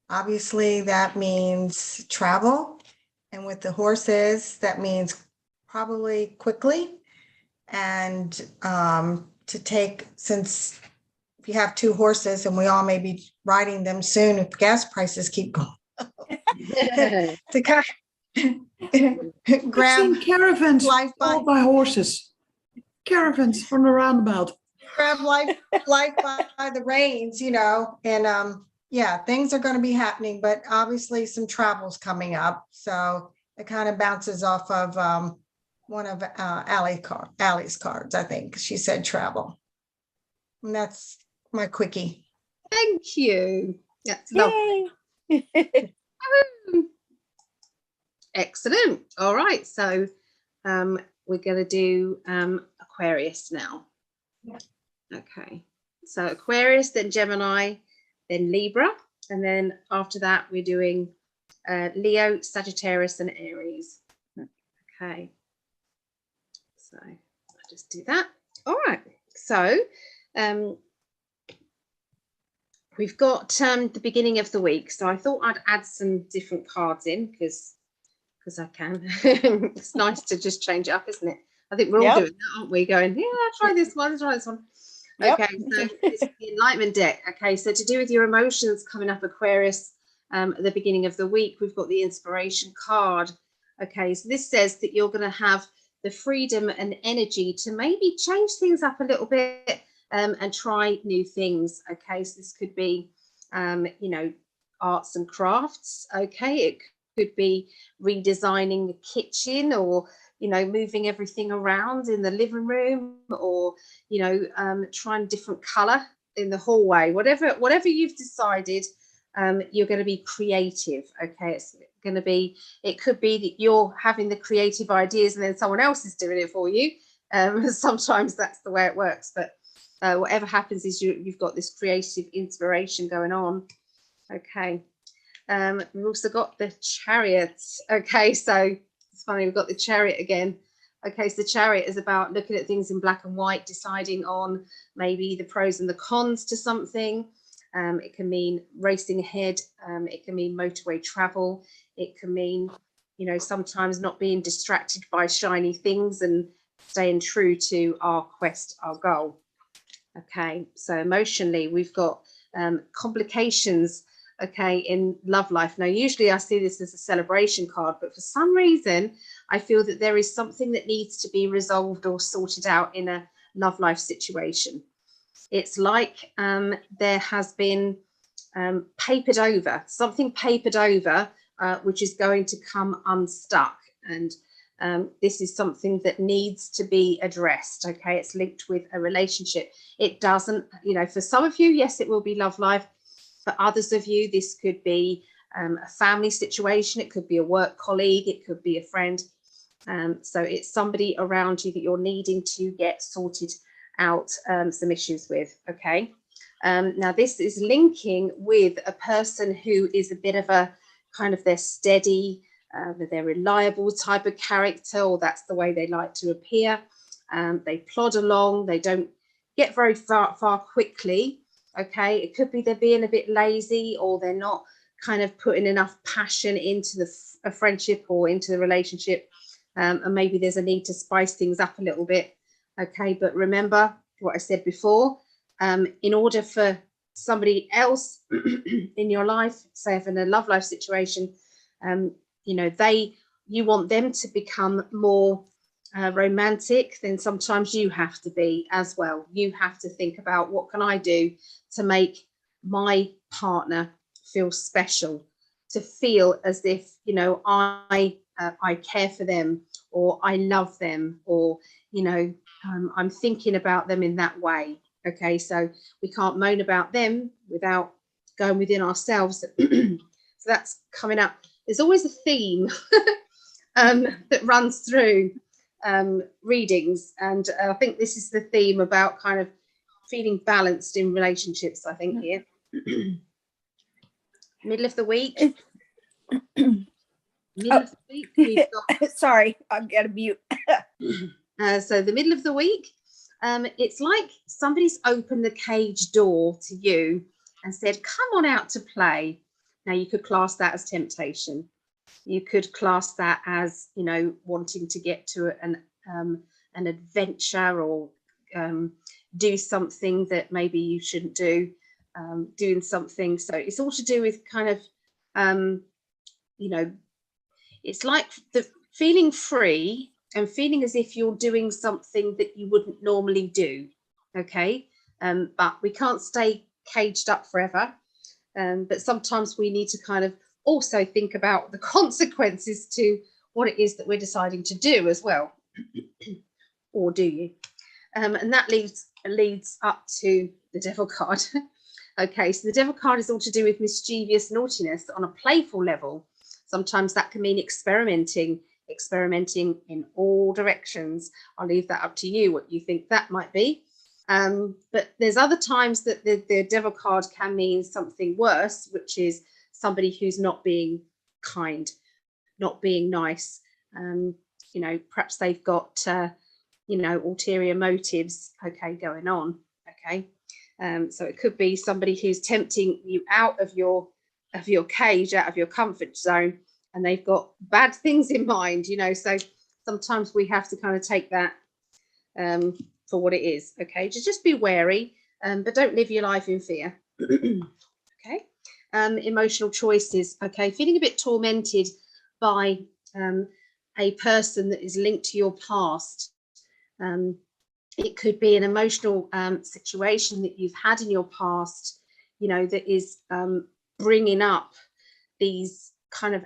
obviously that means travel. And with the horses, that means probably quickly. And to take, since if you have two horses and we all may be riding them soon if gas prices keep going, to kind of I've seen grab caravans life by pulled by horses. Caravans from the roundabout. life by the reins, you know, and yeah, things are going to be happening, but obviously some travel's coming up. So it kind of bounces off of one of Allie's cards, I think. She said travel. And that's my quickie. Thank you. That's lovely. Yay. Excellent. All right. So we're going to do Aquarius now. Okay. So Aquarius, then Gemini, then Libra. And then after that, we're doing Leo, Sagittarius, and Aries. Okay. So I'll just do that. All right. So we've got the beginning of the week. So I thought I'd add some different cards in because I can. It's nice to just change it up, isn't it? I think we're all doing that, aren't we? Going, yeah, try this one, try this one. Yep. Okay, so it's the Enlightenment deck. Okay, so to do with your emotions coming up, Aquarius, at the beginning of the week, we've got the inspiration card. Okay, so this says that you're going to have the freedom and energy to maybe change things up a little bit and try new things. Okay, so this could be, you know, arts and crafts. Okay, it could be redesigning the kitchen, or you know, moving everything around in the living room, or you know, trying different color in the hallway. Whatever you've decided, you're going to be creative. Okay, it's going to be, it could be that you're having the creative ideas and then someone else is doing it for you. Sometimes that's the way it works, but whatever happens is you've got this creative inspiration going on. Okay. We've also got the Chariot. Okay, so it's funny, we've got the Chariot again. Okay, so the Chariot is about looking at things in black and white, deciding on maybe the pros and the cons to something. It can mean racing ahead. It can mean motorway travel. It can mean, you know, sometimes not being distracted by shiny things and staying true to our quest, our goal. Okay, so emotionally, we've got complications, okay, in love life. Now, usually I see this as a celebration card, but for some reason, I feel that there is something that needs to be resolved or sorted out in a love life situation. It's like there has been papered over, something papered over, which is going to come unstuck. And this is something that needs to be addressed. Okay, it's linked with a relationship. It doesn't, you know, for some of you, yes, it will be love life. For others of you, this could be a family situation. It could be a work colleague. It could be a friend. So it's somebody around you that you're needing to get sorted out some issues with. Okay. Now, this is linking with a person who is a bit of a kind of their steady, they're reliable type of character, or that's the way they like to appear. They plod along. They don't get very far quickly. Okay, it could be they're being a bit lazy, or they're not kind of putting enough passion into a friendship or into the relationship, and maybe there's a need to spice things up a little bit. Okay, but remember what I said before, in order for somebody else in your life, say if in a love life situation, you know, you want them to become more romantic, then sometimes you have to be as well. You have to think about, what can I do to make my partner feel special, to feel as if, you know, I care for them, or I love them, or, you know, I'm thinking about them in that way. Okay, so we can't moan about them without going within ourselves. So that's coming up. There's always a theme that runs through readings, and I think this is the theme about kind of feeling balanced in relationships, I think, here. Middle of the week. Middle of the week, we've got Sorry, I've got to mute. so the middle of the week, It's like somebody's opened the cage door to you and said, come on out to play. Now, you could class that as temptation. You could class that as, you know, wanting to get to an adventure, or do something that maybe you shouldn't do, doing something. So it's all to do with kind of, you know, it's like the feeling free and feeling as if you're doing something that you wouldn't normally do. Okay. But we can't stay caged up forever. But sometimes we need to kind of also think about the consequences to what it is that we're deciding to do as well. Or do you? And that leads up to the devil card. Okay, so the devil card is all to do with mischievous naughtiness on a playful level. Sometimes that can mean experimenting in all directions. I'll leave that up to you, what you think that might be. But there's other times that the devil card can mean something worse, which is somebody who's not being kind, not being nice. You know, perhaps they've got, you know, ulterior motives, okay, going on, okay. So it could be somebody who's tempting you out of your cage, out of your comfort zone, and they've got bad things in mind, you know. So sometimes we have to kind of take that for what it is, okay. Just be wary, but don't live your life in fear. Okay. Emotional choices, okay. Feeling a bit tormented by a person that is linked to your past. It could be an emotional situation that you've had in your past, you know, that is bringing up these kind of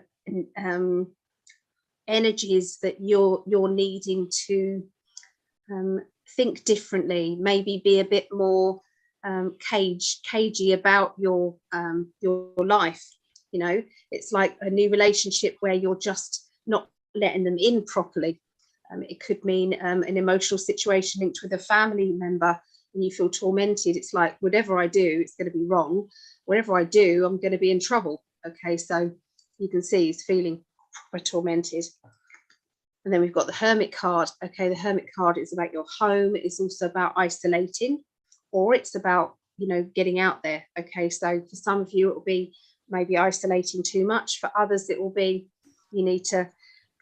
energies that you're needing to think differently, maybe be a bit more cagey about your life. You know, it's like a new relationship where you're just not letting them in properly. It could mean an emotional situation linked with a family member and you feel tormented. It's like, whatever I do, it's going to be wrong. Whatever I do, I'm going to be in trouble. Okay, so you can see he's feeling tormented. And then we've got the Hermit card. Okay, the Hermit card is about your home. It's also about isolating, or it's about, you know, getting out there. Okay, so for some of you, it will be maybe isolating too much. For others, it will be you need to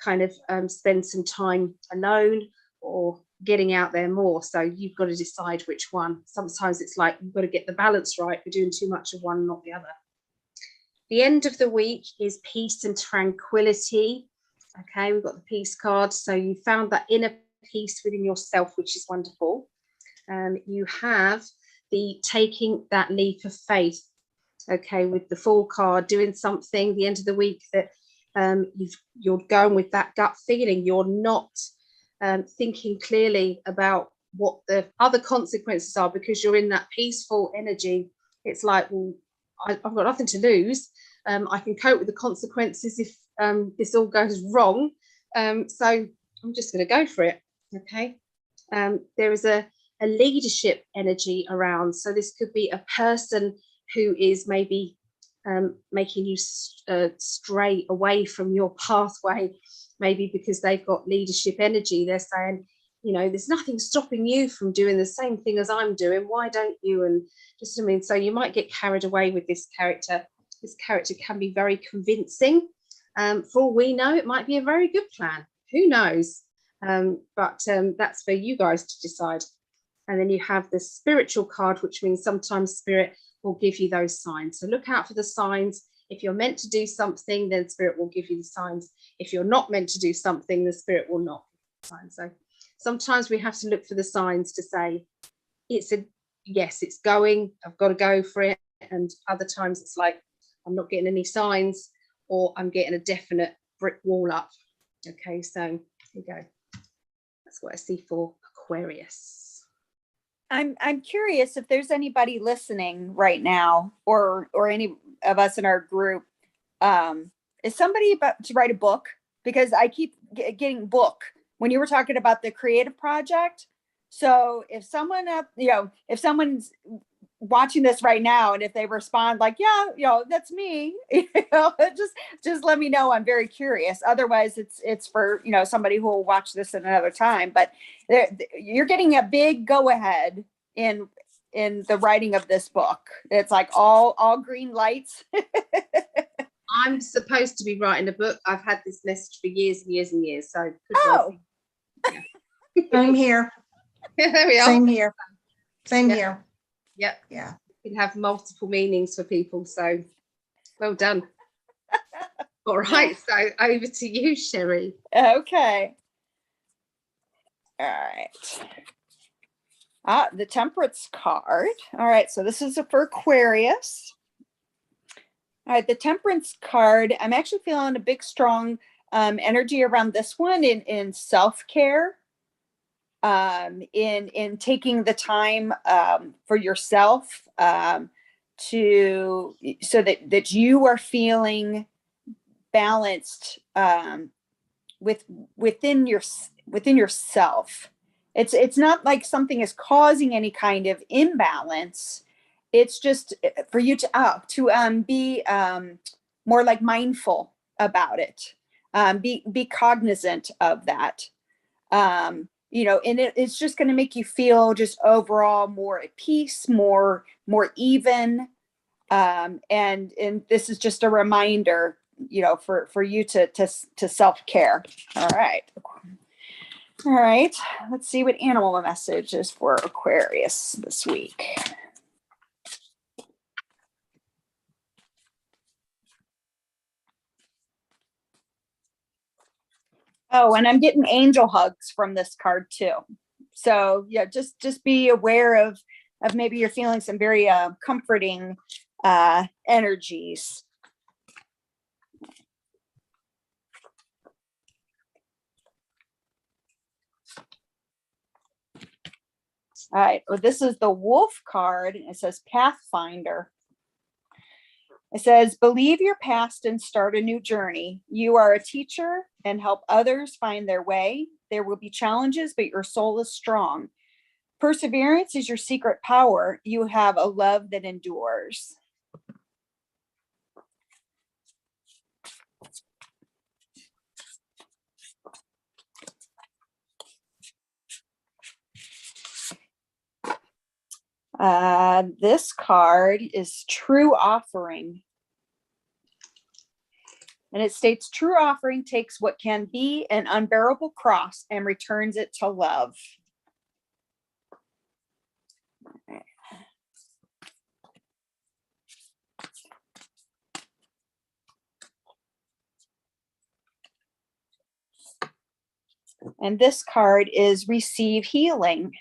kind of spend some time alone or getting out there more. So you've got to decide which one. Sometimes it's like you've got to get the balance right. We're doing too much of one, not the other. The end of the week is peace and tranquility. Okay, we've got the peace card. So you found that inner peace within yourself, which is wonderful. You have the taking that leap of faith. Okay, with the Fool card, doing something the end of the week that you're going with that gut feeling. You're not thinking clearly about what the other consequences are because you're in that peaceful energy. It's like, well, I've got nothing to lose. I can cope with the consequences if this all goes wrong. So I'm just going to go for it. Okay. There is a leadership energy around. So this could be a person who is maybe making you stray away from your pathway, maybe because they've got leadership energy. They're saying, you know, there's nothing stopping you from doing the same thing as I'm doing. Why don't you? And just, I mean, so you might get carried away with this character. This character can be very convincing. For all we know, it might be a very good plan. Who knows? But that's for you guys to decide. And then you have the spiritual card, which means sometimes spirit will give you those signs. So look out for the signs. If you're meant to do something, then spirit will give you the signs. If you're not meant to do something, the spirit will not give the signs. So sometimes we have to look for the signs to say, it's a yes, it's going, I've got to go for it. And other times it's like, I'm not getting any signs, or I'm getting a definite brick wall up. Okay, so here you go. That's what I see for Aquarius. I'm curious if there's anybody listening right now, or any of us in our group. Is somebody about to write a book? Because I keep getting book when you were talking about the creative project. So if someone if someone's watching this right now, and if they respond like, yeah, that's me, just let me know. I'm very curious. Otherwise, it's for somebody who will watch this at another time. But you're getting a big go ahead in the writing of this book. It's like all green lights. I'm supposed to be writing a book. I've had this message for years and years and years. So Same here. there we are. Same here. Same Yeah. here. Yep. Yeah. It can have multiple meanings for people. So well done. All right. So over to you, Sherry. Okay. All right. The Temperance card. All right. So this is for Aquarius. All right. The Temperance card. I'm actually feeling a big, strong energy around this one in self-care. In taking the time for yourself so that you are feeling balanced within yourself. It's not like something is causing any kind of imbalance. It's just for you to be more like mindful about it. Be cognizant of that. And it's just going to make you feel just overall more at peace, more even. And this is just a reminder, for you to self-care. All right. Let's see what animal message is for Aquarius this week. Oh, and I'm getting angel hugs from this card too. So yeah, just be aware of maybe you're feeling some very comforting energies. All right, well, this is the Wolf card. It says Pathfinder. It says, believe your past and start a new journey. You are a teacher and help others find their way. There will be challenges, but your soul is strong. Perseverance is your secret power. You have a love that endures. This card is True Offering. And it states, true offering takes what can be an unbearable cross and returns it to love. And this card is Receive Healing.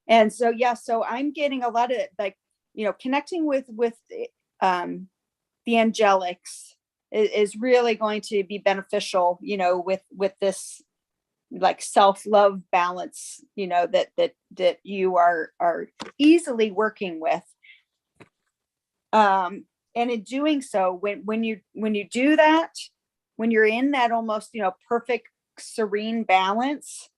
And so, so I'm getting a lot of connecting with the angelics is really going to be beneficial, with this like self-love balance, that you are easily working with. And in doing so, when you do that, when you're in that almost, perfect serene balance,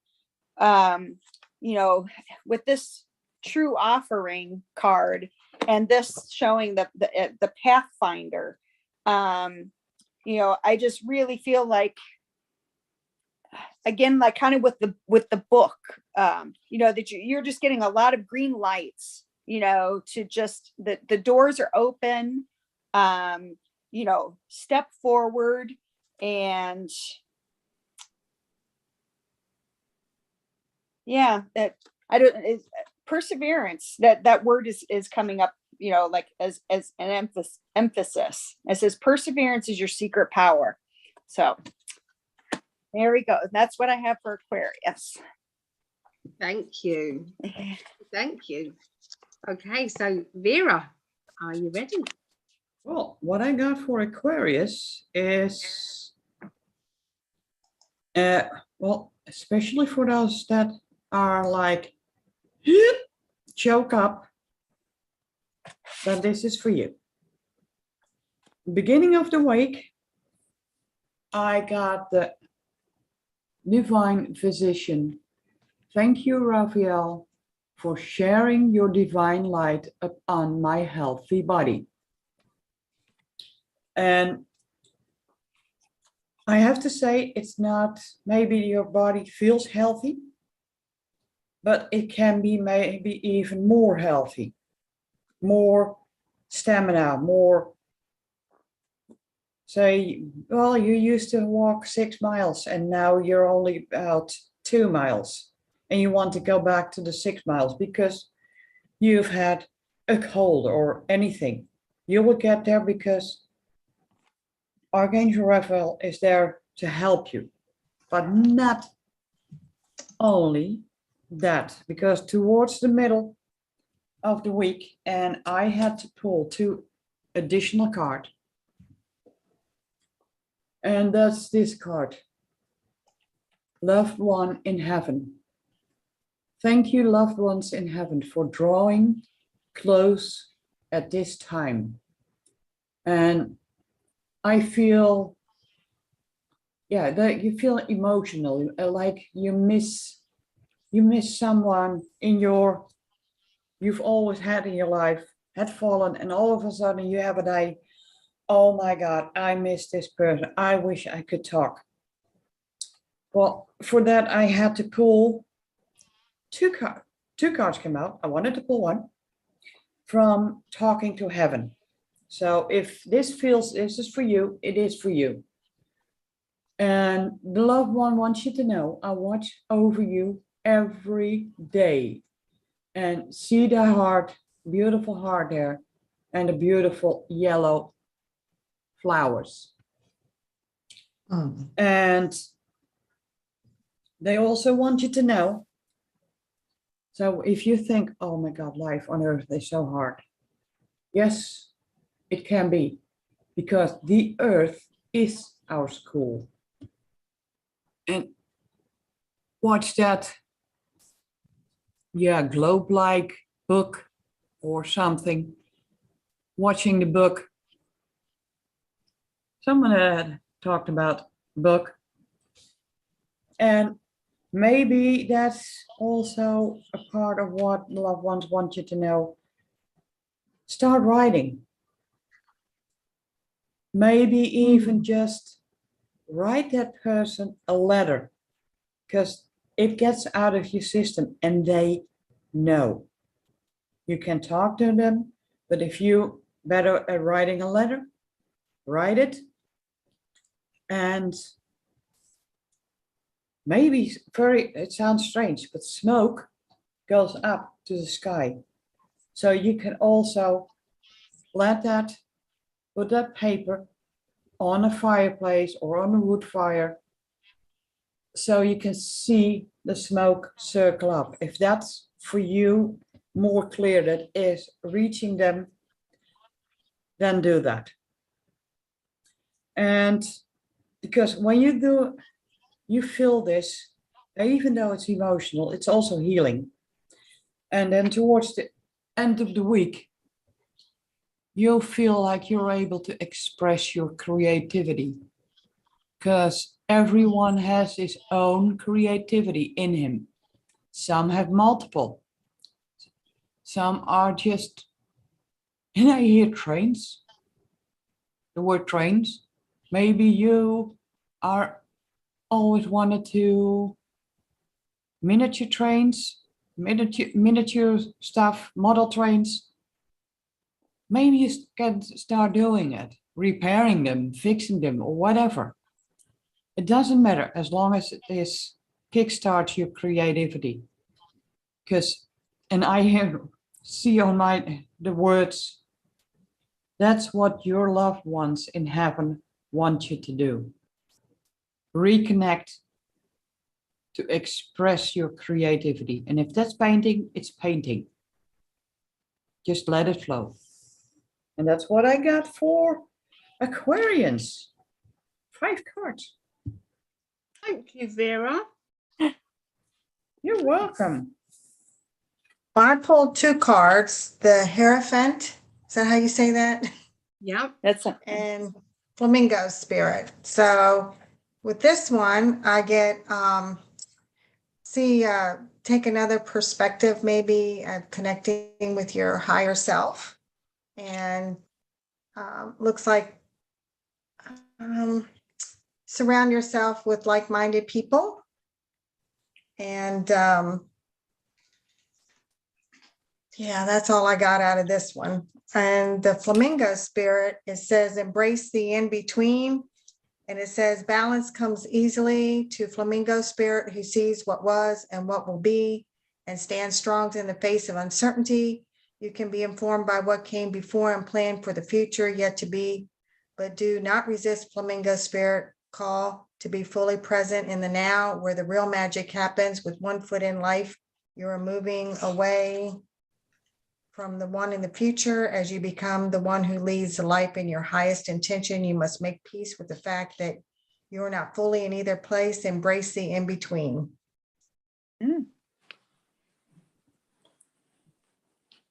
with this True Offering card and this showing the Pathfinder, I just really feel like, again, like kind of with the book, that you're just getting a lot of green lights, to just the doors are open, step forward and that I don't, perseverance, that word is coming up, like as an emphasis. It says perseverance is your secret power. So there we go. That's what I have for Aquarius. Thank you. Okay, so Vera, are you ready? Well, what I got for Aquarius is, especially for those that are like, choke up, that this is for you. Beginning of the week, I got the Divine Physician. Thank you, Raphael, for sharing your divine light upon my healthy body. And I have to say, it's not, maybe your body feels healthy, but it can be maybe even more healthy, more stamina, more, say, well, you used to walk 6 miles and now you're only about 2 miles and you want to go back to the 6 miles because you've had a cold or anything. You will get there because Archangel Raphael is there to help you, but not only that, because towards the middle of the week, and I had to pull 2 additional cards, and that's this card, Loved One in Heaven. Thank you, loved ones in heaven, for drawing close at this time. And I feel, yeah, that you feel emotional, like you miss someone in your, you've always had in your life, had fallen, and all of a sudden you have a day, oh my God, I miss this person. I wish I could talk. Well, for that, I had to pull 2 cards. 2 cards came out. I wanted to pull one from Talking to Heaven. So if this feels, this is for you, it is for you. And the loved one wants you to know, I watch over you every day. And see the heart, beautiful heart there, and the beautiful yellow flowers. And they also want you to know, so if you think, oh my God, life on earth is so hard. Yes, it can be, because the earth is our school. And watch that, yeah, globe-like book or something. Watching the book. Someone had talked about book. And maybe that's also a part of what loved ones want you to know. Start writing. Maybe even just write that person a letter, because it gets out of your system and they know. You can talk to them, but if you better at writing a letter, write it. And maybe it sounds strange, but smoke goes up to the sky. So you can also put that paper on a fireplace or on a wood fire, so you can see the smoke circle up. If that's for you more clear, that is reaching them, then do that. And because when you do, you feel this, even though it's emotional, it's also healing. And then towards the end of the week, you'll feel like you're able to express your creativity, because everyone has his own creativity in him. Some have multiple. Some are just, and I hear trains, the word trains. Maybe you are always wanted to miniature trains, miniature stuff, model trains. Maybe you can start doing it, repairing them, fixing them, or whatever. It doesn't matter as long as it is kickstarts your creativity. Because, and I see on the words, that's what your loved ones in heaven want you to do. Reconnect to express your creativity. And if that's painting, it's painting. Just let it flow. And that's what I got for Aquarians. 5 cards. Thank you, Vera. You're welcome. I pulled 2 cards, the Hierophant, is that how you say that? Yeah. That's a, And Flamingo Spirit. So with this one, I get see, take another perspective, maybe connecting with your higher self. And looks like surround yourself with like-minded people. And yeah, that's all I got out of this one. And the flamingo spirit, it says, embrace the in-between. And it says, balance comes easily to flamingo spirit who sees what was and what will be and stands strong in the face of uncertainty. You can be informed by what came before and plan for the future yet to be, but do not resist flamingo spirit call to be fully present in the now, where the real magic happens with one foot in life. You are moving away from the one in the future as you become the one who leads the life in your highest intention. You must make peace with the fact that you're not fully in either place. Embrace the in-between. Mm.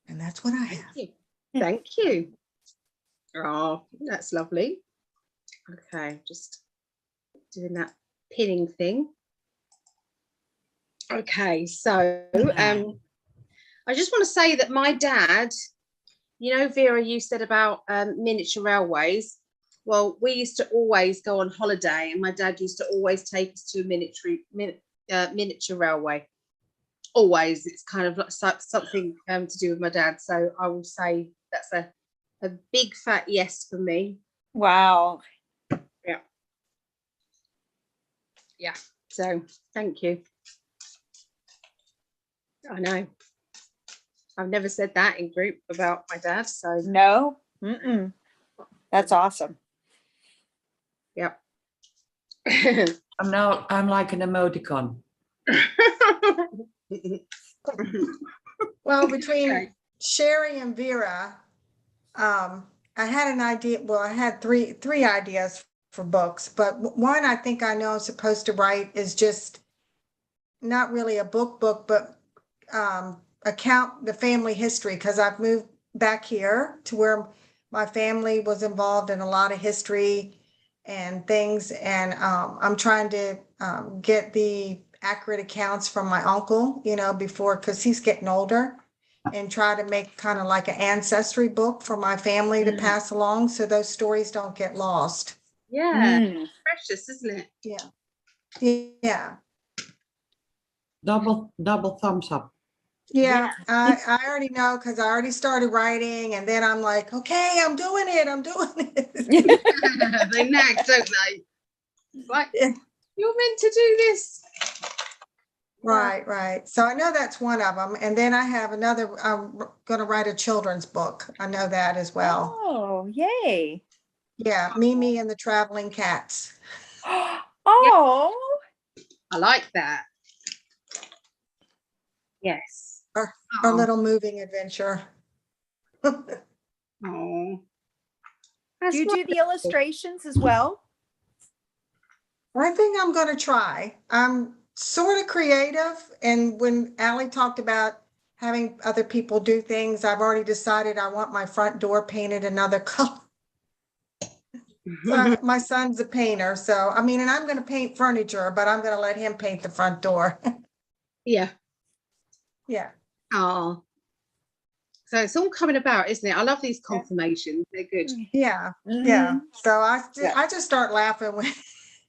And that's what I Thank have. you. Thank you. Oh, that's lovely. Okay, just doing that pinning thing. Okay, so I just want to say that my dad, you know, Vera, you said about miniature railways. Well, we used to always go on holiday, and my dad used to always take us to a miniature railway. Always, it's kind of like something to do with my dad. So I will say that's a big fat yes for me. Wow. Yeah. Yeah. So thank you. I know. I've never said that in group about my dad. So No. Mm-mm. That's awesome. yep. I'm like an emoticon. Well, between Okay. Sherry and Vera, I had an idea. Well, I had three ideas for books, but one I think I know I'm supposed to write is just not really a book, but account the family history, because I've moved back here to where my family was involved in a lot of history and things. And I'm trying to get the accurate accounts from my uncle, you know, before, because he's getting older, and try to make kind of like an ancestry book for my family to pass along so those stories don't get lost. Yeah. Mm. Precious, isn't it? Yeah. Yeah. Double thumbs up. Yeah, I already know, because I already started writing, and then I'm like, okay, I'm doing it. They nag, don't they? Like, Yeah. you're meant to do this. Right. So I know that's one of them. And then I have another, I'm going to write a children's book. I know that as well. Oh, yay. Yeah, Mimi and the Traveling Cats. Oh, I like that. Yes. Our little moving adventure. Oh. do you do the illustrations as well? I think I'm going to try. I'm sort of creative. And when Allie talked about having other people do things, I've already decided I want my front door painted another color. So my son's a painter. So, I mean, and I'm going to paint furniture, but I'm going to let him paint the front door. Yeah. Yeah. Oh. So it's all coming about, isn't it? I love these confirmations. They're good. Yeah. Mhm. Yeah. So I Yeah. just start laughing when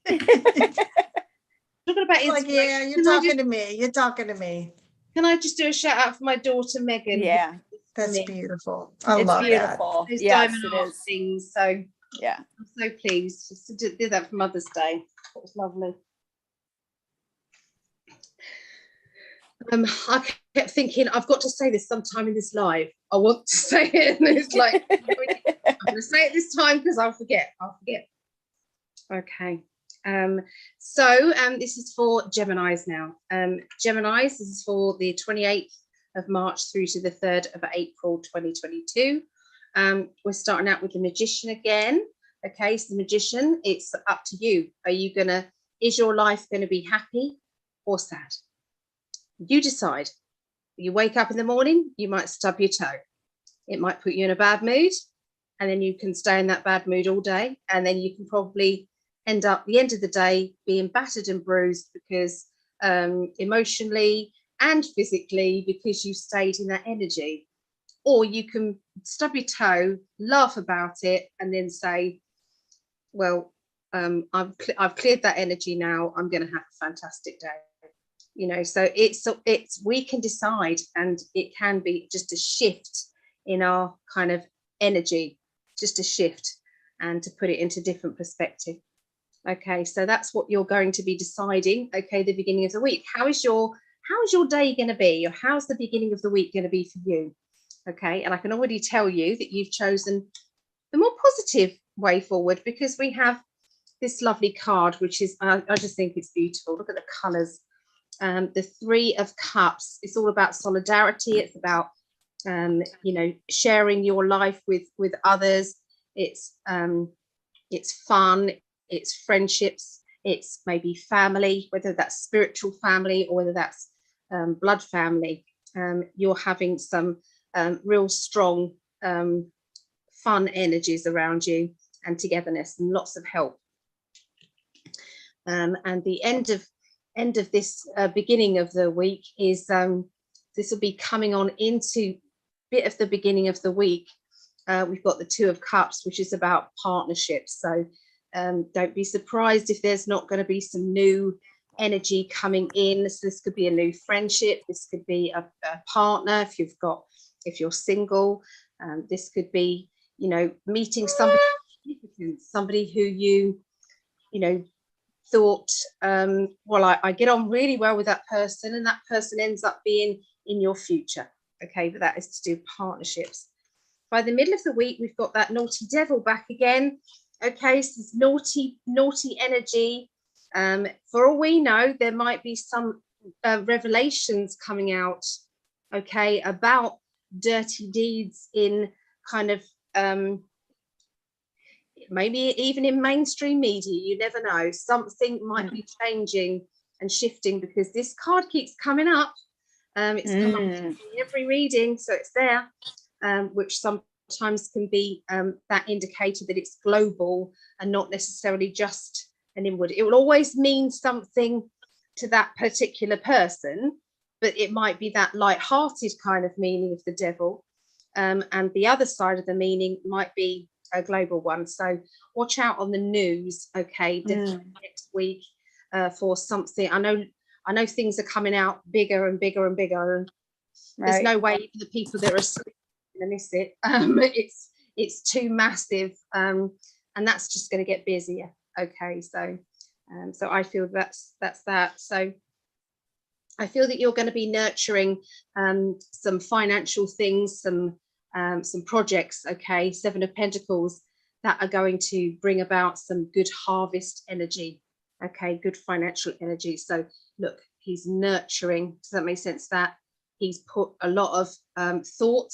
Talking about like, yeah, inspiration, you're talking to me. You're talking to me. can I just do a shout out for my daughter Megan? Yeah, That's Me. beautiful. I it's love that. beautiful. Those Yes, diamond it art is. things. So Yeah. I'm so pleased just to do that for Mother's Day. That was lovely. I kept thinking, I've got to say this sometime in this live. I want to say it, and it's like I'm going to say it this time because I'll forget. Okay. So this is for Geminis now. Geminis, this is for the 28th of March through to the 3rd of April 2022. We're starting out with the Magician again. Okay, so the Magician, it's up to you. Is your life going to be happy or sad? You decide. You wake up in the morning, you might stub your toe. It might put you in a bad mood, and then you can stay in that bad mood all day, and then you can probably end up the end of the day being battered and bruised because emotionally and physically, because you stayed in that energy. Or you can stub your toe, laugh about it, and then say, well, I've cleared that energy now, I'm going to have a fantastic day. So it's we can decide, and it can be just a shift in our kind of energy, just a shift, and to put it into different perspective. Okay, so that's what you're going to be deciding. Okay, the beginning of the week. How is your day going to be, or how's the beginning of the week going to be for you? Okay, and I can already tell you that you've chosen the more positive way forward, because we have this lovely card, which is I just think it's beautiful. Look at the colours. The Three of Cups. It's all about solidarity. It's about sharing your life with others. It's fun. It's friendships. It's maybe family, whether that's spiritual family or whether that's blood family. You're having some real strong fun energies around you, and togetherness, and lots of help. And the end of this beginning of the week is this will be coming on into bit of the beginning of the week. We've got the Two of Cups, which is about partnerships. So don't be surprised if there's not going to be some new energy coming in. So this could be a new friendship. This could be a partner if you're single. This could be, meeting somebody who you thought, well, I get on really well with that person, and that person ends up being in your future. Okay, but that is to do partnerships. By the middle of the week, we've got that naughty devil back again. Okay, so this naughty energy. For all we know, there might be some revelations coming out, okay, about dirty deeds in kind of maybe even in mainstream media. You never know, something might be changing and shifting, because this card keeps coming up. It's come up in every reading, so it's there, which sometimes can be that indicator that it's global and not necessarily just an inward. It will always mean something to that particular person, but it might be that light-hearted kind of meaning of the devil, and the other side of the meaning might be a global one. So watch out on the news, okay, definitely next week for something. I know things are coming out bigger and bigger and bigger, and there's no way even the people that are asleep going to miss it. It's too massive, and that's just going to get busier. Okay, so I feel that's that. So I feel that you're going to be nurturing some financial things, some projects. Okay, Seven of Pentacles, that are going to bring about some good harvest energy. Okay, good financial energy. So look, he's nurturing. Does that make sense? That he's put a lot of thought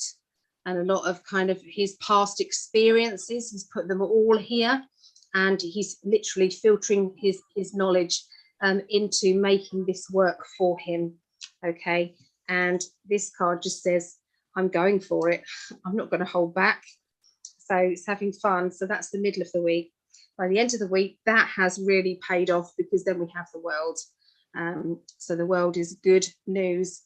and a lot of kind of his past experiences. He's put them all here, and he's literally filtering his knowledge into making this work for him. Okay, and this card just says, I'm going for it. I'm not going to hold back. So it's having fun. So that's the middle of the week. By the end of the week, that has really paid off, because then we have the world. So the world is good news,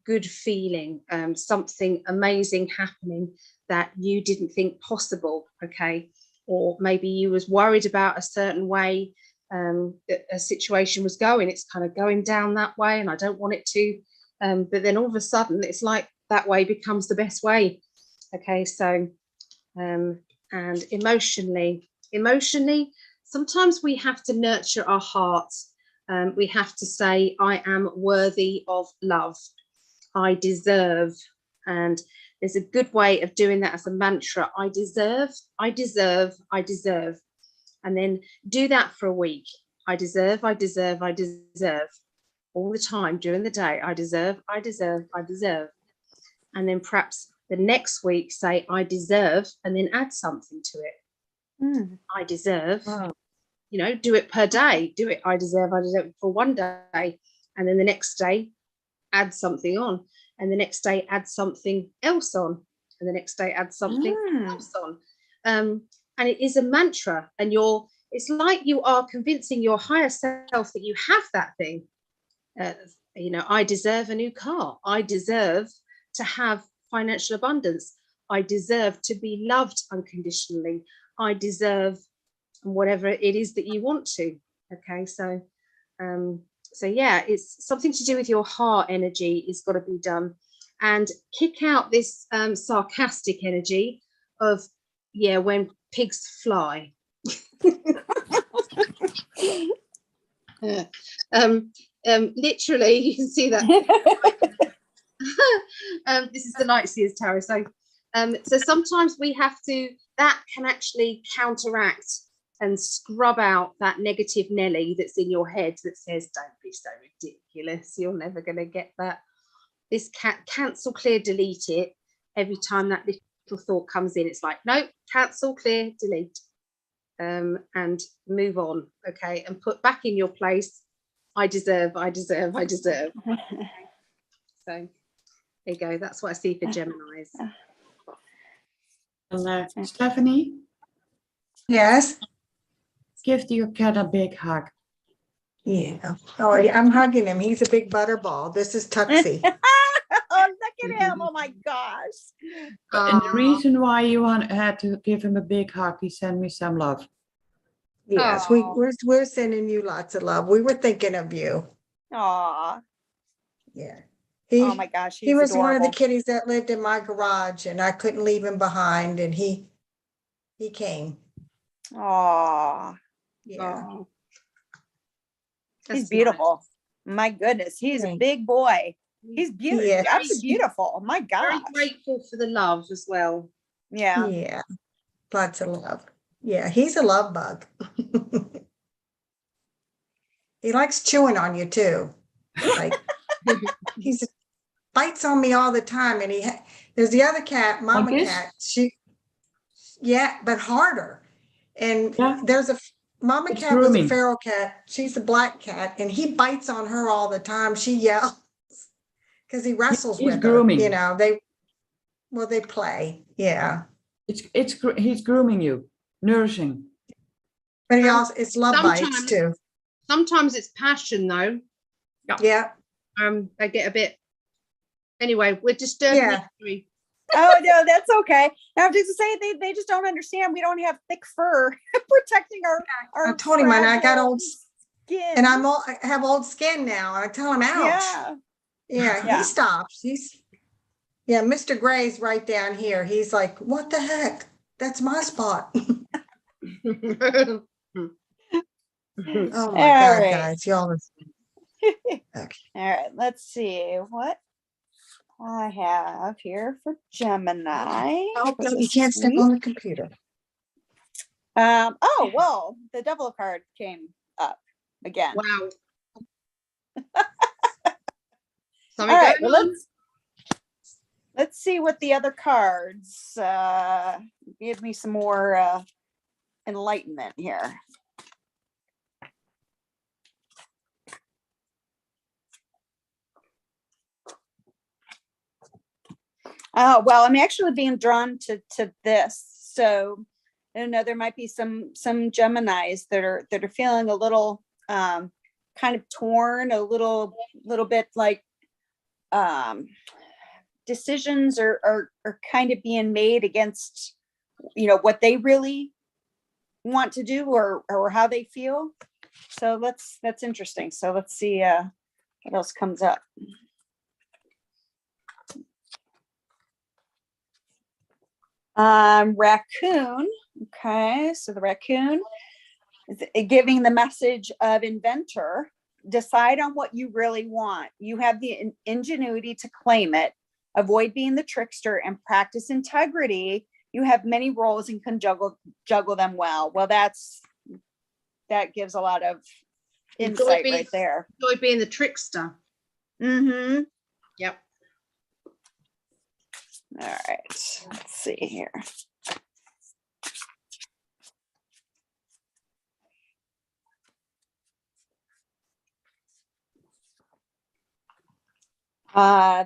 good feeling, something amazing happening that you didn't think possible. Okay, or maybe you was worried about a certain way a situation was going. It's kind of going down that way, and I don't want it to. But then all of a sudden, it's like that way becomes the best way. Okay, so and emotionally, sometimes we have to nurture our hearts. We have to say, I am worthy of love. I deserve. And there's a good way of doing that as a mantra. I deserve, I deserve, I deserve. And then do that for a week. I deserve, I deserve, I deserve. All the time during the day. I deserve, I deserve, I deserve. And then perhaps the next week say, I deserve, and then add something to it. I deserve. Wow. Do it per day. Do it, I deserve for one day. And then the next day, add something on. And the next day, add something else on. And the next day, add something else on. And it is a mantra. And it's like you are convincing your higher self that you have that thing. You know, I deserve a new car. I deserve to have financial abundance. I deserve to be loved unconditionally. I deserve whatever it is that you want to. Okay, so so yeah, it's something to do with your heart energy is got to be done, and kick out this sarcastic energy of, yeah, when pigs fly. Literally, you can see that. This is the Lightseers Tarot. So sometimes we have to, that can actually counteract and scrub out that negative Nelly that's in your head that says, don't be so ridiculous, you're never going to get that. This cancel, clear, delete it. Every time that little thought comes in, it's like, no, cancel, clear, delete, and move on. Okay, and put back in your place, I deserve, I deserve, I deserve. So there you go. That's what I see for Geminis. And Stephanie, Yes. give your cat a big hug. Yeah. Oh, yeah, I'm hugging him. He's a big butterball. This is Tuxie. Oh, look at him. Oh my gosh. And the reason why you had to give him a big hug, he sent me some love. Yes, Aw. we're sending you lots of love. We were thinking of you. Aw. Yeah. Oh my gosh. He He's was one of the adorable. kitties that lived in my garage, and I couldn't leave him behind, and he came. Aw. Yeah. Oh, He's that's beautiful. My goodness. He's a Thank- big boy. nice. He's beautiful. Yes. Absolutely beautiful. My Very gosh. grateful for the love as well. Yeah. Yeah. Lots of love. Yeah, he's a love bug. He likes chewing on you too. Like he bites on me all the time, and there's the other cat, Mama Like this? cat. Yeah, but harder. And Yeah. there's a Mama It's cat was a grooming. feral cat. She's a black cat, and he bites on her all the time. She yells because he wrestles He's with grooming. her. You know, they play. Yeah, He's grooming you, nursing. but it's love bites Sometimes- too. Sometimes it's passion though. Yeah, They get a bit. Anyway, we're disturbing Yeah. history. Oh no, that's okay. I have to say they just don't understand. We don't have thick fur protecting our I told him, and I got fragile old, skin. and I have old skin now. And I tell him, ouch. Yeah. Yeah, Yeah. he stops. Yeah, Mr. Gray's right down here. He's like, what the heck? That's my spot. Oh my All God, right. guys, y'all are All right, let's see what I have here for Gemini. Oh, for no, you this can't step week. on the computer. Oh, well, the devil card came up again. Wow. All Something right, going well, on? let's see what the other cards give me some more enlightenment here. Oh, well, I'm actually being drawn to this. So I don't know, there might be some Geminis that are feeling a little kind of torn, a little bit like decisions are kind of being made against, you know, what they really want to do or how they feel. So that's interesting. So let's see what else comes up. Raccoon. Okay, so the raccoon is giving the message of inventor. Decide on what you really want. You have the ingenuity to claim it. Avoid being the trickster and practice integrity. You have many roles and can juggle them well. Well, that gives a lot of insight right there. Enjoy being the trickster. Mm-hmm. Yep. All right, let's see here.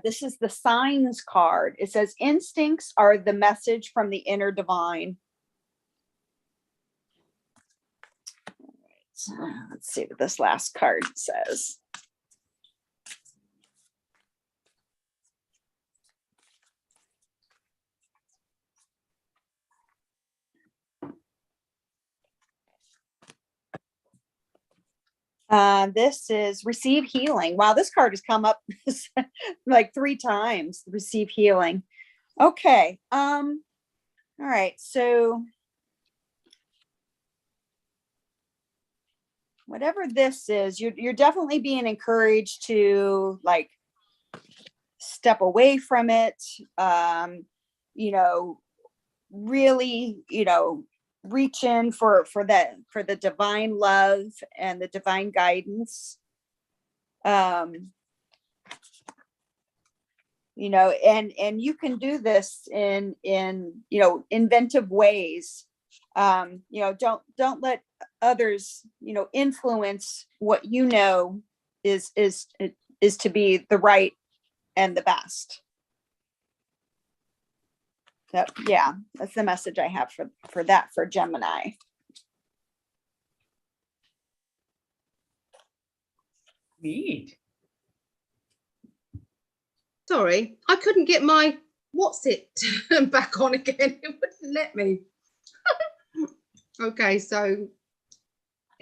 This is the signs card. It says instincts are the message from the inner divine. All right, so let's see what this last card says. This is receive healing. Wow, this card has come up like 3 times. Receive healing. Okay. All right. So whatever this is, you're definitely being encouraged to like step away from it. You know, really, you know, reach in for the divine love and the divine guidance. You know, and you can do this in you know, inventive ways. You know, don't let others, you know, influence what you know is to be the right and the best. So yeah, that's the message I have for that for Gemini. Neat. Sorry, I couldn't get my what's it back on again. It wouldn't let me. Okay, so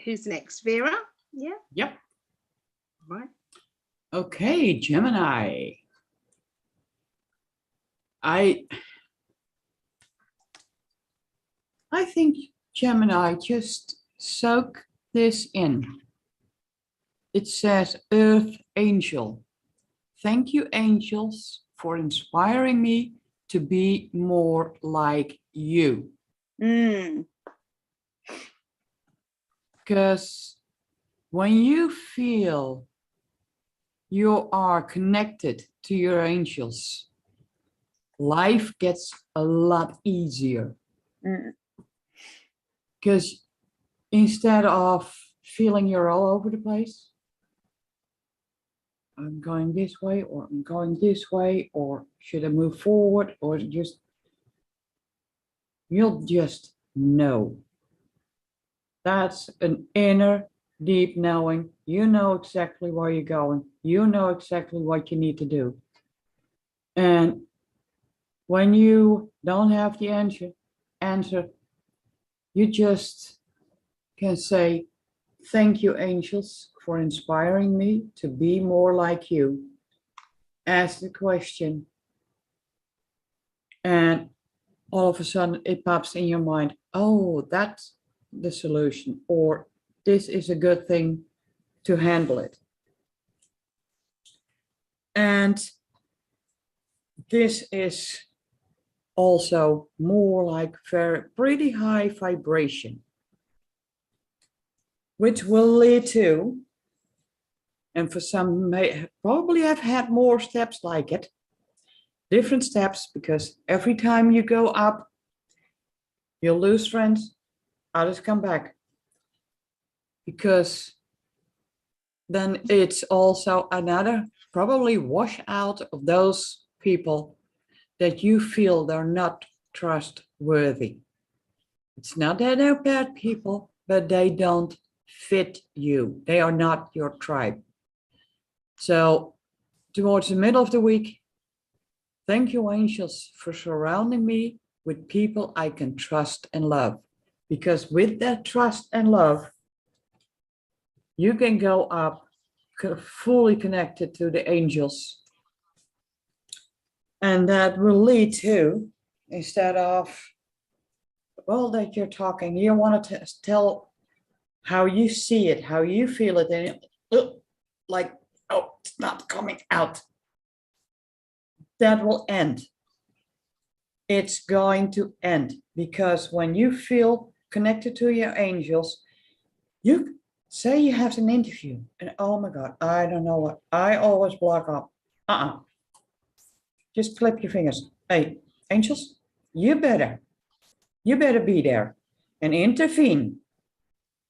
who's next? Vera? Yeah. Yep. Right. Okay, Gemini. I think Gemini, just soak this in. It says Earth Angel. Thank you, angels, for inspiring me to be more like you. Because when you feel you are connected to your angels, life gets a lot easier. Because instead of feeling you're all over the place, I'm going this way, or I'm going this way, or should I move forward, or just, you'll just know. That's an inner deep knowing. You know exactly where you're going. You know exactly what you need to do. And when you don't have the answer, you just can say, thank you, angels, for inspiring me to be more like you. Ask the question, and all of a sudden it pops in your mind, oh, that's the solution, or this is a good thing to handle it. And this is also more like pretty high vibration, which will lead to, and for some may probably have had more steps like it, different steps, because every time you go up, you'll lose friends, others come back. Because then it's also another probably wash out of those people that you feel they're not trustworthy. It's not that they're bad people, but they don't fit you. They are not your tribe. So towards the middle of the week, thank you, angels, for surrounding me with people I can trust and love. Because with that trust and love, you can go up fully connected to the angels. And that will lead to, instead of, well, that you're talking, you want to tell how you see it, how you feel it, and like, oh, it's not coming out. That will end. It's going to end, because when you feel connected to your angels, you say you have an interview and oh my God, I don't know what, I always block up. Just clip your fingers. Hey, angels, you better be there and intervene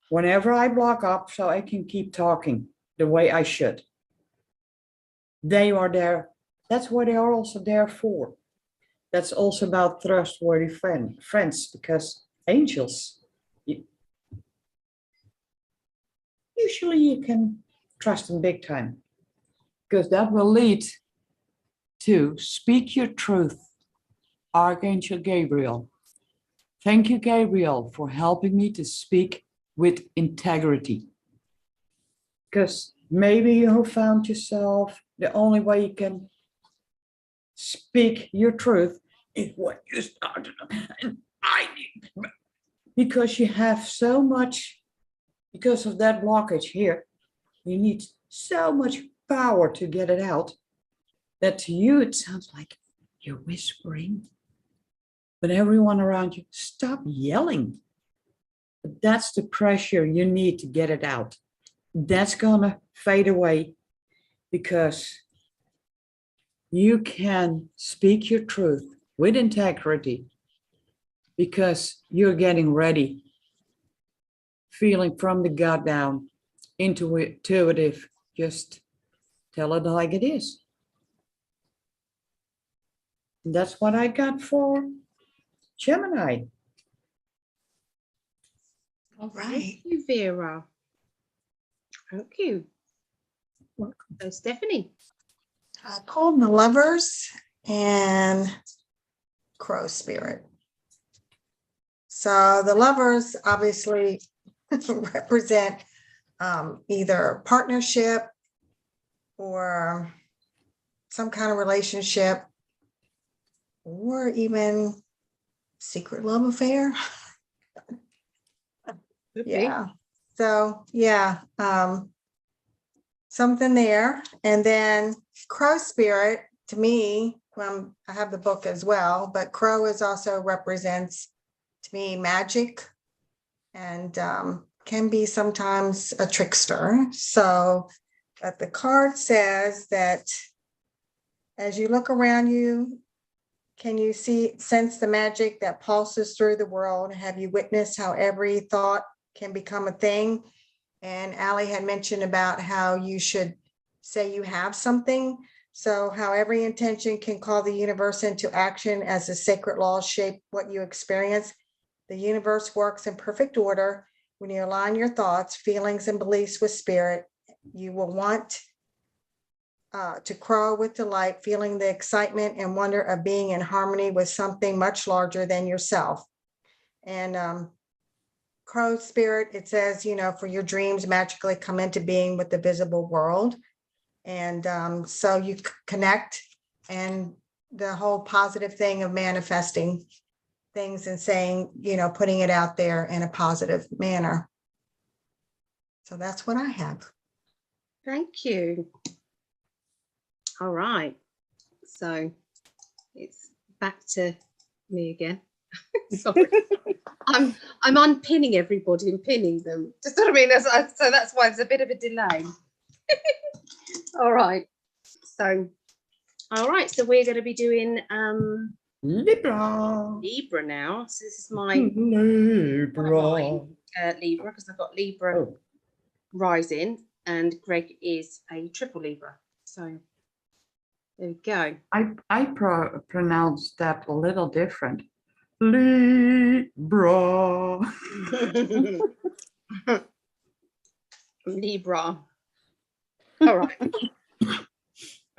whenever I block up so I can keep talking the way I should. They are there. That's what they are also there for. That's also about trustworthy friends, because angels, usually you can trust them big time, because that will lead to speak your truth. Archangel Gabriel. Thank you, Gabriel, for helping me to speak with integrity. because maybe you found yourself the only way you can speak your truth is what you started. And because you have so much, because of that blockage here, you need so much power to get it out that to you it sounds like you're whispering. But everyone around you, stop yelling. But that's the pressure you need to get it out. That's gonna fade away because you can speak your truth with integrity because you're getting ready, feeling from the gut down, intuitive, just tell it like it is. And that's what I got for Gemini. All right. Thank you, Vera. Thank you. Welcome. So, Stephanie. I called the Lovers and Crow Spirit. So the Lovers obviously represent either partnership or some kind of relationship or even secret love affair. Could be. Yeah. So yeah, something there. And then Crow Spirit, to me, I have the book as well, but Crow is also represents to me magic and can be sometimes a trickster. So, but the card says that as you look around you, can you sense the magic that pulses through the world? Have you witnessed how every thought can become a thing? And Allie had mentioned about how you should say you have something. So how every intention can call the universe into action as the sacred laws shape what you experience. The universe works in perfect order. When you align your thoughts, feelings, and beliefs with spirit, you will want to crow with delight, feeling the excitement and wonder of being in harmony with something much larger than yourself. And Crow Spirit, it says, for your dreams magically come into being with the visible world. And so you connect, and the whole positive thing of manifesting things and saying, putting it out there in a positive manner. So that's what I have. Thank you. All right. So it's back to me again. Sorry. I'm unpinning everybody and pinning them. Just what I mean? So that's why there's a bit of a delay. All right. So we're going to be doing Libra. Libra now. So this is my Libra. Libra, because I've got Libra Oh. rising and Greg is a triple Libra. So there we go. I pronounced that a little different. Libra. Libra. All right.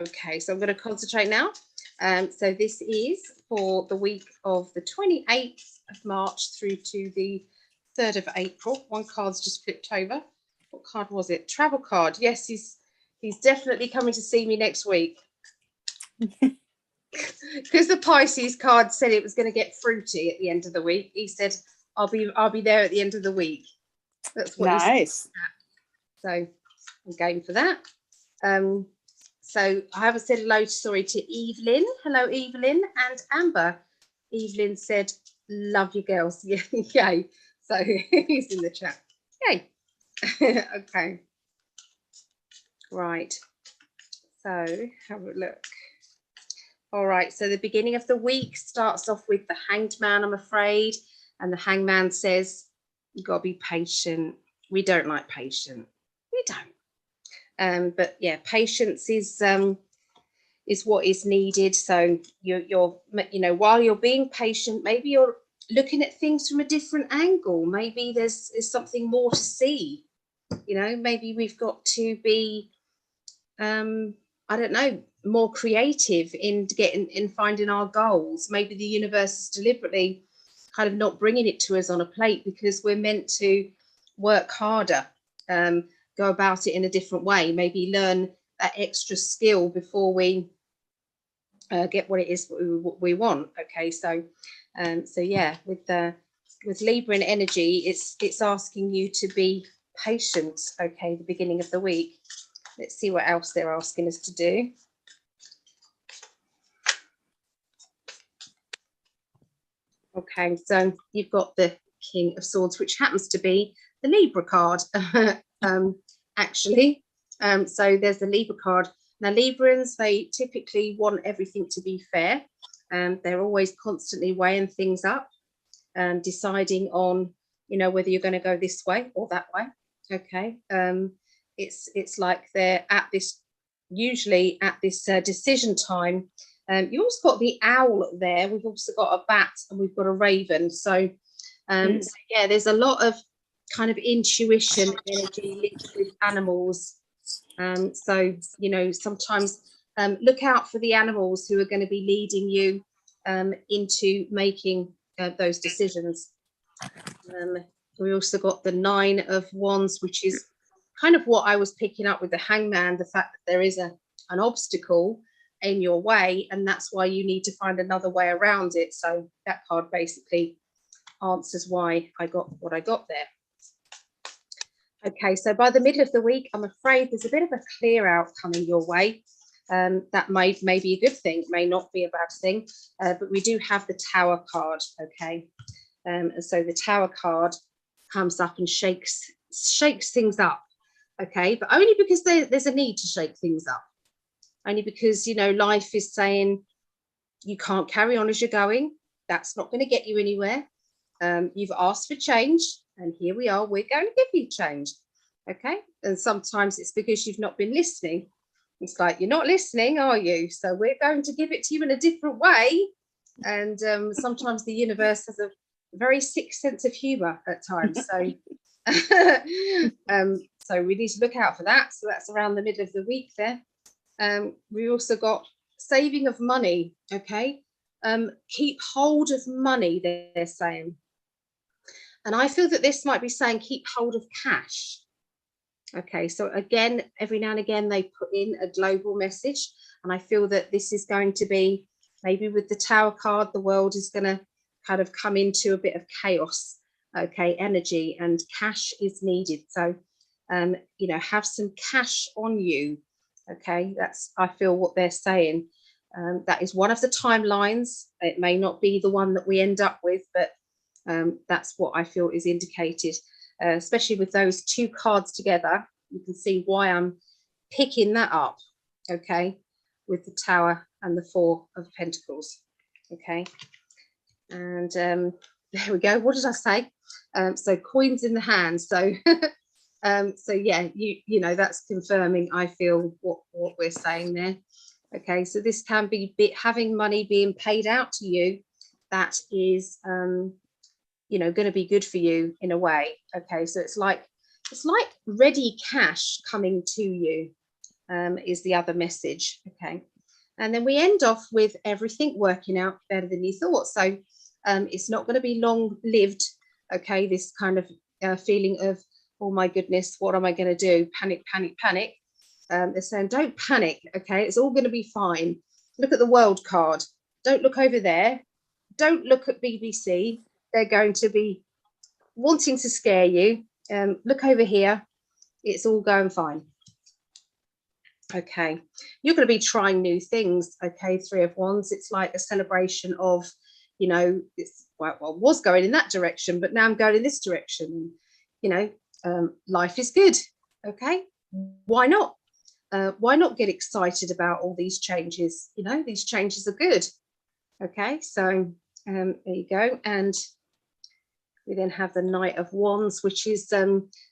Okay, so I'm going to concentrate now. So this is for the week of the 28th of March through to the 3rd of April. One card's just flipped over. What card was it? Travel card. Yes, he's definitely coming to see me next week. Because the Pisces card said it was going to get fruity at the end of the week. He said, I'll be there at the end of the week. That's what he said. Nice. So I'm going for that. So I haven't said hello to Evelyn. Hello, Evelyn and Amber. Evelyn said, love you girls. Yeah, yay. So he's in the chat. Yay. Okay. Right. So have a look. All right. So the beginning of the week starts off with the Hanged Man, I'm afraid. And the Hanged Man says, you've got to be patient. We don't like patient. We don't. But yeah, patience is what is needed. So you're while you're being patient, maybe you're looking at things from a different angle. Maybe there's something more to see. Maybe we've got to be, I don't know, more creative in finding our goals. Maybe the universe is deliberately kind of not bringing it to us on a plate because we're meant to work harder. go about it in a different way, maybe learn that extra skill before we get what it is we want. Okay, so so yeah, with Libra in energy, it's asking you to be patient. Okay, the beginning of the week. Let's see what else they're asking us to do. Okay, so you've got the King of Swords, which happens to be the Libra card, actually. So there's the Libra card. Now, Librans, they typically want everything to be fair. They're always constantly weighing things up and deciding on, you know, whether you're going to go this way or that way. Okay, it's like they're at this, usually at this decision time. You also got the owl there. We've also got a bat and we've got a raven. So, so yeah, there's a lot of kind of intuition energy linked with animals. So, you know, sometimes look out for the animals who are going to be leading you into making those decisions. We also got the Nine of Wands, which is kind of what I was picking up with the Hangman, the fact that there is an obstacle in your way, and that's why you need to find another way around it. So that card basically answers why I got what I got there. Okay, so by the middle of the week, I'm afraid there's a bit of a clear out coming your way. That may be a good thing, may not be a bad thing, but we do have the Tower card. Okay, and so the Tower card comes up and shakes things up. Okay, but only because there's a need to shake things up. Only because, you know, life is saying you can't carry on as you're going. That's not going to get you anywhere. You've asked for change, and here we are. We're going to give you change. Okay, and sometimes it's because you've not been listening. It's like, you're not listening, are you? So we're going to give it to you in a different way. And sometimes the universe has a very sick sense of humor at times. So so we need to look out for that. So that's around the middle of the week there. We also got saving of money. Okay, keep hold of money, they're saying. And I feel that this might be saying keep hold of cash. Okay, so again, every now and again they put in a global message, and I feel that this is going to be, maybe with the Tower card, the world is going to kind of come into a bit of chaos. Okay, energy, and cash is needed. So you know, have some cash on you. Okay, that's, I feel, what they're saying. That is one of the timelines. It may not be the one that we end up with, but that's what I feel is indicated, especially with those two cards together. You can see why I'm picking that up. Okay, with the Tower and the Four of Pentacles. Okay, and there we go. What did I say? So coins in the hand. So so yeah, you know, that's confirming, I feel, what we're saying there. Okay, so this can be having money being paid out to you that is you know, going to be good for you in a way. Okay, so it's like ready cash coming to you, is the other message. Okay, and then we end off with everything working out better than you thought. So it's not going to be long lived. Okay, this kind of feeling of, oh my goodness, what am I going to do? Panic, panic, panic. They're saying don't panic. Okay, it's all going to be fine. Look at the World card. Don't look over there. Don't look at BBC. They're going to be wanting to scare you. Look over here. It's all going fine. Okay, you're going to be trying new things. Okay, Three of Wands. It's like a celebration of, you know, it's, well, I was going in that direction, but now I'm going in this direction. You know, life is good. Okay, why not? Why not get excited about all these changes? You know, these changes are good. Okay, so there you go. And we then have the Knight of Wands, which is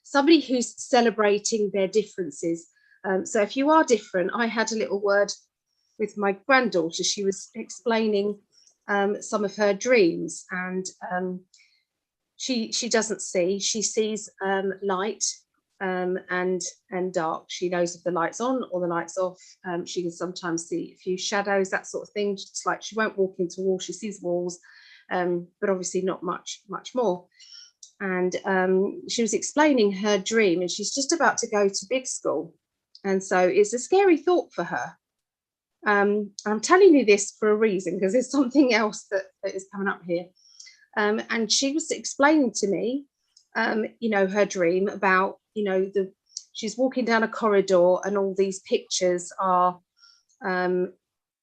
somebody who's celebrating their differences. So if you are different, I had a little word with my granddaughter. She was explaining some of her dreams, and she doesn't see. She sees light and dark. She knows if the light's on or the light's off. She can sometimes see a few shadows, that sort of thing. It's like she won't walk into walls. She sees walls, but obviously not much more. and she was explaining her dream, and she's just about to go to big school, and so it's a scary thought for her. I'm telling you this for a reason, because there's something else that is coming up here. And she was explaining to me, you know, her dream about, you know, she's walking down a corridor and all these pictures are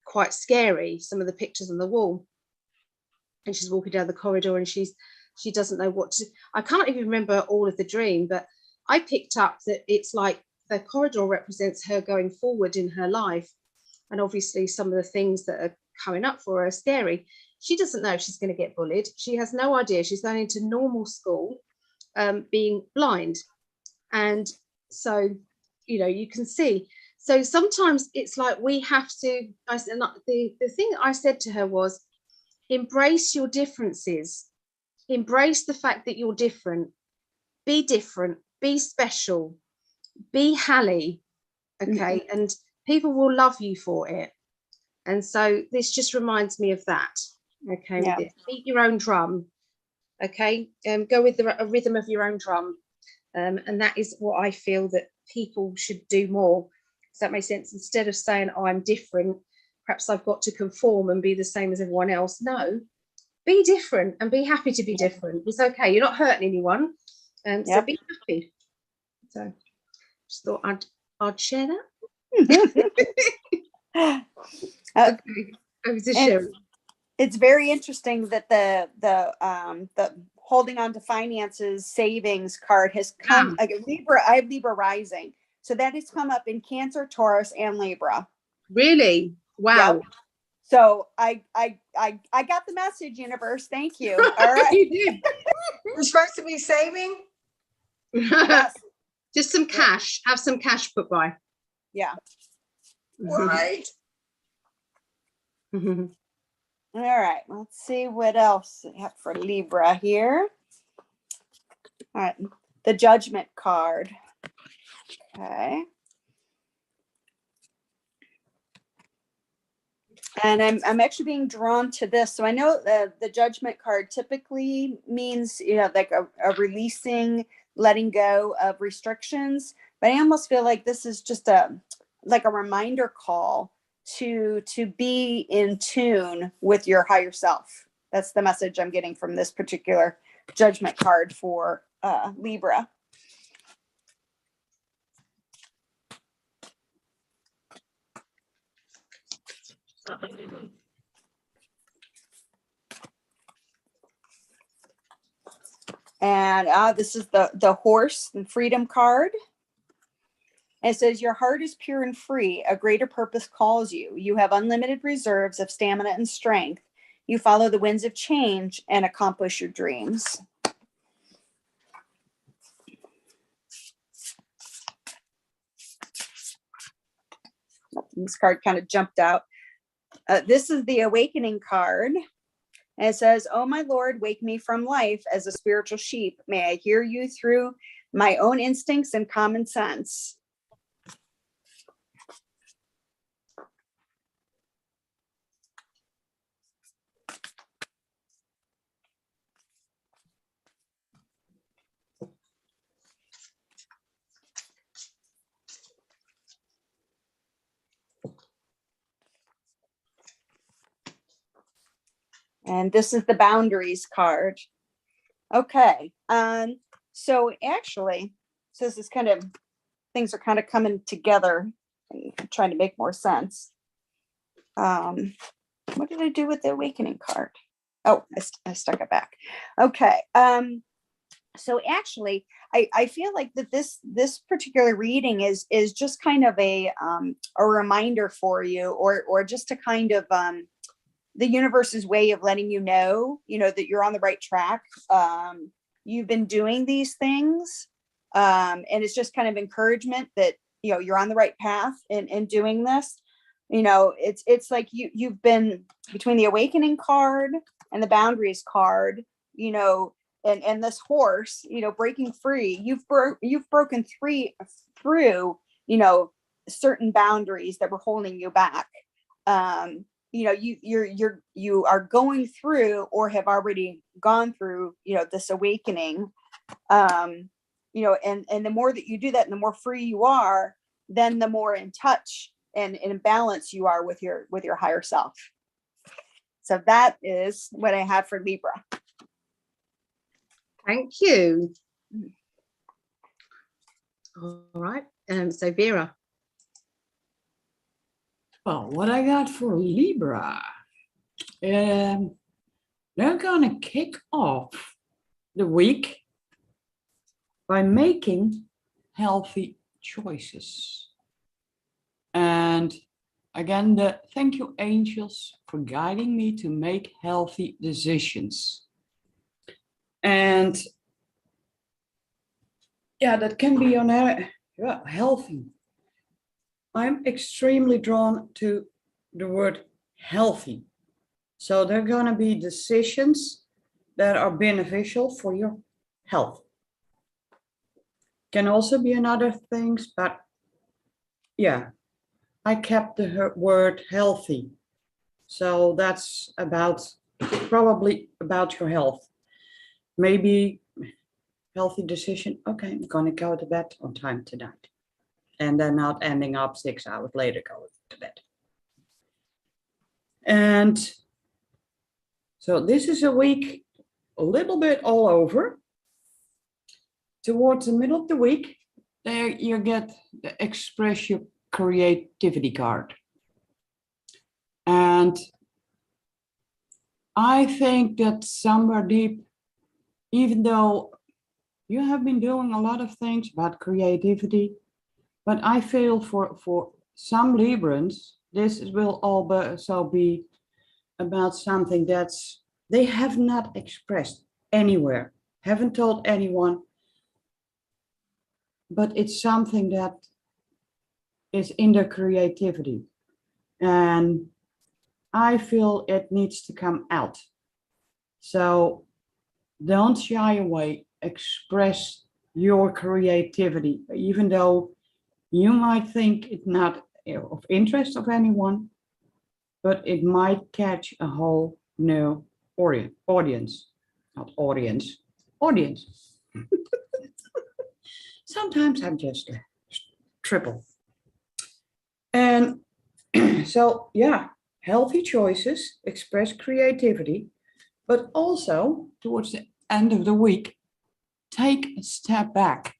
quite scary, some of the pictures on the wall. And she's walking down the corridor and she doesn't know what to, I can't even remember all of the dream, but I picked up that it's like the corridor represents her going forward in her life. And obviously some of the things that are coming up for her are scary. She doesn't know if she's going to get bullied. She has no idea. She's going into normal school, being blind. And so, you know, you can see. So sometimes it's like we have to, the thing I said to her was, embrace your differences. Embrace the fact that you're different. Be different. Be special. Be Hallie. Okay. And people will love you for it. And so this just reminds me of that. Okay. Yeah. Beat your own drum. Okay. Go with a rhythm of your own drum. And that is what I feel that people should do more. Does that make sense? Instead of saying, oh, I'm different, perhaps I've got to conform and be the same as everyone else. No, be different and be happy to be different. It's okay. You're not hurting anyone. So be happy. So just thought I'd share that. Okay. Over to Sherry. It's very interesting that the holding on to finances savings card has come. Like Libra, I have Libra rising, so that has come up in Cancer, Taurus, and Libra. Really? Wow. Yep. So I got the message, universe. Thank you. All right. You did. We're supposed to be saving. Yes. Just some cash. Have some cash put by. Yeah. Right. All right. Let's see what else we have for Libra here. All right. The Judgment card. Okay. And I'm actually being drawn to this. So I know the Judgment card typically means, you know, like a releasing, letting go of restrictions. But I almost feel like this is just like a reminder call to be in tune with your higher self. That's the message I'm getting from this particular Judgment card for Libra. And this is the Horse and Freedom card. And it says, your heart is pure and free. A greater purpose calls you. You have unlimited reserves of stamina and strength. You follow the winds of change and accomplish your dreams. This card kind of jumped out. This is the Awakening card. And it says, oh, my Lord, wake me from life as a spiritual sheep. May I hear you through my own instincts and common sense. And this is the Boundaries card. Okay. So actually, so this is kind of, things are kind of coming together and trying to make more sense. What did I do with the Awakening card? Oh, I stuck it back. Okay. So actually, I feel like that this particular reading is just kind of a reminder for you, or just to kind of the universe's way of letting you know that you're on the right track. You've been doing these things, and it's just kind of encouragement that you're on the right path in doing this. It's like you've been between the Awakening card and the Boundaries card, and this Horse, breaking free. You've broken through certain boundaries that were holding you back. You are going through, or have already gone through, this awakening You know, and the more that you do that and the more free you are, then the more in touch and in balance you are with your higher self. So that is what I have for Libra. Thank you. All right. So Vera. Well, what I got for Libra, they're gonna kick off the week by making healthy choices. And again, thank you, angels, for guiding me to make healthy decisions. And yeah, that can be on healthy. I'm extremely drawn to the word healthy. So there are going to be decisions that are beneficial for your health. Can also be in other things, but yeah, I kept the word healthy. So that's probably about your health. Maybe healthy decision. Okay, I'm going to go to bed on time tonight. And then not ending up 6 hours later going to bed. And so this is a week a little bit all over. Towards the middle of the week, there you get the express your creativity card. And I think that somewhere deep, even though you have been doing a lot of things about creativity, but I feel for some Librans, this will also be about something they have not expressed anywhere, haven't told anyone, but it's something that is in their creativity. And I feel it needs to come out. So don't shy away, express your creativity, even though you might think it's not of interest of anyone, but it might catch a whole new audience. Not audience, audience. Sometimes I'm just triple. And so, yeah, healthy choices, express creativity, but also towards the end of the week, take a step back.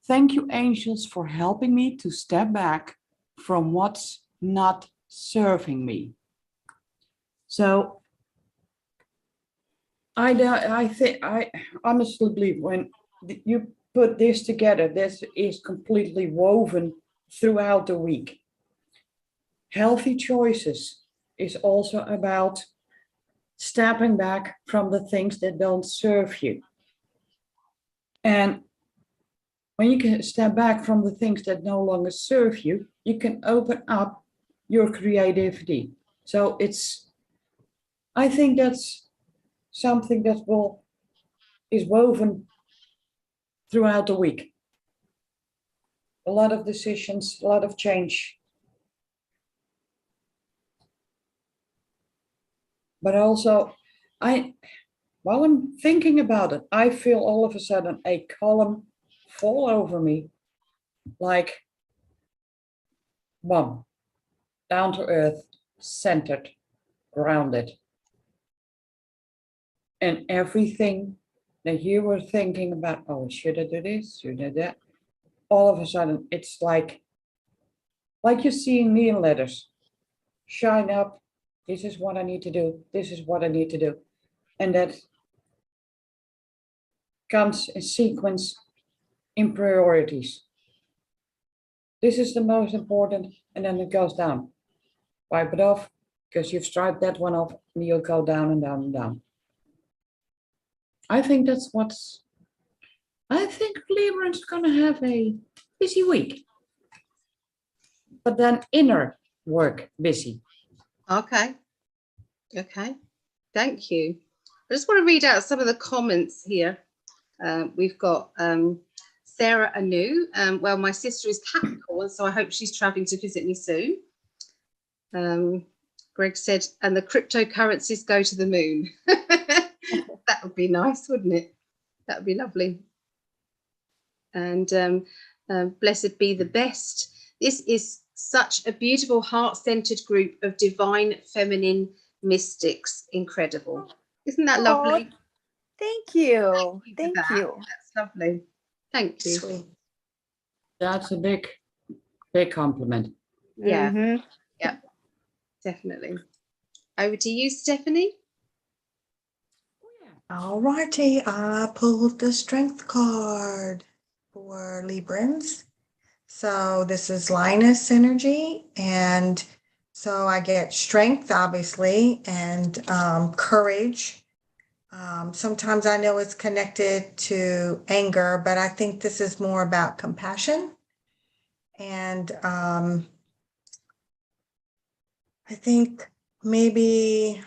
Thank you, angels, for helping me to step back from what's not serving me. So I honestly believe when you put this together, this is completely woven throughout the week. Healthy choices is also about stepping back from the things that don't serve you. And when you can step back from the things that no longer serve you, you can open up your creativity. So I think that's something that is woven throughout the week. A lot of decisions, a lot of change. But also, while I'm thinking about it, I feel all of a sudden a column fall over me, like, boom, down to earth, centered, grounded. And everything that you were thinking about, oh, should I do this, should I do that? All of a sudden, it's like you're seeing neon letters, shine up, this is what I need to do, this is what I need to do. And that comes in sequence in priorities. This is the most important, and then it goes down. Wipe it off, because you've striped that one off, and you'll go down and down and down. I think I think Libra's gonna have a busy week. But then inner work busy. Okay. Okay. Thank you. I just want to read out some of the comments here. We've got Sarah Anu. Well, my sister is Capricorn, so I hope she's traveling to visit me soon. Greg said, and the cryptocurrencies go to the moon. That would be nice, wouldn't it? That would be lovely. And blessed be the best. This is such a beautiful, heart-centered group of divine feminine mystics. Incredible. Isn't that lovely? Thank you. Thank that. you. That's lovely. Thank you. Sweet. That's a big compliment. Yeah, Mhm. definitely. Over to you, Stephanie. All righty, I pulled the strength card for Librans. So this is Linus energy, and so I get strength, obviously, and courage. Sometimes I know it's connected to anger, but I think this is more about compassion. And I think maybe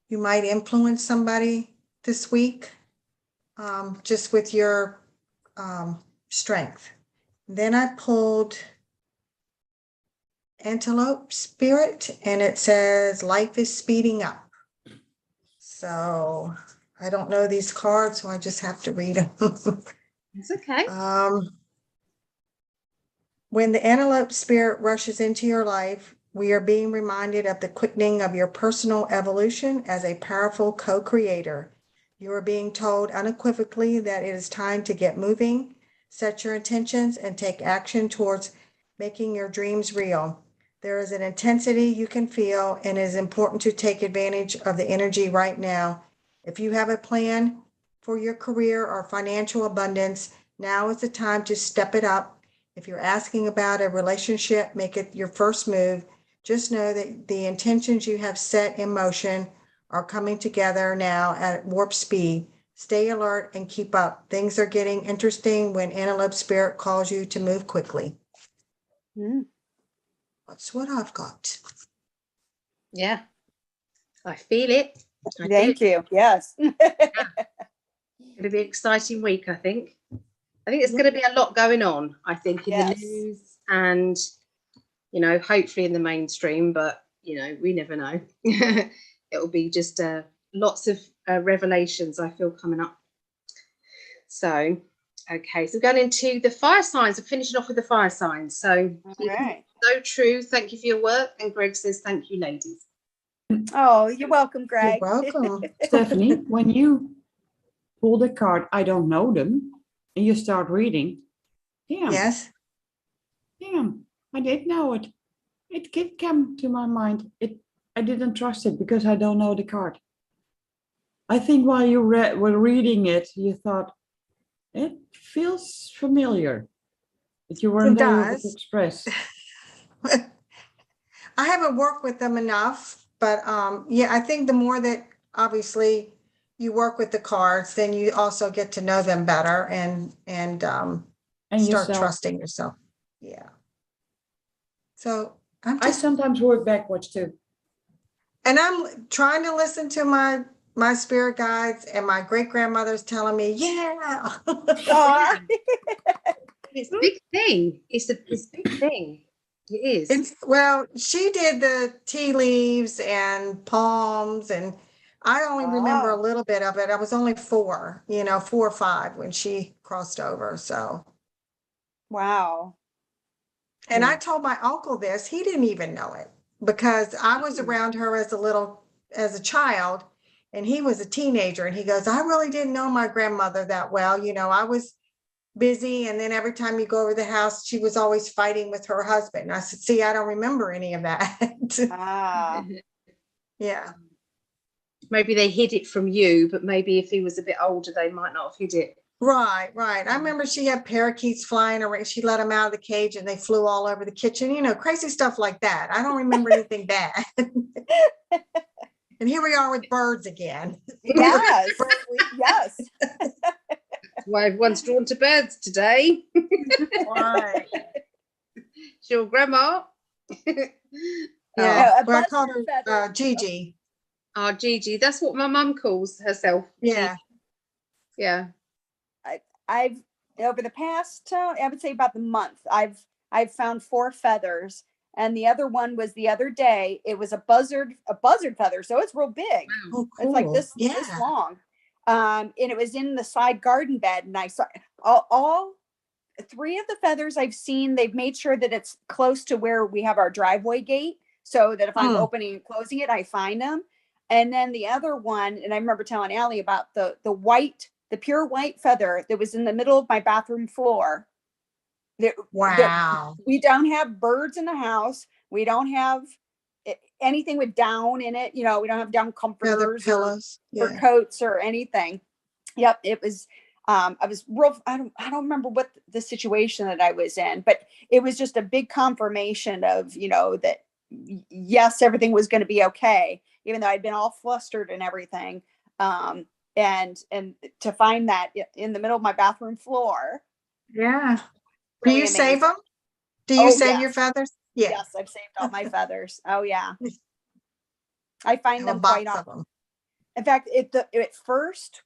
you might influence somebody this week, just with your strength. Then I pulled Antelope Spirit, and it says life is speeding up. So I don't know these cards, so I just have to read them. It's okay. When the Antelope Spirit rushes into your life, we are being reminded of the quickening of your personal evolution as a powerful co-creator. You are being told unequivocally that it is time to get moving, set your intentions, and take action towards making your dreams real. There is an intensity you can feel, and it is important to take advantage of the energy right now. If you have a plan for your career or financial abundance, now is the time to step it up. If you're asking about a relationship, make it your first move. Just know that the intentions you have set in motion are coming together now at warp speed. Stay alert and keep up. Things are getting interesting when Antelope Spirit calls you to move quickly. Mm. That's what I've got. Yeah, I feel it. I do. Thank you. Yes. It's going to be an exciting week, I think. I think there's Yeah. going to be a lot going on, I think, in Yes. the news and, you know, hopefully in the mainstream, but, you know, we never know. It'll be just lots of revelations, I feel, coming up. So, okay, so going into the fire signs, I'm finishing off with the fire signs. So, All right. so true. Thank you for your work. And Greg says, thank you, ladies. Oh, you're welcome, You're Greg. welcome. Stephanie, when you pull the card, I don't know them, and you start reading, Yes. damn, I did know it. It came to my mind. I didn't trust it because I don't know the card. I think while you were reading it, you thought, it feels familiar, but you weren't It able to does. express. I haven't worked with them enough, but yeah, I think the more that obviously you work with the cards, then you also get to know them better and And start yourself. trusting yourself. Yeah. So I'm I just, sometimes work backwards too. and I'm trying to listen to my spirit guides, and my great grandmother's telling me, yeah. Aw. It's a big thing. It's a big thing. It is. It's, well, she did the tea leaves and palms, and I only remember a Oh. little bit of it. I was only 4, 4 or 5 when she crossed over. So, Wow. and I Yeah. told my uncle this, he didn't even know it because I was around her as a child, and he was a teenager, and he goes, I really didn't know my grandmother that well. I was busy, and then every time you go over the house, she was always fighting with her husband. And I said, see, I don't remember any of that. Ah. Yeah. Maybe they hid it from you, but maybe if he was a bit older, they might not have hid it. Right. I remember she had parakeets flying around. She let them out of the cage and they flew all over the kitchen, crazy stuff like that. I don't remember anything bad. And here we are with birds again. Yes. Yes. That's why everyone's drawn to birds today. Right. Sure, Grandma. Yeah. A Well, I buzz called or a her feather? Gigi. Oh, Gigi. That's what my mum calls herself. Yeah. Yeah. I've over the past, I would say about the month, I've found 4 feathers And the other one was the other day. It was a buzzard feather. So it's real big. Oh, It's like cool. this Yeah. long. And it was in the side garden bed. And I saw all three of the feathers I've seen. They've made sure that it's close to where we have our driveway gate, so that if I'm opening and closing it, I find them. And then the other one, and I remember telling Allie about the pure white feather that was in the middle of my bathroom floor. Wow. We don't have birds in the house. We don't have anything with down in it. We don't have down Feather comforters pillows. or Yeah. coats or anything. Yep. It was, I was real, I don't remember what the situation that I was in, but it was just a big confirmation of, that yes, everything was going to be okay, even though I'd been all flustered and everything. And to find that in the middle of my bathroom floor. Yeah. Do Really you save amazing. them? Do you Oh, save yes. your feathers? Yeah. Yes, I've saved all my feathers. Oh yeah. I I find have a them quite box of often. them. In fact,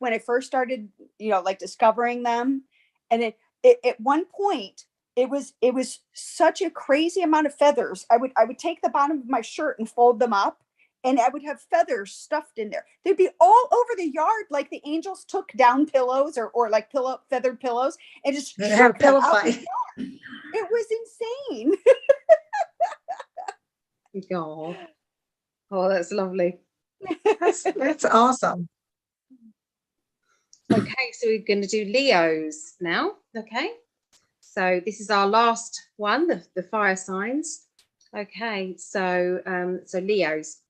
when I first started, like discovering them, and at one point it was such a crazy amount of feathers. I would take the bottom of my shirt and fold them up, and I would have feathers stuffed in there. They'd be all over the yard, like the angels took down pillows or like feathered pillows and just They have a shook them pillow out the fight. yard. It was insane. Oh, that's lovely. That's awesome. Okay, so we're going to do Leos now. Okay, so this is our last one, the fire signs. Okay, so Leos.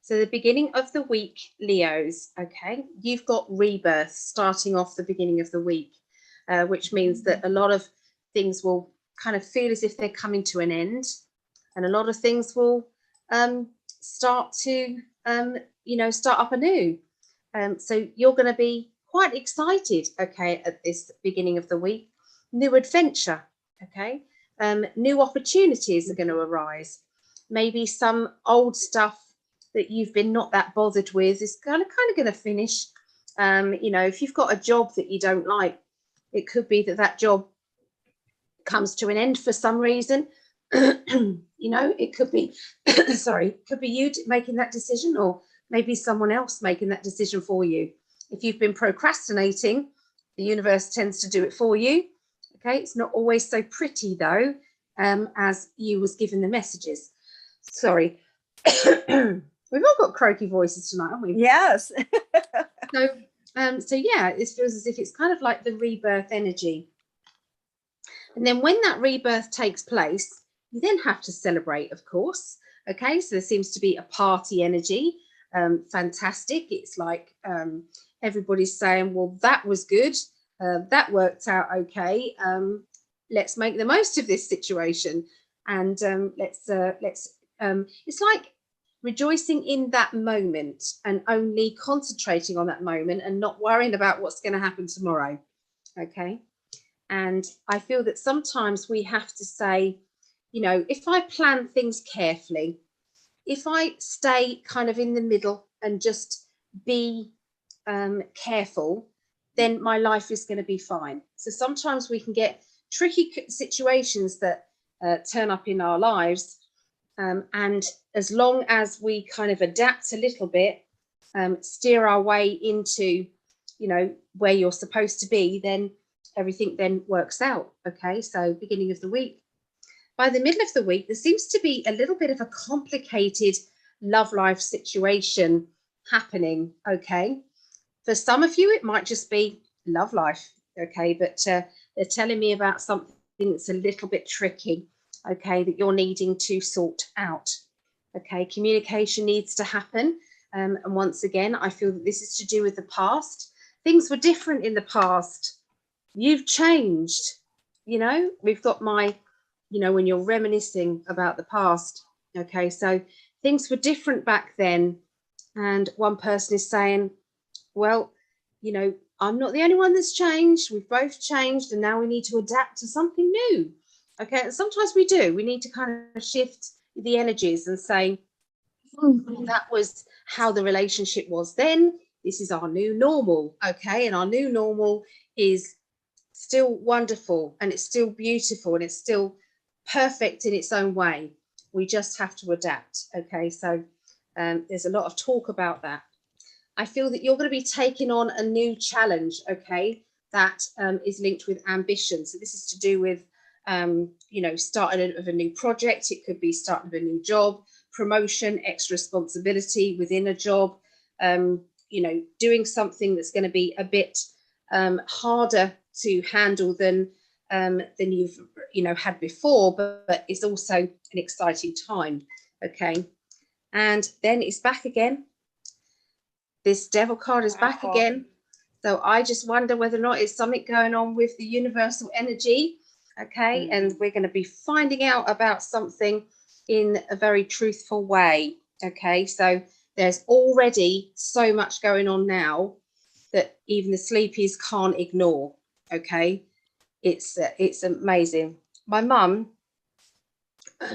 So the beginning of the week, Leos. Okay, you've got rebirth starting off the beginning of the week, which means that a lot of things will kind of feel as if they're coming to an end, and a lot of things will start to start up anew. So you're going to be quite excited, okay, at this beginning of the week. New adventure, okay. New opportunities are going to arise. Maybe some old stuff that you've been not that bothered with is kind of going to finish. If you've got a job that you don't like, it could be that job comes to an end for some reason. It could be could be you making that decision, or maybe someone else making that decision for you. If you've been procrastinating, the universe tends to do it for you. Okay, it's not always so pretty though, as you was given the messages. Sorry. We've all got croaky voices tonight, haven't we? Yes. So yeah, it feels as if it's kind of like the rebirth energy. And then when that rebirth takes place, you then have to celebrate, of course. Okay, so there seems to be a party energy. Fantastic. It's like everybody's saying, well, that was good. That worked out okay. Let's make the most of this situation. And it's like rejoicing in that moment and only concentrating on that moment and not worrying about what's going to happen tomorrow. Okay. And I feel that sometimes we have to say, if I plan things carefully, if I stay kind of in the middle and just be careful, then my life is going to be fine. So sometimes we can get tricky situations that turn up in our lives. And as long as we kind of adapt a little bit, steer our way into, where you're supposed to be, then everything then works out. Okay, so beginning of the week. By the middle of the week, there seems to be a little bit of a complicated love life situation happening. Okay, for some of you, it might just be love life. Okay, but they're telling me about something that's a little bit tricky. Okay, that you're needing to sort out. Okay, communication needs to happen. And once again, I feel that this is to do with the past. Things were different in the past. You've changed. We've got my, when you're reminiscing about the past. Okay, so things were different back then. And one person is saying, well, I'm not the only one that's changed. We've both changed, and now we need to adapt to something new. Okay, and sometimes we do. We need to kind of shift the energies and say, that was how the relationship was then. This is our new normal. Okay, and our new normal is still wonderful, and it's still beautiful, and it's still perfect in its own way. We just have to adapt. Okay, so there's a lot of talk about that. I feel that you're going to be taking on a new challenge, okay, that is linked with ambition. So this is to do with, you know, starting of a new project. It could be starting of a new job, promotion, extra responsibility within a job, you know, doing something that's going to be a bit harder to handle than you've, you know, had before, but it's also an exciting time, okay. And then it's back again. This devil card is back again. So I just wonder whether or not it's something going on with the universal energy, okay? And we're going to be finding out about something in a very truthful way, okay? So there's already so much going on now that even the sleepies can't ignore, okay? It's amazing. My mum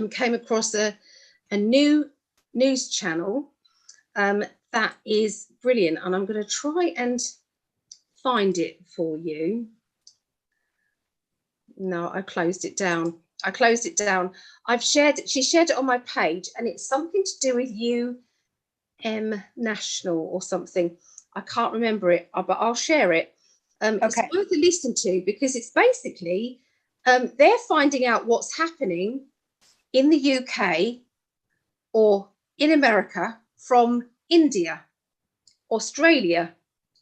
came across a new news channel that is brilliant, and I'm going to try and find it for you. No, I closed it down. I've shared it. She shared it on my page, and it's something to do with National or something. I can't remember it, but I'll share it. It's worth a listen to, because it's basically they're finding out what's happening in the UK or in America from India, Australia,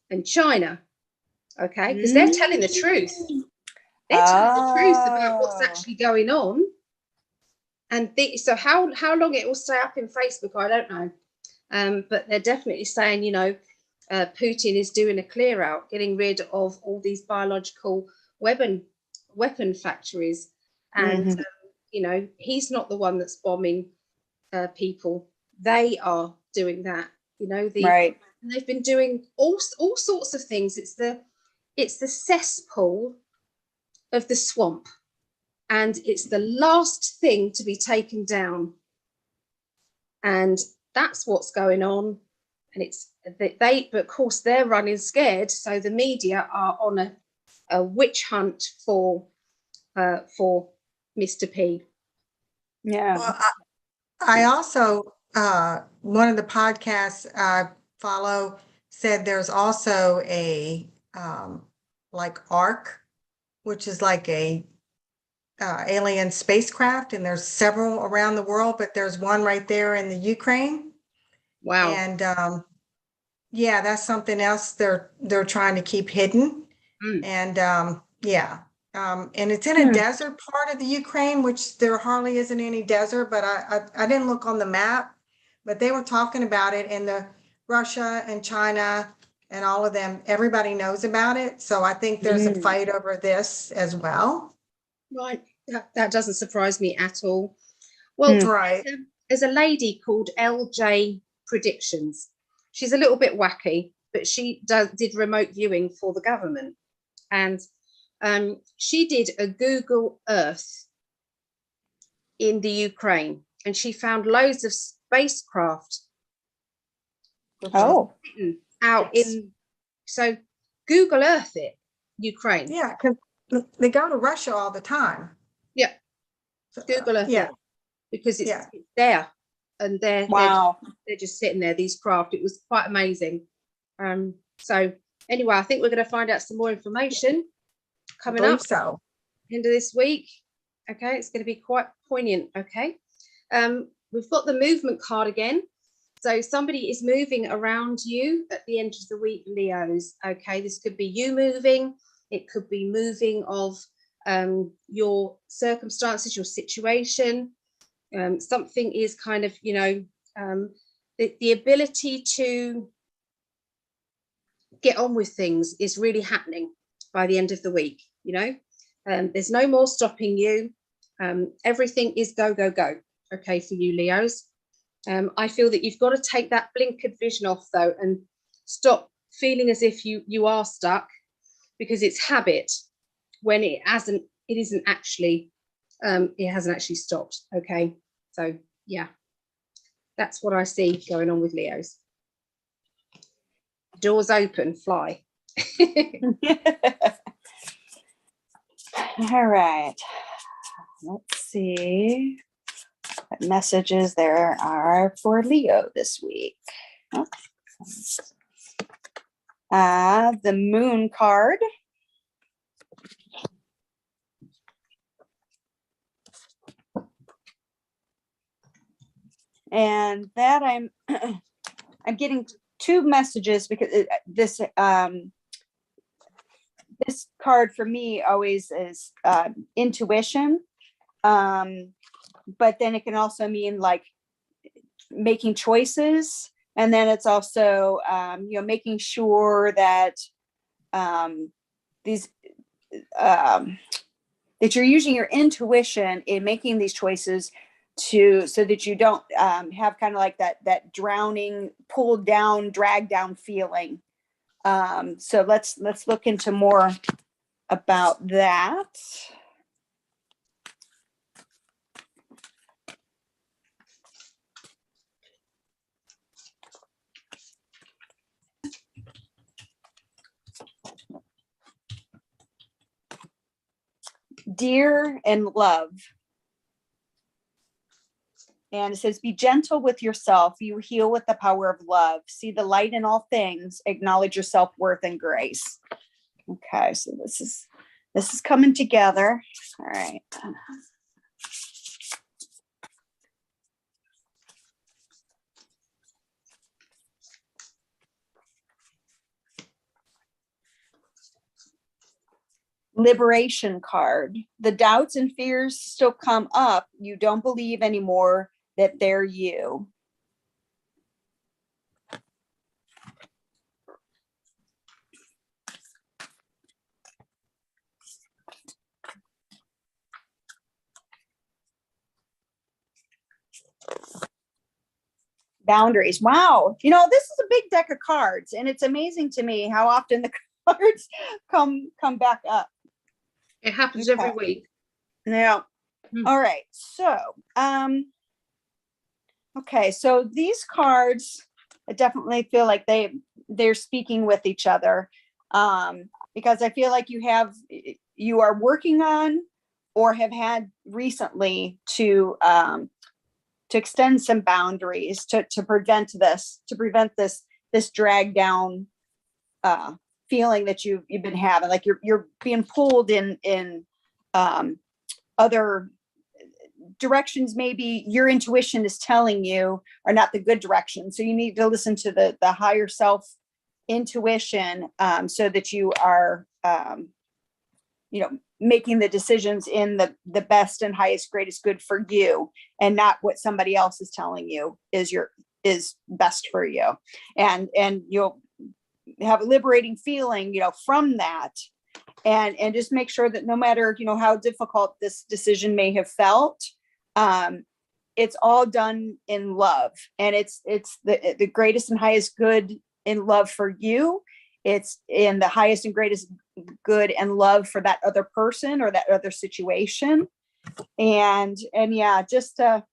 and China, okay? Because they're telling the truth. They're telling the truth about what's actually going on. And so how long it will stay up in Facebook, I don't know. But they're definitely saying, you know, Putin is doing a clear out, getting rid of all these biological weapon factories. And, you know, he's not the one that's bombing people. They are doing that, you know, Right. and they've been doing all sorts of things. It's the cesspool of the swamp, and it's the last thing to be taken down. And that's what's going on. And it's but of course they're running scared, so the media are on a witch hunt for Mr. P. Yeah. Well, I also, one of the podcasts I follow said there's also a like ARC, which is like a alien spacecraft, and there's several around the world, but there's one right there in the Ukraine. Wow. And yeah, that's something else they're trying to keep hidden. And yeah. And it's in a desert part of the Ukraine, which there hardly isn't any desert, but I didn't look on the map, but they were talking about it, and the Russia and China and all of them, everybody knows about it. So I think there's a fight over this as well. Right. That doesn't surprise me at all. Well, Right. there's a lady called LJ Predictions. She's a little bit wacky, but she did remote viewing for the government. And she did a Google Earth in the Ukraine, and she found loads of spacecraft out in. So Google Earth it, Ukraine. Yeah, because they go to Russia all the time. Yeah, So, Google Earth it, because it's there, and they're just sitting there. These craft. It was quite amazing. So anyway, I think we're going to find out some more information coming up. So End of this week. Okay, it's going to be quite poignant. Okay, we've got the movement card again. So somebody is moving around you at the end of the week, Leos. Okay, this could be you moving. It could be moving of your circumstances, your situation. Something is kind of, you know, the ability to get on with things is really happening by the end of the week. You know, there's no more stopping you. Everything is go, go, go. Okay, for you, Leos. I feel that you've got to take that blinkered vision off, though, and stop feeling as if you are stuck, because it's habit when it hasn't actually stopped. Okay, so yeah, that's what I see going on with Leos. Doors open, fly. All right, let's see. messages there are for Leo this week. The moon card. And that I'm getting two messages because this card for me always is intuition. But then it can also mean like making choices. And then it's also, making sure that that you're using your intuition in making these choices so that you don't have kind of like that drowning, pulled down, dragged down feeling. So let's look into more about that. Dear and love. And it says, be gentle with yourself. You heal with the power of love. See the light in all things. Acknowledge your self-worth and grace. Okay, so this is coming together. All right. Liberation card. The doubts and fears still come up. You don't believe anymore that they're you. Boundaries. Wow. This is a big deck of cards, and it's amazing to me how often the cards come back up. It happens every week. Yeah. All right. So, okay. So these cards, I definitely feel like they're speaking with each other, because I feel like you are working on or have had recently to extend some boundaries to prevent this drag down feeling that you've been having, like you're being pulled in other directions. Maybe your intuition is telling you are not the good direction. So you need to listen to the higher self intuition, so that you are, making the decisions in the best and highest, greatest good for you, and not what somebody else is telling you is best for you. And you'll have a liberating feeling, from that. And just make sure that no matter, how difficult this decision may have felt, it's all done in love. And it's the greatest and highest good in love for you. It's in the highest and greatest good and love for that other person or that other situation. And yeah, just to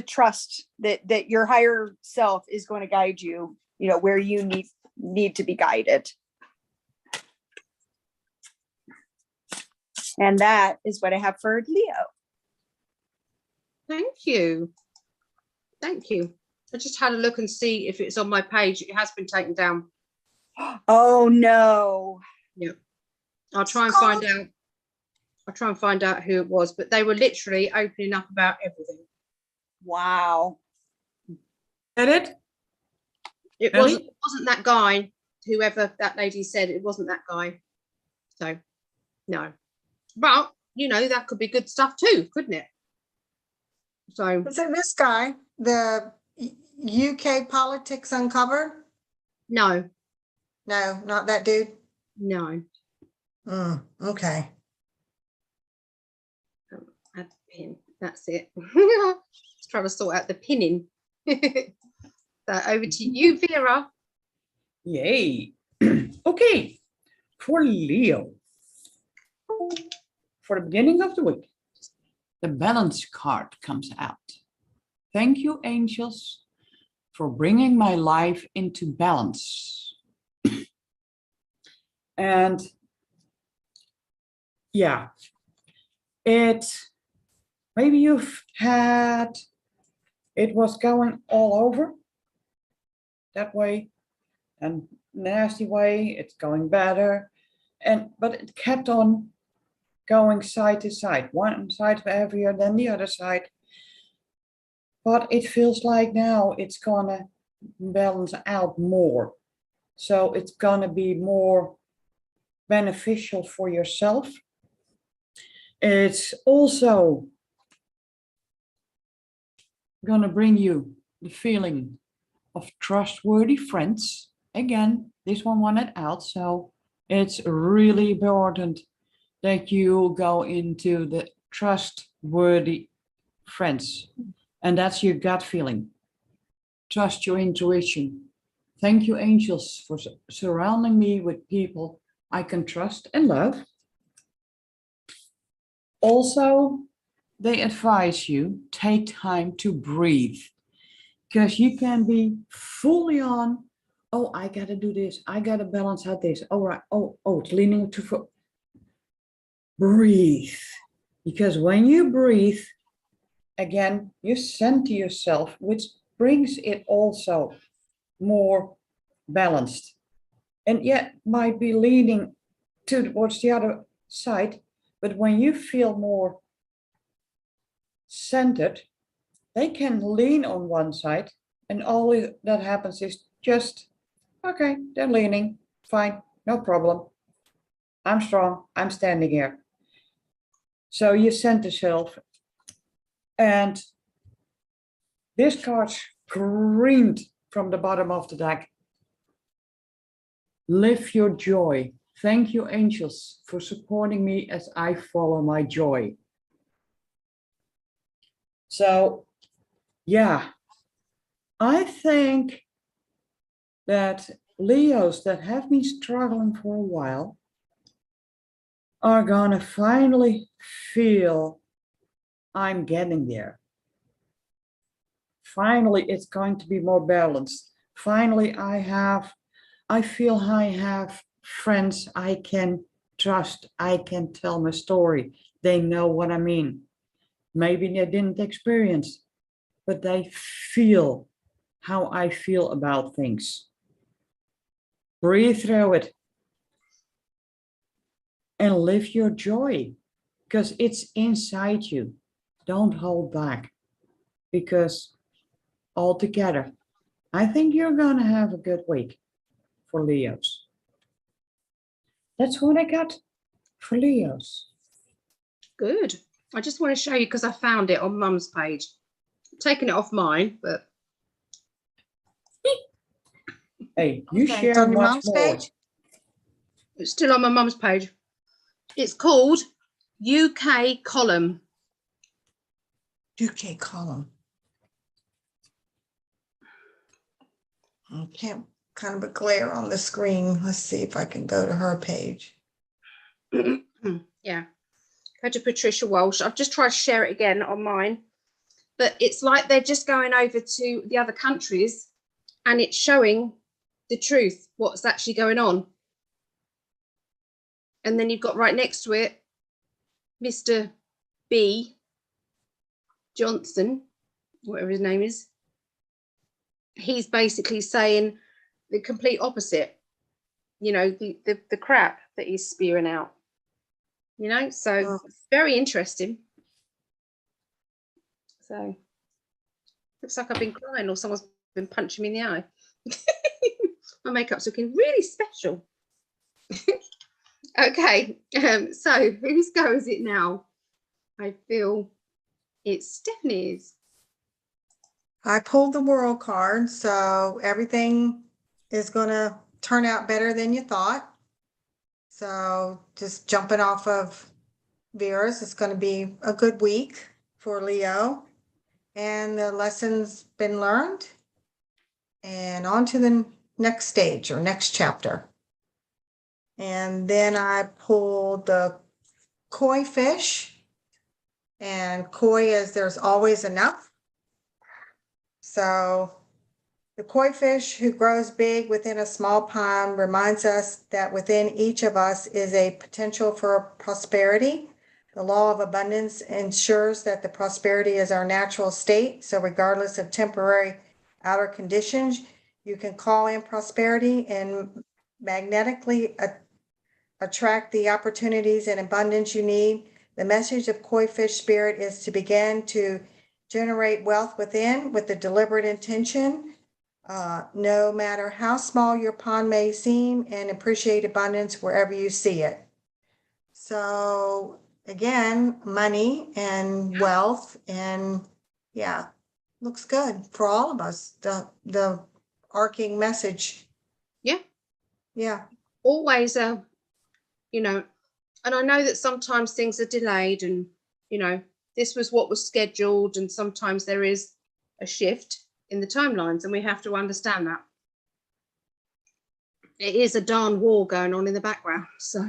trust that your higher self is going to guide you, where you need to be guided. And that is what I have for Leo. Thank you. Thank you. I just had a look and see if it's on my page. It has been taken down. Oh no. Yeah. I'll try and find out. I'll try and find out who it was, but they were literally opening up about everything. Wow. Get it? It wasn't that guy, whoever that lady said, it wasn't that guy. So no. But that could be good stuff too, couldn't it? So Is it this guy, the UK Politics Uncovered? no, No, not that dude. no. Okay. Add the pin. That's it. Just trying to sort out the pinning. So over to you, Vera. Yay. Okay. For Leo. For the beginning of the week, the balance card comes out. Thank you, angels, for bringing my life into balance. And yeah, maybe you've had, it was going all over that way and nasty way, it's going better. But it kept on going side to side, one side heavier than the other side. But it feels like now it's gonna balance out more. So it's gonna be more beneficial for yourself. It's also gonna bring you the feeling of trustworthy friends. Again, this one wanted out, so it's really important that you go into the trustworthy friends. And that's your gut feeling. Trust your intuition. Thank you, angels, for surrounding me with people I can trust and love. Also, they advise you take time to breathe, because you can be fully on, oh, I gotta do this, I gotta balance out this. All right, oh, it's leaning too far. Breathe, because when you breathe, again, you center yourself, which brings it also more balanced. And yet might be leaning towards the other side, but when you feel more centered, they can lean on one side, and all that happens is just, okay, they're leaning, fine, no problem. I'm strong, I'm standing here. So you center yourself, and this card screamed from the bottom of the deck. Live your joy. Thank you, angels, for supporting me as I follow my joy. So, yeah, I think that Leos that have been struggling for a while are gonna finally feel I'm getting there. Finally, it's going to be more balanced. Finally, I feel I have friends I can trust. I can tell my story. They know what I mean. Maybe they didn't experience, but they feel how I feel about things. Breathe through it and live your joy, because it's inside you. Don't hold back, because altogether, I think you're gonna have a good week for Leos. That's what I got for Leos. Good. I just want to show you because I found it on Mum's page. I'm taking it off mine, but Hey, you Okay, it's share on your much mom's more. page? it's still on my mum's page. It's called UK Column. UK column. Okay, kind of a glare on the screen. Let's see if I can go to her page. Yeah. Go to Patricia Walsh. I've just tried to share it again on mine, but it's like they're just going over to the other countries and it's showing the truth, what's actually going on. And then you've got right next to it, Mr. B. Johnson, whatever his name is. He's basically saying the complete opposite, you know, the crap that he's spewing out, you know, so it's very interesting. So looks like I've been crying or someone's been punching me in the eye. My makeup's looking really special. Okay, so whose go is it now? I feel it's Stephanie's. I pulled the world card, so everything is going to turn out better than you thought. So just jumping off of Vera's, it's going to be a good week for Leo. And the lessons been learned. And on to the next stage or next chapter. And then I pulled the koi fish. And koi is there's always enough. So the koi fish who grows big within a small pond reminds us that within each of us is a potential for prosperity, The law of abundance ensures that the prosperity is our natural state. So regardless of temporary outer conditions, you can call in prosperity and magnetically attract the opportunities and abundance you need. The message of Koi Fish Spirit is to begin to generate wealth within with the deliberate intention, no matter how small your pond may seem, and appreciate abundance wherever you see it. So again, money and wealth, and yeah, looks good for all of us. The arcing message. Yeah. Yeah. Always, you know, and I know that sometimes things are delayed, and, you know, this was what was scheduled, and sometimes there is a shift in the timelines, and we have to understand that. It is a darn war going on in the background. So,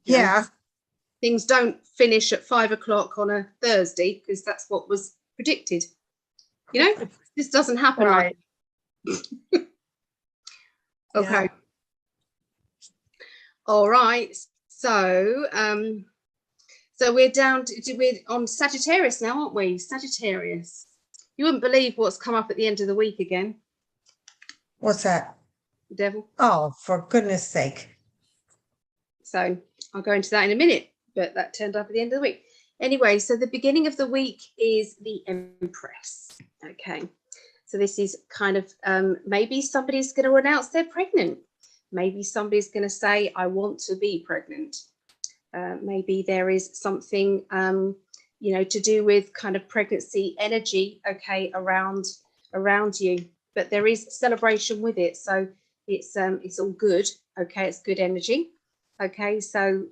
Yeah. things don't finish at 5 o'clock on a Thursday because that's what was predicted. You know, this doesn't happen. Right. Okay. Yeah. All right. So, so we're we're on Sagittarius now, aren't we? Sagittarius. You wouldn't believe what's come up at the end of the week again. What's that? The devil. Oh, for goodness sake. So I'll go into that in a minute, but that turned up at the end of the week. Anyway, so the beginning of the week is the Empress. Okay. So this is kind of, maybe somebody's going to announce they're pregnant. Maybe somebody's going to say, I want to be pregnant. Maybe there is something, you know, to do with kind of pregnancy energy, okay, around you. But there is celebration with it. So it's all good. Okay, it's good energy. Okay, so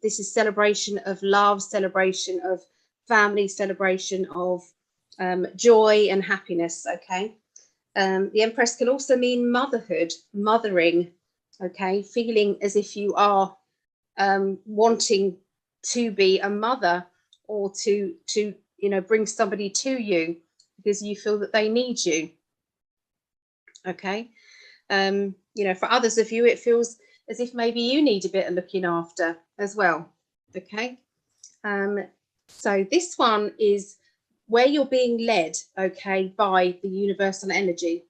this is celebration of love, celebration of family, celebration of joy and happiness. Okay. The Empress can also mean motherhood, mothering, okay, feeling as if you are wanting to be a mother, or to you know, bring somebody to you because you feel that they need you. Okay. You know, for others of you, it feels as if maybe you need a bit of looking after as well. Okay. So this one is where you're being led, okay, by the universal energy,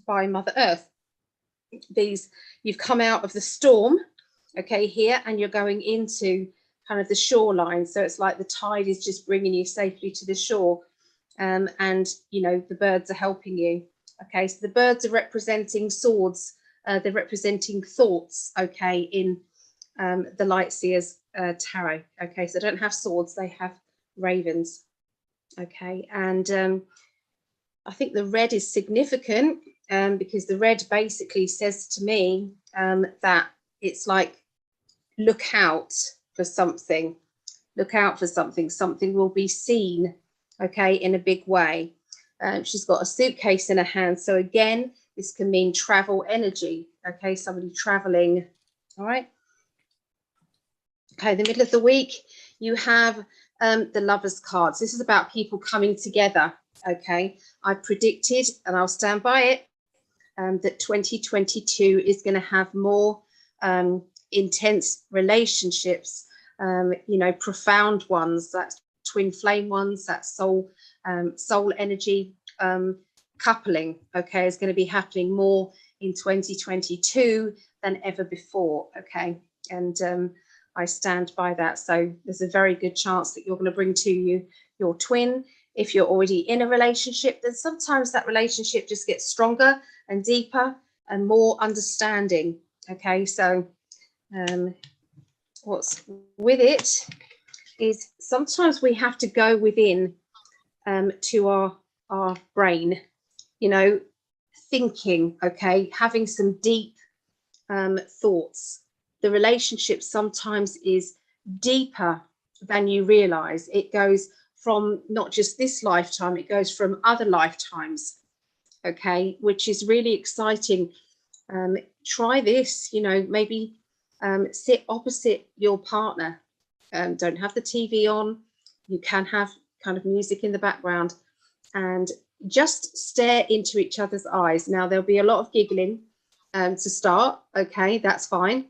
by Mother Earth. You've come out of the storm, okay, here, and you're going into kind of the shoreline. So it's like the tide is just bringing you safely to the shore, and, you know, the birds are helping you. Okay, so the birds are representing swords. They're representing thoughts, okay, in the Lightseers tarot. Okay, so they don't have swords, they have ravens. Okay, and I think the red is significant because the red basically says to me that it's like, look out for something, something will be seen, okay, in a big way. She's got a suitcase in her hand, so again, this can mean travel energy, okay, somebody traveling. All right. Okay, the middle of the week, you have the Lovers cards. This is about people coming together. Okay, I predicted, and I'll stand by it, that 2022 is going to have more intense relationships, you know, profound ones, that's twin flame ones, that's soul energy coupling. Okay, is going to be happening more in 2022 than ever before. Okay, and I stand by that. So there's a very good chance that you're going to bring to you your twin. If you're already in a relationship, then sometimes that relationship just gets stronger and deeper and more understanding. Okay, so what's with it is sometimes we have to go within to our brain, you know, thinking, okay, having some deep thoughts. The relationship sometimes is deeper than you realize. It goes from not just this lifetime, it goes from other lifetimes, okay, which is really exciting. Try this, you know, maybe sit opposite your partner. Don't have the TV on. You can have kind of music in the background and just stare into each other's eyes. Now, there'll be a lot of giggling to start. Okay, that's fine.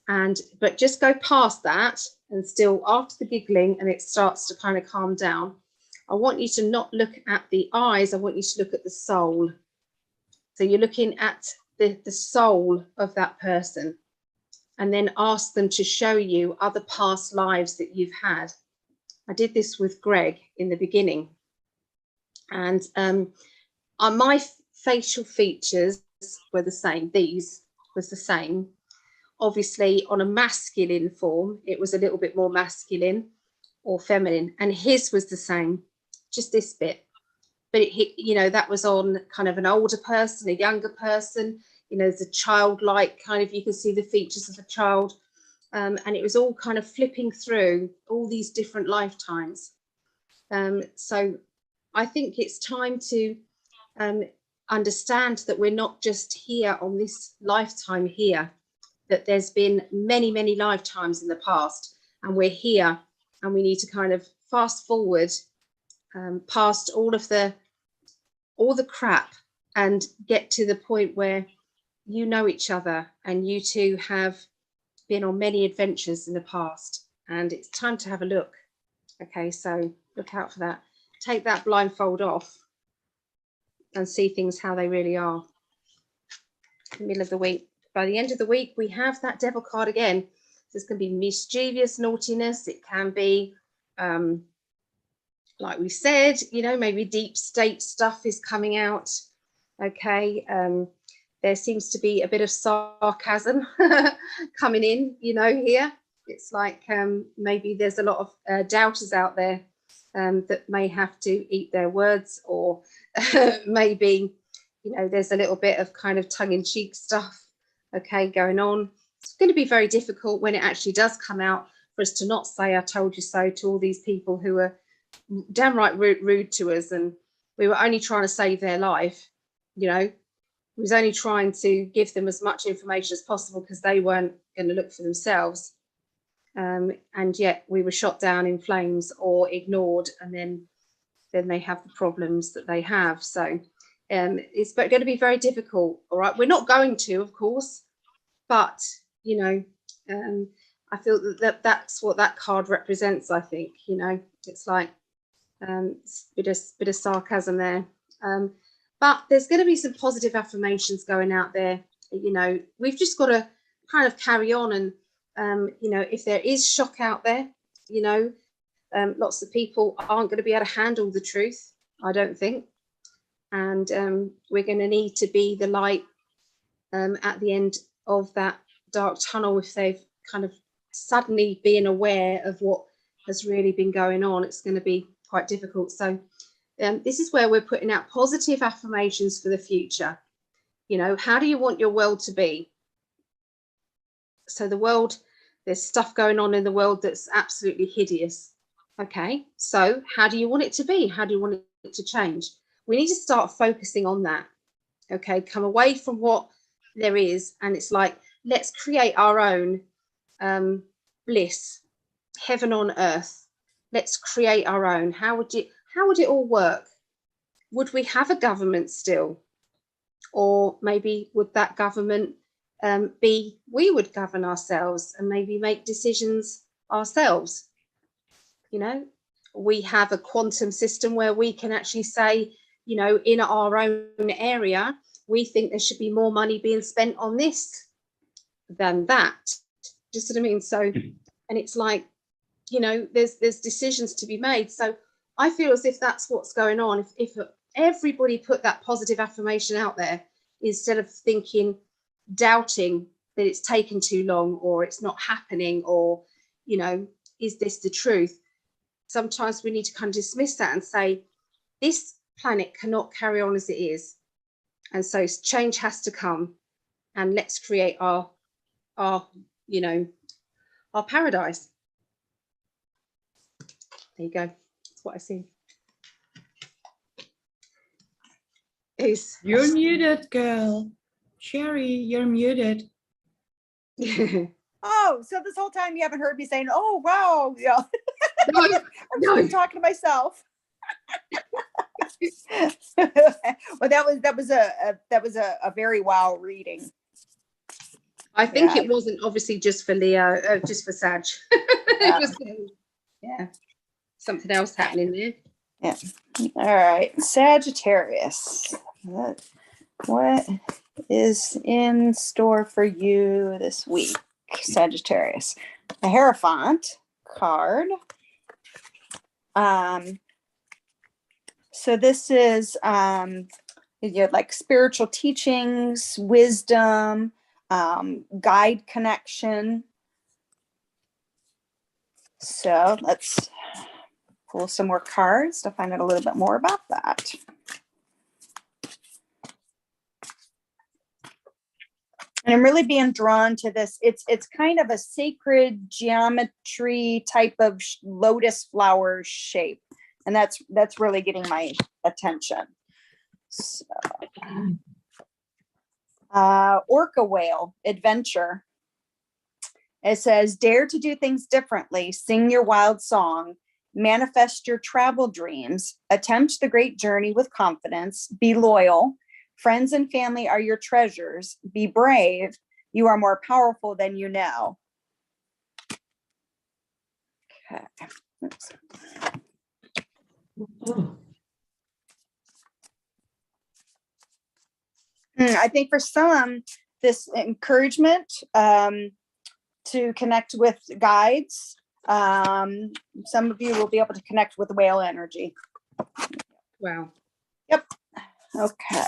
But just go past that and still after the giggling and it starts to kind of calm down, I want you to not look at the eyes. I want you to look at the soul. So you're looking at the soul of that person, and then ask them to show you other past lives that you've had. I did this with Greg in the beginning, and on my facial features were the same. These was the same. Obviously, on a masculine form, it was a little bit more masculine or feminine, and his was the same, just this bit. But that was on kind of an older person, a younger person. There's a childlike kind of, you can see the features of a child, and it was all kind of flipping through all these different lifetimes. So I think it's time to understand that we're not just here on this lifetime here, that there's been many, many lifetimes in the past, and we're here, and we need to kind of fast forward past all the crap and get to the point where you know each other and you two have been on many adventures in the past, and it's time to have a look. Okay, so look out for that. Take that blindfold off and see things how they really are. In the middle of the week, by the end of the week, we have that devil card again. So it's going to be mischievous naughtiness. It can be like we said, maybe deep state stuff is coming out. Okay, there seems to be a bit of sarcasm coming in, here. It's like maybe there's a lot of doubters out there that may have to eat their words, or maybe, there's a little bit of kind of tongue-in-cheek stuff, okay, going on. It's going to be very difficult when it actually does come out for us to not say, I told you so, to all these people who are downright rude to us, and we were only trying to save their life. We was only trying to give them as much information as possible because they weren't going to look for themselves, and yet we were shot down in flames or ignored, and then they have the problems that they have. So it's going to be very difficult. All right, we're not going to, of course, but I feel that's what that card represents. I think it's like a bit of sarcasm there, but there's going to be some positive affirmations going out there. We've just got to kind of carry on, and if there is shock out there, lots of people aren't going to be able to handle the truth, I don't think, and we're going to need to be the light at the end of that dark tunnel. If they've kind of suddenly been aware of what has really been going on, it's going to be quite difficult. So this is where we're putting out positive affirmations for the future. How do you want your world to be? So the world, there's stuff going on in the world that's absolutely hideous. Okay, so how do you want it to be? How do you want it to change? We need to start focusing on that. Okay, come away from what there is, and it's like, let's create our own bliss, heaven on earth. Let's create our own. How would it all work? Would we have a government still? Or maybe would that government be, we would govern ourselves and maybe make decisions ourselves? We have a quantum system where we can actually say, in our own area, we think there should be more money being spent on this than that. Just what I mean? So, and it's like, there's decisions to be made. So I feel as if that's what's going on. If everybody put that positive affirmation out there, instead of doubting that it's taken too long, or it's not happening, or, is this the truth? Sometimes we need to kind of dismiss that and say, this planet cannot carry on as it is. And so change has to come, and let's create our paradise. There you go. That's what I see. You're muted, girl. Sherry, you're muted. Oh, so this whole time you haven't heard me saying, "Oh, wow." Yeah. No, I'm talking to myself. Well, that was a very wow reading. I think it wasn't obviously just for Leo, just for Sag. It was, yeah, something else happening there. All right, Sagittarius. What is in store for you this week, Sagittarius? A Hierophant card. So this is like spiritual teachings, wisdom, guide connection. So let's pull some more cards to find out a little bit more about that. And I'm really being drawn to this. It's kind of a sacred geometry type of lotus flower shape. And that's really getting my attention. So, orca whale adventure. It says, dare to do things differently, sing your wild song, manifest your travel dreams, attempt the great journey with confidence, be loyal. Friends and family are your treasures. Be brave. You are more powerful than you know. Okay. Oops. I think for some, this encouragement to connect with guides. Some of you will be able to connect with whale energy. Wow. Yep. Okay.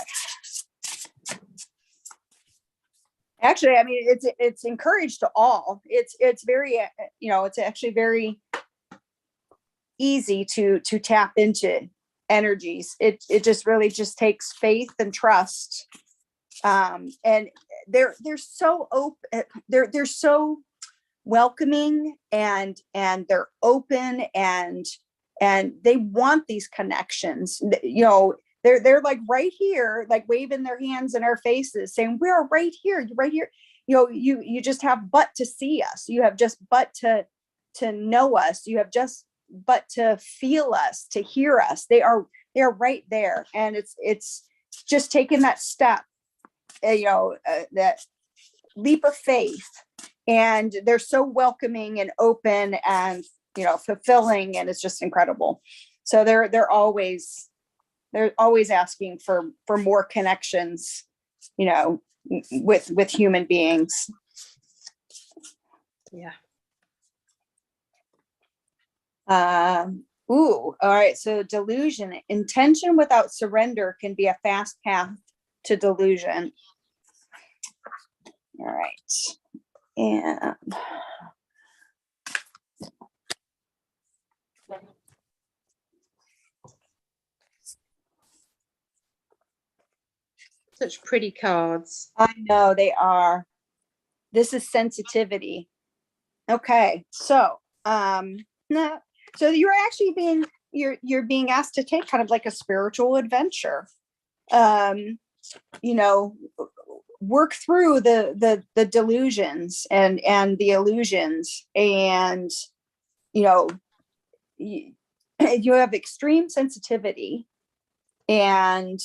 Actually, I mean, it's encouraged to all. It's very, it's actually very easy to tap into energies. It just really just takes faith and trust. And they're so open. They're so welcoming and they're open and they want these connections. They're like right here, like waving their hands in our faces saying, we're right here, you're right here. You just have but to see us. You have just but to know us. You have just but to feel us, to hear us. They're right there. And it's just taking that step, that leap of faith. And they're so welcoming and open and, fulfilling. And it's just incredible. So they're always asking for more connections, with human beings. Yeah. All right. So delusion, intention without surrender can be a fast path to delusion. All right. And Such pretty cards. I know they are. This is sensitivity. Okay. So, so you're actually you're being asked to take kind of like a spiritual adventure. Work through the delusions and the illusions, and you have extreme sensitivity, and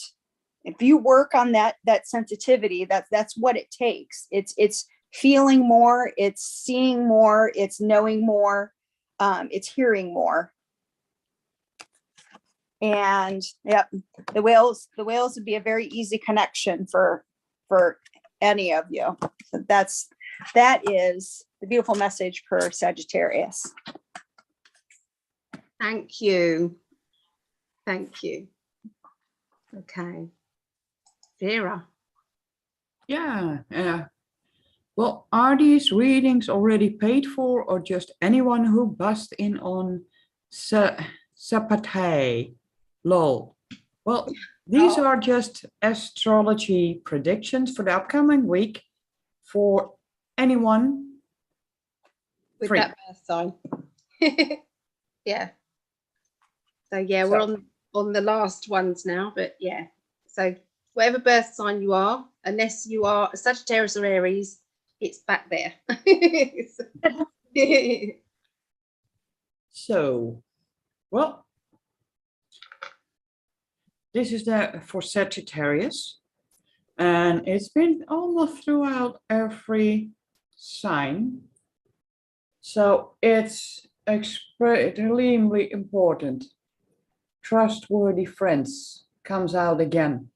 if you work on that sensitivity, that's what it takes. It's feeling more, it's seeing more, it's knowing more, it's hearing more. And yep, the whales would be a very easy connection for any of you. So that is the beautiful message per Sagittarius. Thank you. Okay. Vera. Yeah. Well, are these readings already paid for, or just anyone who buzzed in on Sapatay? Lol. Well, these are just astrology predictions for the upcoming week for anyone With free. that birth sign. Yeah. So yeah, we're on the last ones now, but yeah. So whatever birth sign you are, unless you are a Sagittarius or Aries, it's back there. So, well, this is for Sagittarius, and it's been almost throughout every sign. So it's extremely important. Trustworthy friends comes out again.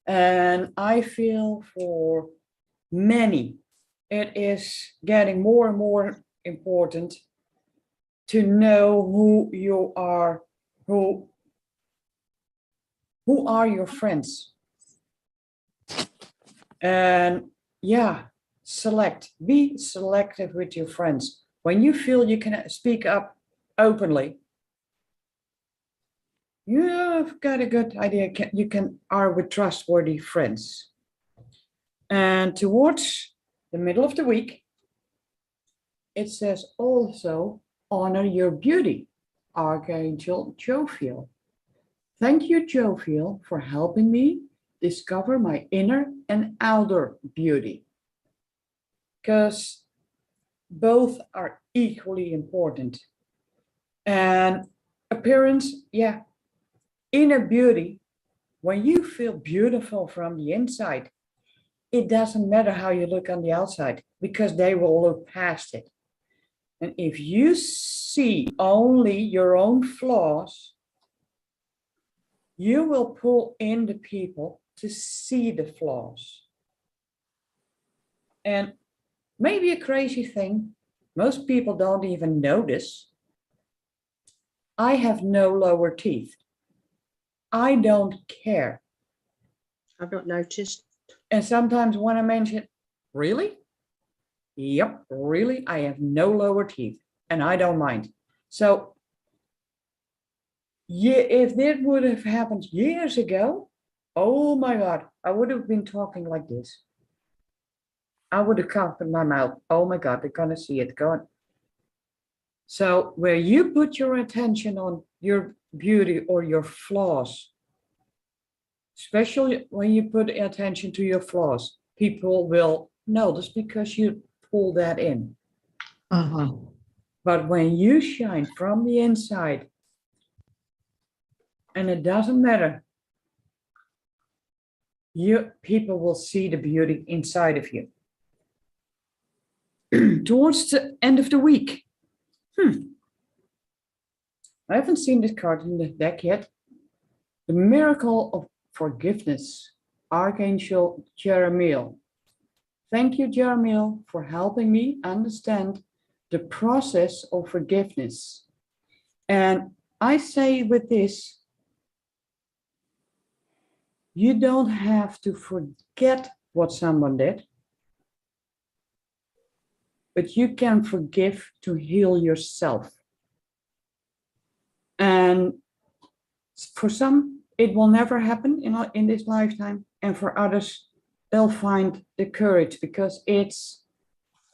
And I feel for many, it is getting more and more important to know who you are, who are your friends. And yeah, be selective with your friends. When you feel you can speak up openly, you've got a good idea. You are with trustworthy friends. And towards the middle of the week, it says also honor your beauty, Archangel Jophiel. Thank you, Jophiel, for helping me discover my inner and outer beauty. Because both are equally important. And appearance, yeah, inner beauty, when you feel beautiful from the inside, it doesn't matter how you look on the outside because they will look past it. And if you see only your own flaws, you will pull in the people to see the flaws. And maybe a crazy thing, most people don't even notice. I have no lower teeth. I don't care. I've not noticed. And sometimes when I mention, really? Yep, really, I have no lower teeth and I don't mind. So yeah, if that would have happened years ago, oh my God, I would have been talking like this. I would have covered my mouth. Oh my God, they're gonna see it going. So where you put your attention on your beauty or your flaws, especially when you put attention to your flaws, people will notice because you pull that in. But when you shine from the inside, and it doesn't matter, people will see the beauty inside of you. Towards the end of the week, I haven't seen this card in the deck yet. The miracle of forgiveness, Archangel Jeremiel. Thank you, Jeremiel, for helping me understand the process of forgiveness. And I say with this, you don't have to forget what someone did, but you can forgive to heal yourself. And for some, it will never happen in this lifetime. And for others, they'll find the courage because it's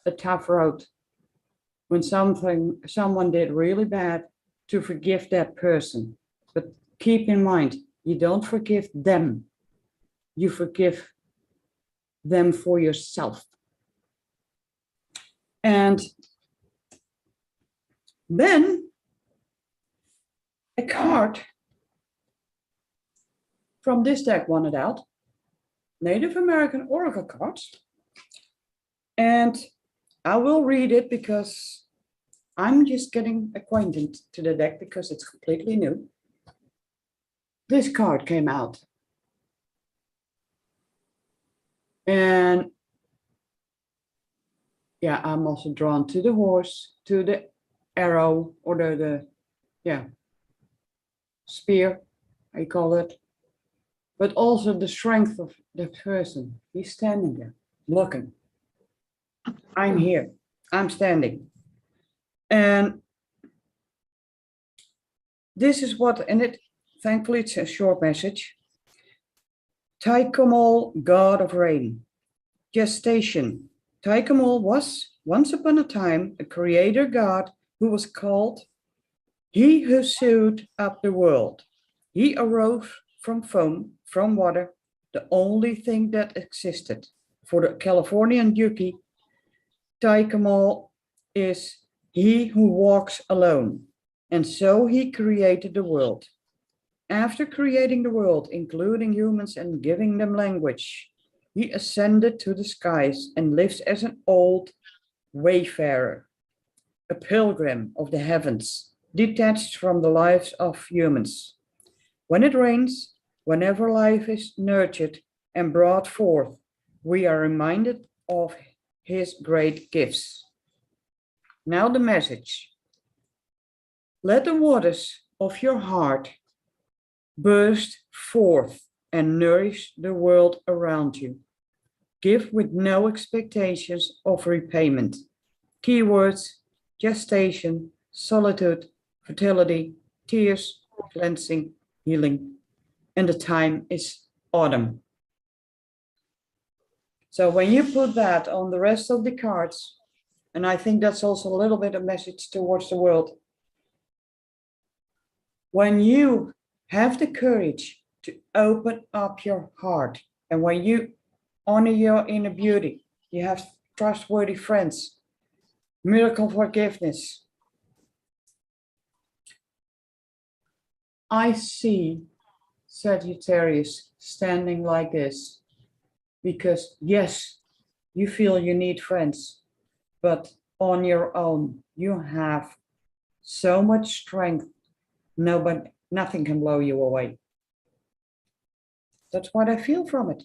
a tough road. When someone did really bad, to forgive that person. But keep in mind, you don't forgive them. You forgive them for yourself. And then a card from this deck wanted out, Native American Oracle cards. And I will read it because I'm just getting acquainted to the deck because it's completely new. This card came out. And yeah, I'm also drawn to the horse, to the arrow, or the spear, I call it. But also the strength of the person. He's standing there, looking. I'm here, I'm standing. And this is what, and thankfully it's a short message. Psychically, god of rain. Gestation. Psychically was once upon a time a creator god who was called he who sewed up the world. He arose from foam, from water, the only thing that existed. For the Californian Yuki, Psychically is he who walks alone. And so he created the world. After creating the world, including humans and giving them language, he ascended to the skies and lives as an old wayfarer. a pilgrim of the heavens, detached from the lives of humans. When it rains, whenever life is nurtured and brought forth, we are reminded of his great gifts. Now the message. Let the waters of your heart burst forth and nourish the world around you. Give with no expectations of repayment. Keywords: gestation, solitude, fertility, tears, cleansing, healing. And the time is autumn. So when you put that on the rest of the cards, and I think that's also a little bit a message towards the world. When you have the courage to open up your heart, and when you honor your inner beauty, you have trustworthy friends, miracle forgiveness. I see Sagittarius standing like this because, yes, you feel you need friends, but on your own, you have so much strength, nothing can blow you away. That's what I feel from it.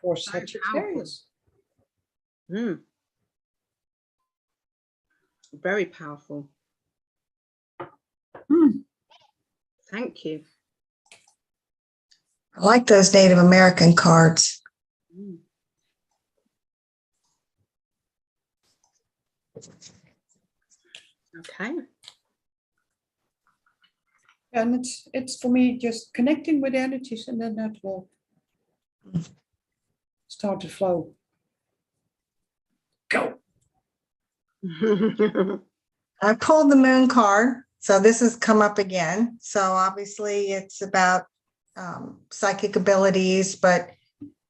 For Sagittarius. Very powerful. Thank you. I like those Native American cards. Okay. And it's for me just connecting with energies, and then that will start to flow. Go. I pulled the moon card, so this has come up again. So obviously it's about psychic abilities, but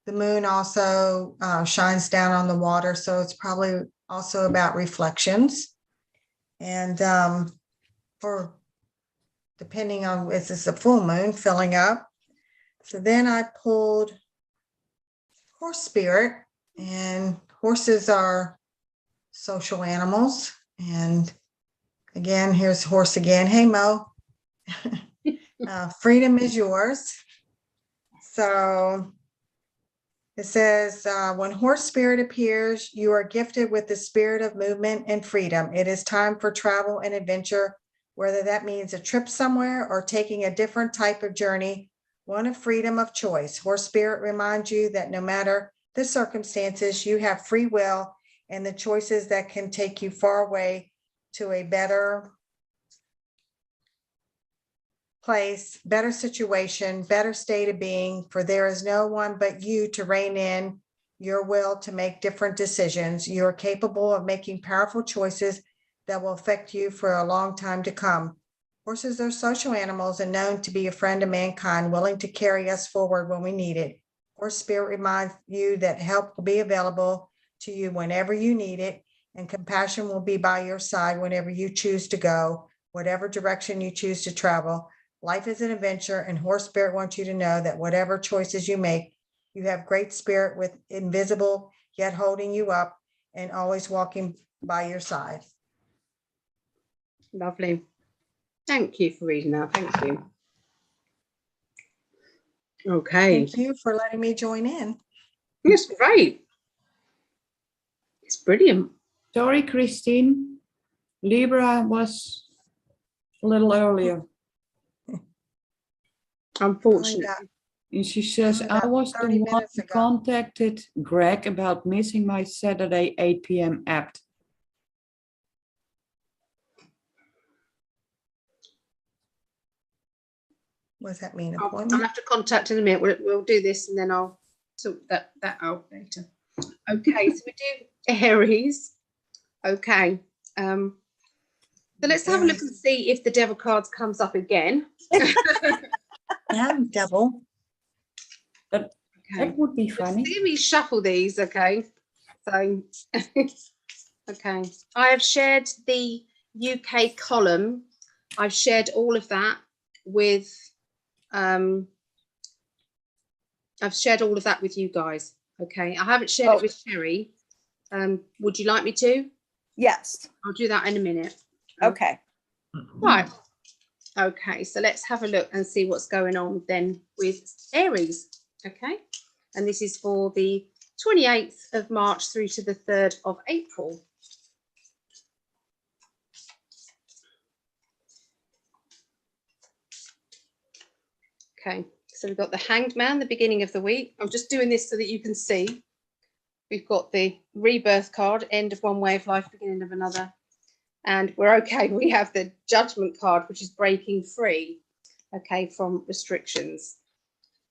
the moon also shines down on the water, so it's probably also about reflections. And for depending on if it's a full moon filling up. So then I pulled horse spirit, and horses are social animals. And again, here's horse again. Hey, Mo. Freedom is yours. So it says, when horse spirit appears, you are gifted with the spirit of movement and freedom. It is time for travel and adventure, whether that means a trip somewhere or taking a different type of journey, one of freedom of choice. Horse spirit reminds you that no matter the circumstances, you have free will and the choices that can take you far away to a better place, better situation, better state of being, for there is no one but you to rein in your will to make different decisions. You are capable of making powerful choices that will affect you for a long time to come. Horses are social animals and known to be a friend of mankind, willing to carry us forward when we need it. Horse spirit reminds you that help will be available to you whenever you need it, and compassion will be by your side whenever you choose to go, whatever direction you choose to travel. Life is an adventure, and horse spirit wants you to know that whatever choices you make, you have great spirit with invisible yet holding you up and always walking by your side. Lovely. Thank you for reading that. Thank you. Okay. Thank you for letting me join in. It's great. It's brilliant. Sorry, Christine. Libra was a little earlier. Unfortunately. And she says, Only I about was the 30 one minutes who ago. contacted Greg about missing my Saturday 8 p.m. app. What does that mean? I'll Appointment? have to contact in a minute. We'll do this and then I'll sort that out later. Okay, so we do Aries. Okay. So let's have a look and see if the devil cards comes up again. Yeah, devil. That would be funny. Let me shuffle these, okay? So, okay. I have shared the UK column. I've shared all of that with, I've shared all of that with you guys, okay? I haven't shared it with Sherry. Would you like me to? Yes. I'll do that in a minute. Okay. Right. Okay, so let's have a look and see what's going on then with Aries. Okay, and this is for the 28th of March through to the 3rd of April. Okay, so we've got the Hanged Man, the beginning of the week. I'm just doing this so that you can see. We've got the Rebirth card, end of one way of life, beginning of another. And we're okay. We have the Judgment card, which is breaking free, okay, from restrictions.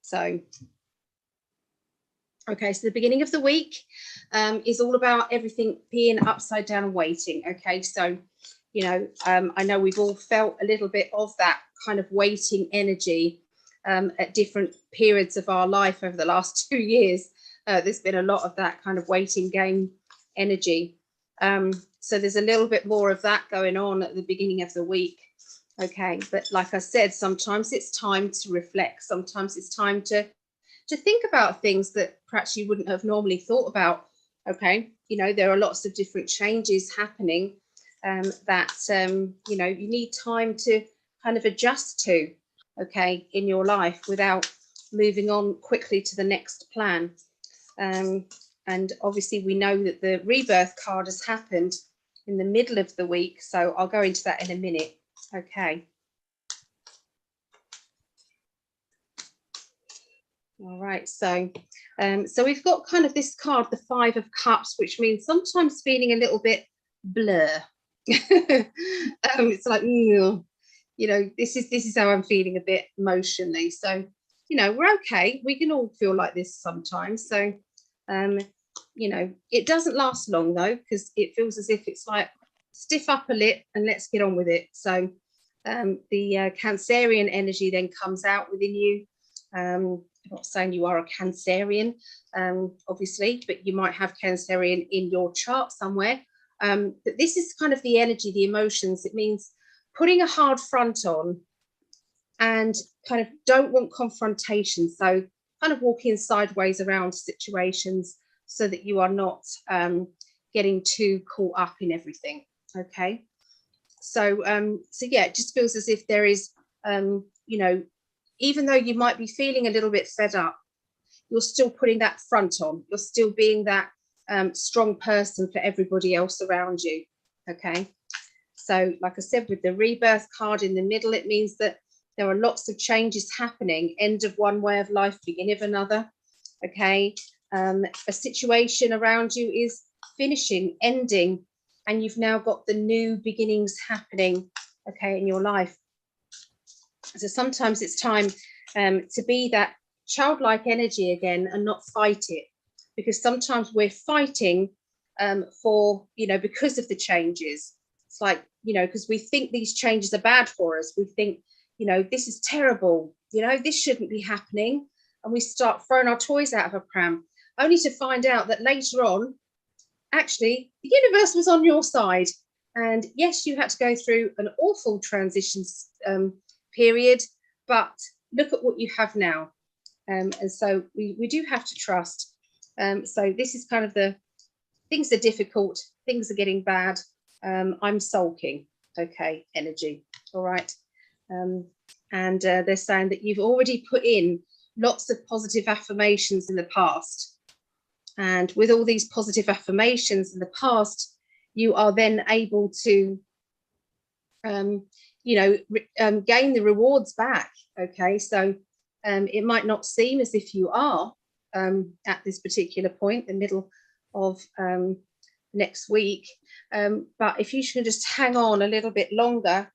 So, okay, so the beginning of the week is all about everything being upside down and waiting. Okay, so, you know, I know we've all felt a little bit of that kind of waiting energy at different periods of our life over the last 2 years. There's been a lot of that kind of waiting game energy. So there's a little bit more of that going on at the beginning of the week. Okay, but like I said, sometimes it's time to reflect. Sometimes it's time to think about things that perhaps you wouldn't have normally thought about. Okay, you know, there are lots of different changes happening that, you know, you need time to kind of adjust to, okay, in your life without moving on quickly to the next plan. And obviously we know that the Rebirth card has happened in the middle of the week, so I'll go into that in a minute. Okay. All right, so we've got kind of this card, the 5 of Cups, which means sometimes feeling a little bit blur. It's like, you know, this is how I'm feeling, a bit emotionally. So, you know, we're okay. We can all feel like this sometimes. So, you know, it doesn't last long though, because it feels as if it's like stiff upper lip and let's get on with it. So the Cancerian energy then comes out within you. I'm not saying you are a Cancerian, obviously, but you might have Cancerian in your chart somewhere. But this is kind of the energy, the emotions. It means putting a hard front on and kind of don't want confrontation. So kind of walking sideways around situations so that you are not getting too caught up in everything. Okay. So, so yeah, it just feels as if there is, you know, even though you might be feeling a little bit fed up, you're still putting that front on. You're still being that strong person for everybody else around you. Okay. So, like I said, with the Rebirth card in the middle, it means that there are lots of changes happening. End of one way of life, beginning of another. Okay. A situation around you is finishing, ending, and you've now got the new beginnings happening, okay, in your life. So sometimes it's time to be that childlike energy again and not fight it, because sometimes we're fighting for, you know, because of the changes. It's like, you know, because we think these changes are bad for us. We think, you know, this is terrible, you know, this shouldn't be happening. And we start throwing our toys out of a pram, only to find out that later on, actually, the universe was on your side. And yes, you had to go through an awful transition period, but look at what you have now. And so we do have to trust. So this is kind of the things are difficult, things are getting bad. I'm sulking, okay, energy. All right. And they're saying that you've already put in lots of positive affirmations in the past. And with all these positive affirmations in the past, you are then able to, you know, gain the rewards back. Okay, so it might not seem as if you are at this particular point, the middle of next week. But if you can just hang on a little bit longer,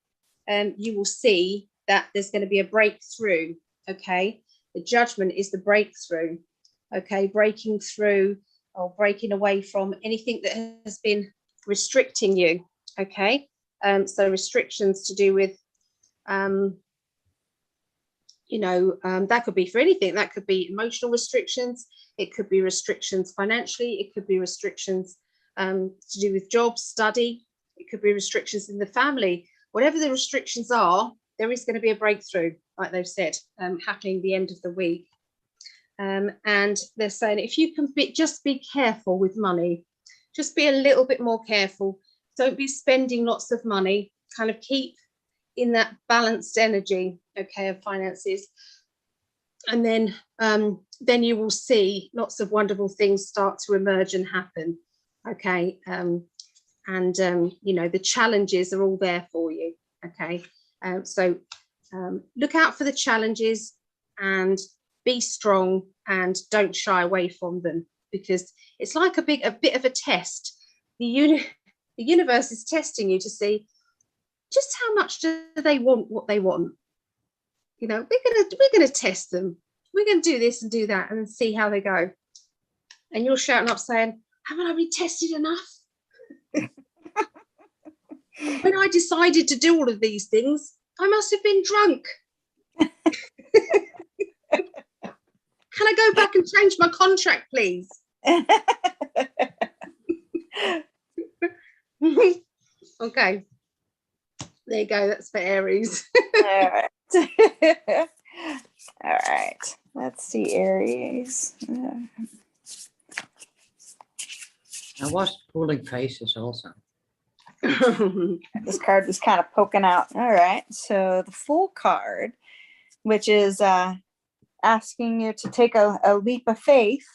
you will see that there's going to be a breakthrough. Okay, the Judgment is the breakthrough. Okay, breaking through or breaking away from anything that has been restricting you. Okay, so restrictions to do with, you know, that could be for anything. That could be emotional restrictions. It could be restrictions financially. It could be restrictions to do with job, study. It could be restrictions in the family. Whatever the restrictions are, there is going to be a breakthrough, like they've said, happening the end of the week. And they're saying if you can just be careful with money, just be a little bit more careful. don't be spending lots of money. Kind of keep in that balanced energy, okay, of finances. And then you will see lots of wonderful things start to emerge and happen, okay. You know, the challenges are all there for you, okay. So look out for the challenges and be strong and don't shy away from them, because it's like a bit of a test. The universe is testing you to see just how much do they want what they want. You know, we're gonna test them. We're gonna do this and do that and see how they go. And you're shouting up saying, haven't I been tested enough? When I decided to do all of these things, I must have been drunk. Can I go back and change my contract, please? Okay. There you go. That's for Aries. All right. All right. Let's see, Aries. I was pulling faces also. This card was kind of poking out. All right. So the Fool card, which is asking you to take a leap of faith.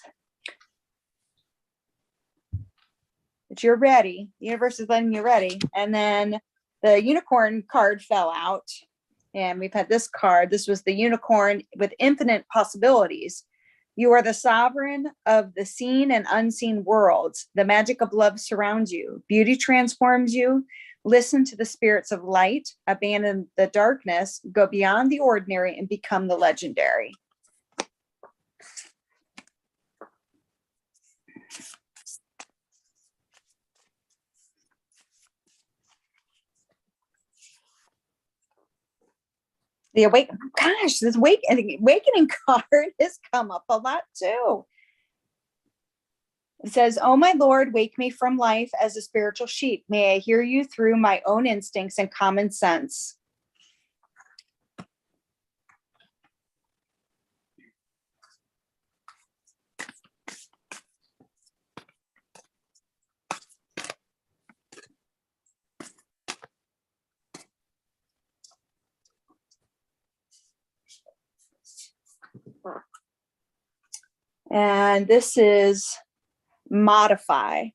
That you're ready. The universe is letting you ready. And then the unicorn card fell out. And we've had this card. This was the unicorn with infinite possibilities. You are the sovereign of the seen and unseen worlds. The magic of love surrounds you. Beauty transforms you. Listen to the spirits of light. Abandon the darkness. Go beyond the ordinary and become the legendary. The this awakening card has come up a lot too. It says, "Oh my Lord, wake me from life as a spiritual sheep. May I hear you through my own instincts and common sense." And this is modify.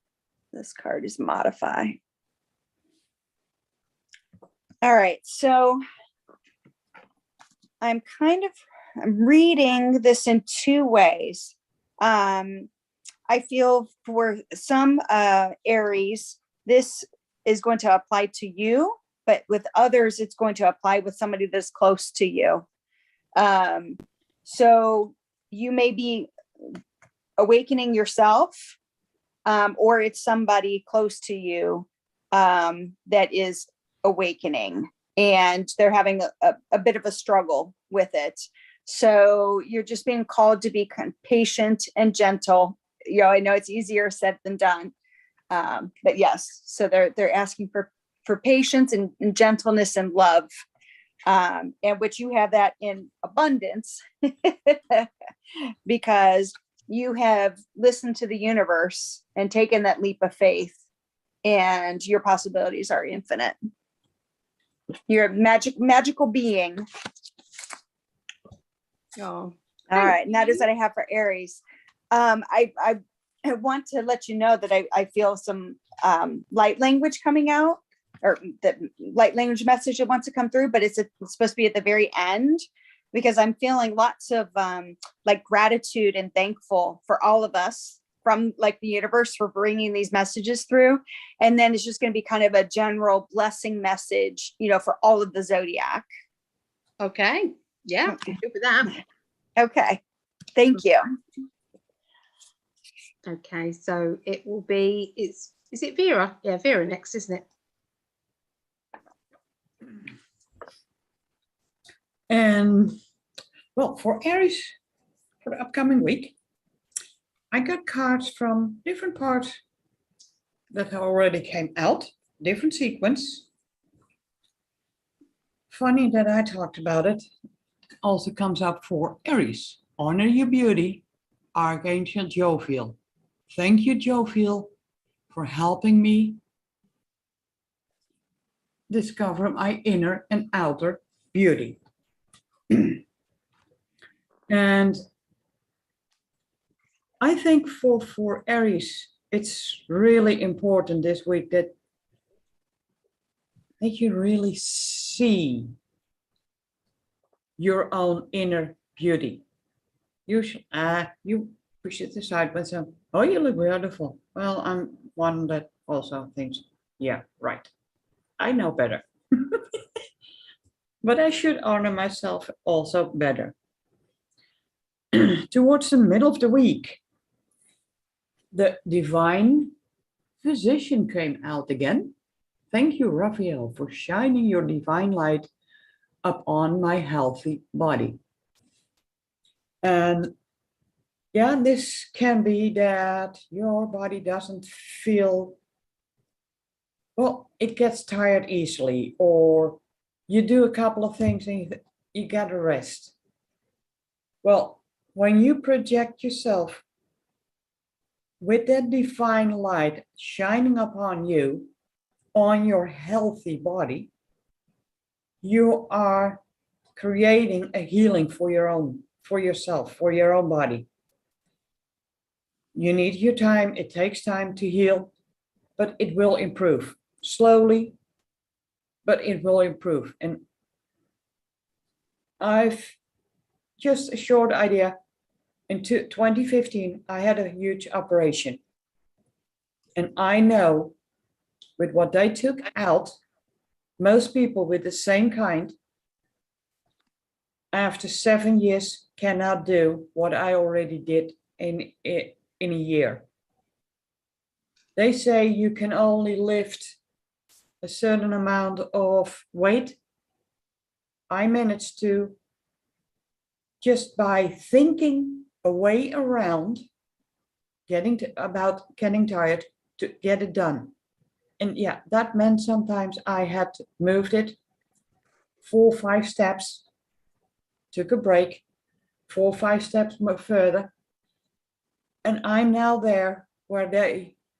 This card is modify. All right, so I'm reading this in two ways. I feel for some Aries, this is going to apply to you, but with others, it's going to apply with somebody that's close to you. So you may be awakening yourself, or it's somebody close to you that is awakening, and they're having a bit of a struggle with it. So you're just being called to be patient and gentle. You know, I know it's easier said than done, but yes. So they're asking for patience and gentleness and love, and which you have that in abundance because you have listened to the universe and taken that leap of faith, and your possibilities are infinite. You're a magical being. Oh, all right. And that is what I have for Aries. I want to let you know that I feel some light language coming out, or the light language message that wants to come through, but it's supposed to be at the very end, because I'm feeling lots of like gratitude and thankful for all of us from like the universe for bringing these messages through. And then it's just going to be kind of a general blessing message, you know, for all of the zodiac. okay. Yeah, Okay. good with that. Okay. Thank you. Okay, so it will be, is it Vera? Yeah, Vera next, isn't it? And well, for Aries, for the upcoming week, I got cards from different parts that already came out, different sequence. Funny that I talked about it. Also comes up for Aries. Honor your beauty, Archangel Jovial. Thank you, Jovial, for helping me discover my inner and outer beauty. And I think for Aries, it's really important this week that you really see your own inner beauty. You push it aside with some, oh, you look beautiful. Well, I'm one that also thinks, yeah, right. I know better. But I should honor myself also better. Towards the middle of the week, the divine physician came out again. Thank you, Raphael, for shining your divine light upon my healthy body. And yeah, this can be that your body doesn't feel, well, it gets tired easily, or you do a couple of things and you gotta rest. Well, when you project yourself with that divine light shining upon you, on your healthy body, you are creating a healing for yourself, for your own body. You need your time. It takes time to heal, but it will improve slowly, but it will improve. And I've just a short idea. In 2015, I had a huge operation. And I know with what they took out, most people with the same kind, after 7 years, cannot do what I already did in a year. They say you can only lift a certain amount of weight. I managed to, just by thinking a way around getting tired, to get it done. And yeah, that meant sometimes I had moved it 4 or 5 steps, took a break, 4 or 5 steps further. And I'm now there where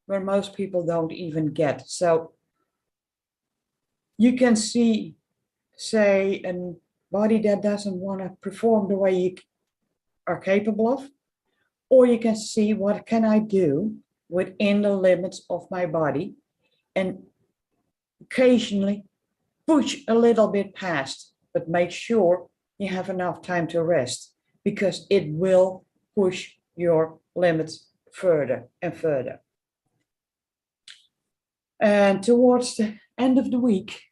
most people don't even get. So you can see, say, a body that doesn't want to perform the way you are capable of, or you can see what can I do within the limits of my body, and occasionally push a little bit past, but make sure you have enough time to rest, because it will push your limits further and further. And towards the end of the week,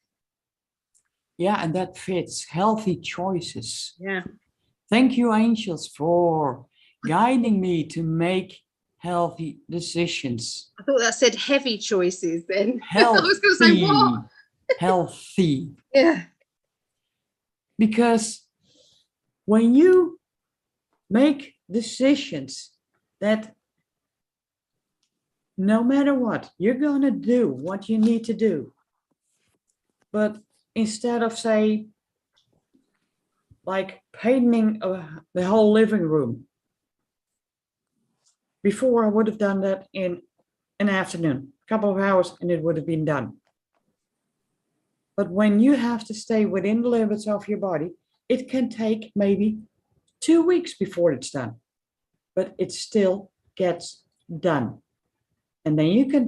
yeah, and that fits, healthy choices. Yeah. Thank you, angels, for guiding me to make healthy decisions. I thought that said heavy choices then. Healthy. I was going to say what? Healthy. Yeah. Because when you make decisions that no matter what, you're going to do what you need to do. But instead of, say, like painting the whole living room, before I would have done that in an afternoon, a couple of hours, and it would have been done. But when you have to stay within the limits of your body, it can take maybe 2 weeks before it's done, but it still gets done. And then you can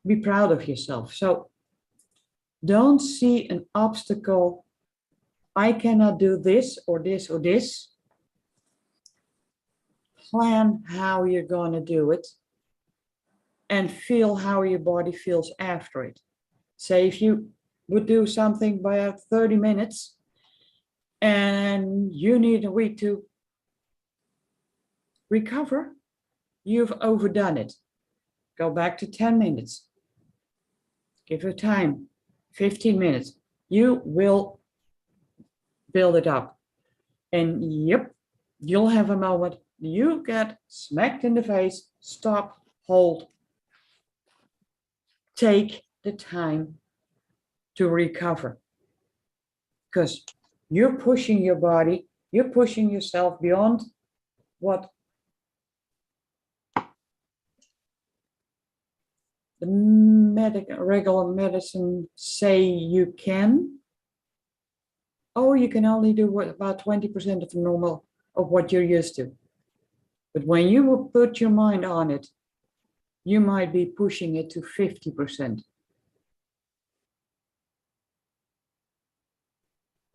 be proud of yourself. So don't see an obstacle. I cannot do this or this or this. Plan how you're going to do it and feel how your body feels after it. Say if you would do something by 30 minutes and you need a week to recover, you've overdone it. Go back to 10 minutes. Give it time, 15 minutes. You will build it up. And yep, you'll have a moment. You get smacked in the face. Stop, hold. Take the time to recover. Because you're pushing your body, you're pushing yourself beyond what the regular medicine say you can, oh, you can only do about 20% of the normal of what you're used to. But when you will put your mind on it, you might be pushing it to 50%.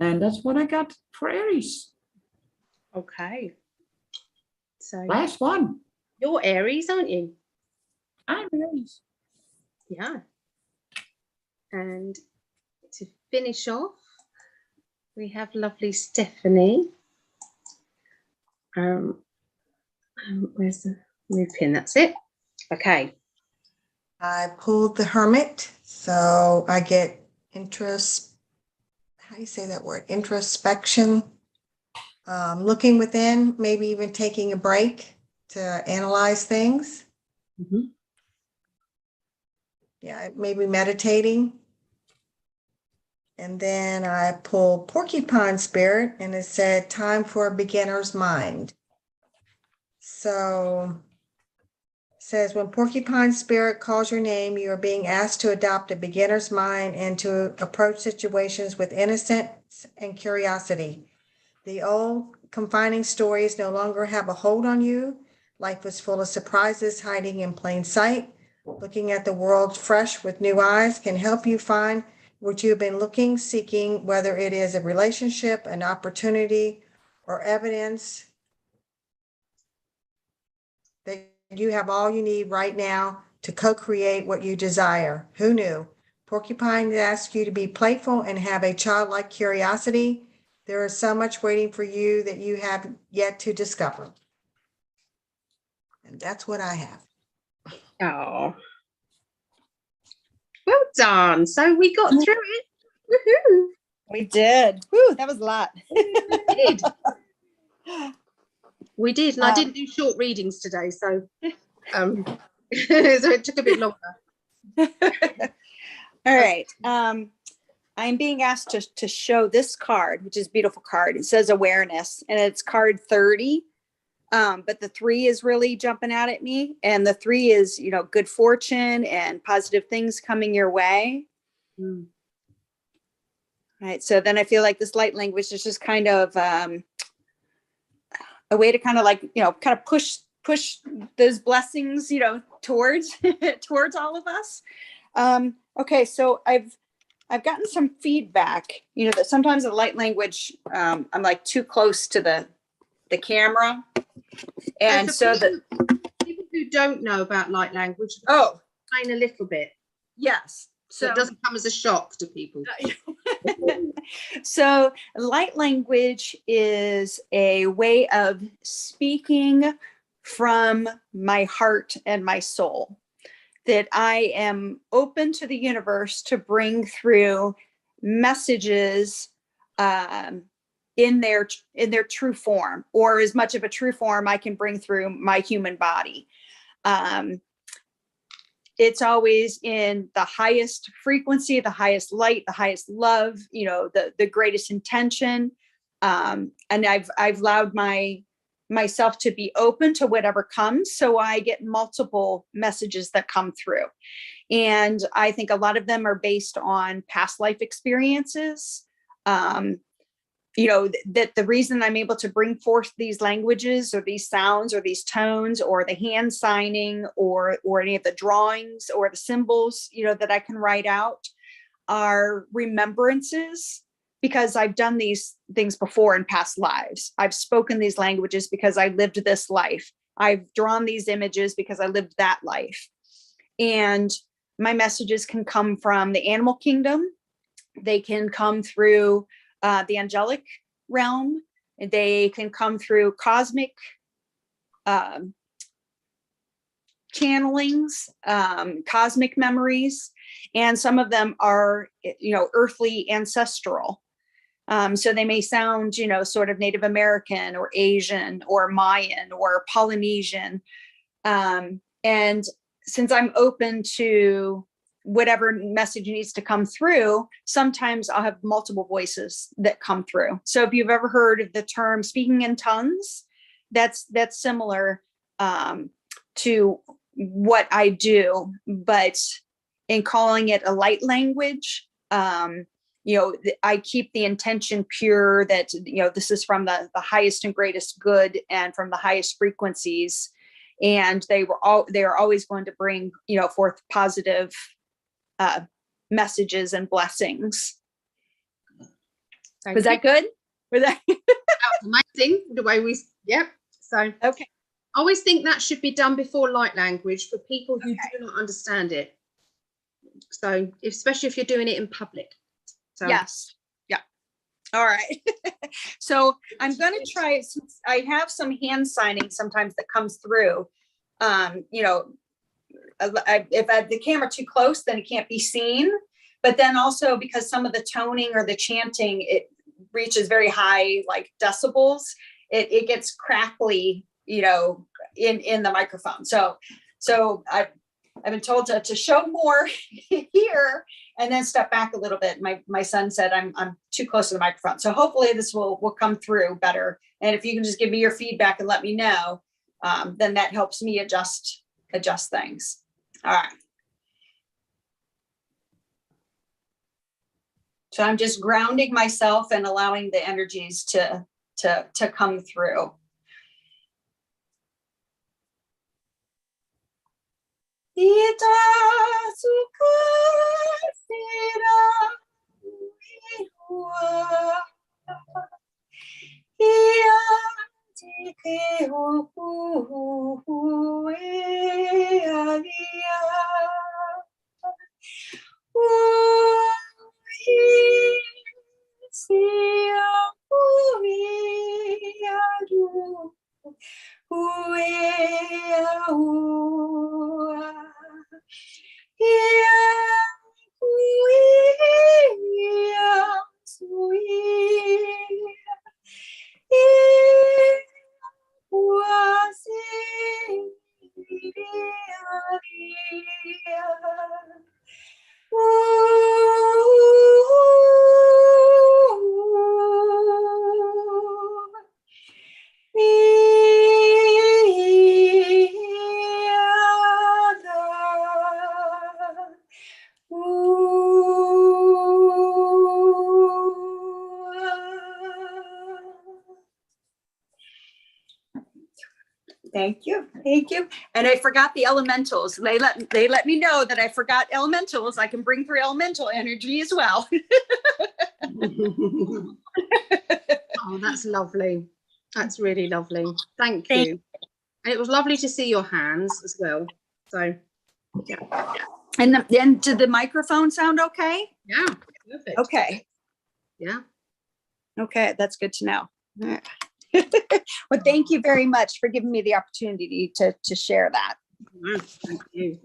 And that's what I got for Aries. Okay. So Last one. you're Aries, aren't you? I'm Aries. Yeah. And to finish off, we have lovely Stephanie. Where's the move pin? That's it. Okay. I pulled the Hermit, so I get how do you say that word? Introspection, looking within, maybe even taking a break to analyze things. Mhm. Yeah, maybe meditating. And then I pulled Porcupine Spirit, and it said, time for a beginner's mind. So it says, when Porcupine Spirit calls your name, you are being asked to adopt a beginner's mind and to approach situations with innocence and curiosity. The old confining stories no longer have a hold on you. Life is full of surprises hiding in plain sight. Looking at the world fresh with new eyes can help you find what you've been seeking, whether it is a relationship, an opportunity, or evidence that you have all you need right now to co-create what you desire. Who knew? Porcupine asks you to be playful and have a childlike curiosity. There is so much waiting for you that you have yet to discover. And that's what I have. Oh. Well done. So we got through it. Woohoo. We did. Whew, that was a lot. We did. We did. And I didn't do short readings today, so so it took a bit longer. All right. I'm being asked to show this card, which is a beautiful card. It says awareness, and it's card 30. But the 3 is really jumping out at me. And the 3 is, good fortune and positive things coming your way. Mm. Right. So then I feel like this light language is just kind of a way to kind of push those blessings, towards towards all of us. Okay. So I've gotten some feedback, that sometimes the light language, I'm like too close to the camera. And so people who don't know about light language, explain a little bit. Yes. So it doesn't come as a shock to people. So light language is a way of speaking from my heart and my soul, that I am open to the universe to bring through messages in their true form, or as much of a true form I can bring through my human body. It's always in the highest frequency, the highest light, the highest love, the greatest intention. And I've allowed myself to be open to whatever comes. So I get multiple messages that come through. And I think a lot of them are based on past life experiences. That the reason I'm able to bring forth these languages or these sounds or these tones or the hand signing or any of the drawings or the symbols, that I can write out are remembrances, because I've done these things before in past lives. I've spoken these languages because I lived this life. I've drawn these images because I lived that life. And my messages can come from the animal kingdom. They can come through the angelic realm. They can come through cosmic channelings, cosmic memories, and some of them are, earthly ancestral. So they may sound, sort of Native American or Asian or Mayan or Polynesian. And since I'm open to whatever message needs to come through, sometimes I'll have multiple voices that come through. So if you've ever heard of the term speaking in tongues, that's similar to what I do, but in calling it a light language. I keep the intention pure that, this is from the highest and greatest good and from the highest frequencies. And they are always going to bring, forth positive messages and blessings. Was that good? Was that amazing? The way we, yep. So, okay. I always think that should be done before light language for people who do not understand it. So, especially if you're doing it in public. So. Yes. Yeah. All right. So I'm going to try, since I have some hand signing sometimes that comes through, if I have the camera too close, then it can't be seen. But then also because some of the toning or the chanting, it reaches very high, like decibels, it gets crackly, in the microphone. So I've been told to show more here and then step back a little bit. My son said I'm too close to the microphone. So hopefully this will come through better. And if you can just give me your feedback and let me know, then that helps me adjust things. All right. So I'm just grounding myself and allowing the energies to come through. Thank you. And I forgot the elementals. They let me know that I forgot elementals. I can bring through elemental energy as well. Oh, that's lovely. That's really lovely. Thank you. And it was lovely to see your hands as well. So, yeah. And then did the microphone sound okay? Yeah, perfect. Okay. Yeah. Okay, that's good to know. All right. Well, thank you very much for giving me the opportunity to share that. Thank you.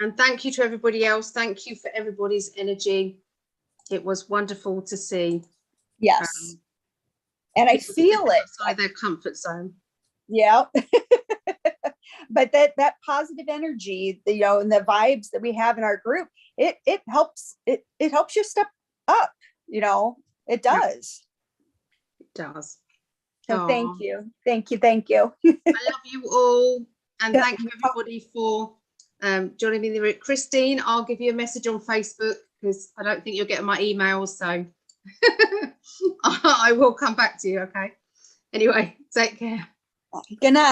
And thank you to everybody else. Thank you for everybody's energy. It was wonderful to see. Yes. And I feel it. Outside their comfort zone. Yeah. But that positive energy, and the vibes that we have in our group, it helps you step up, it does. It does. So thank you. I love you all, and thank you everybody for joining me in the room. Christine, I'll give you a message on Facebook because I don't think you're getting my emails, so I will come back to you. Okay. Anyway, take care. Good night.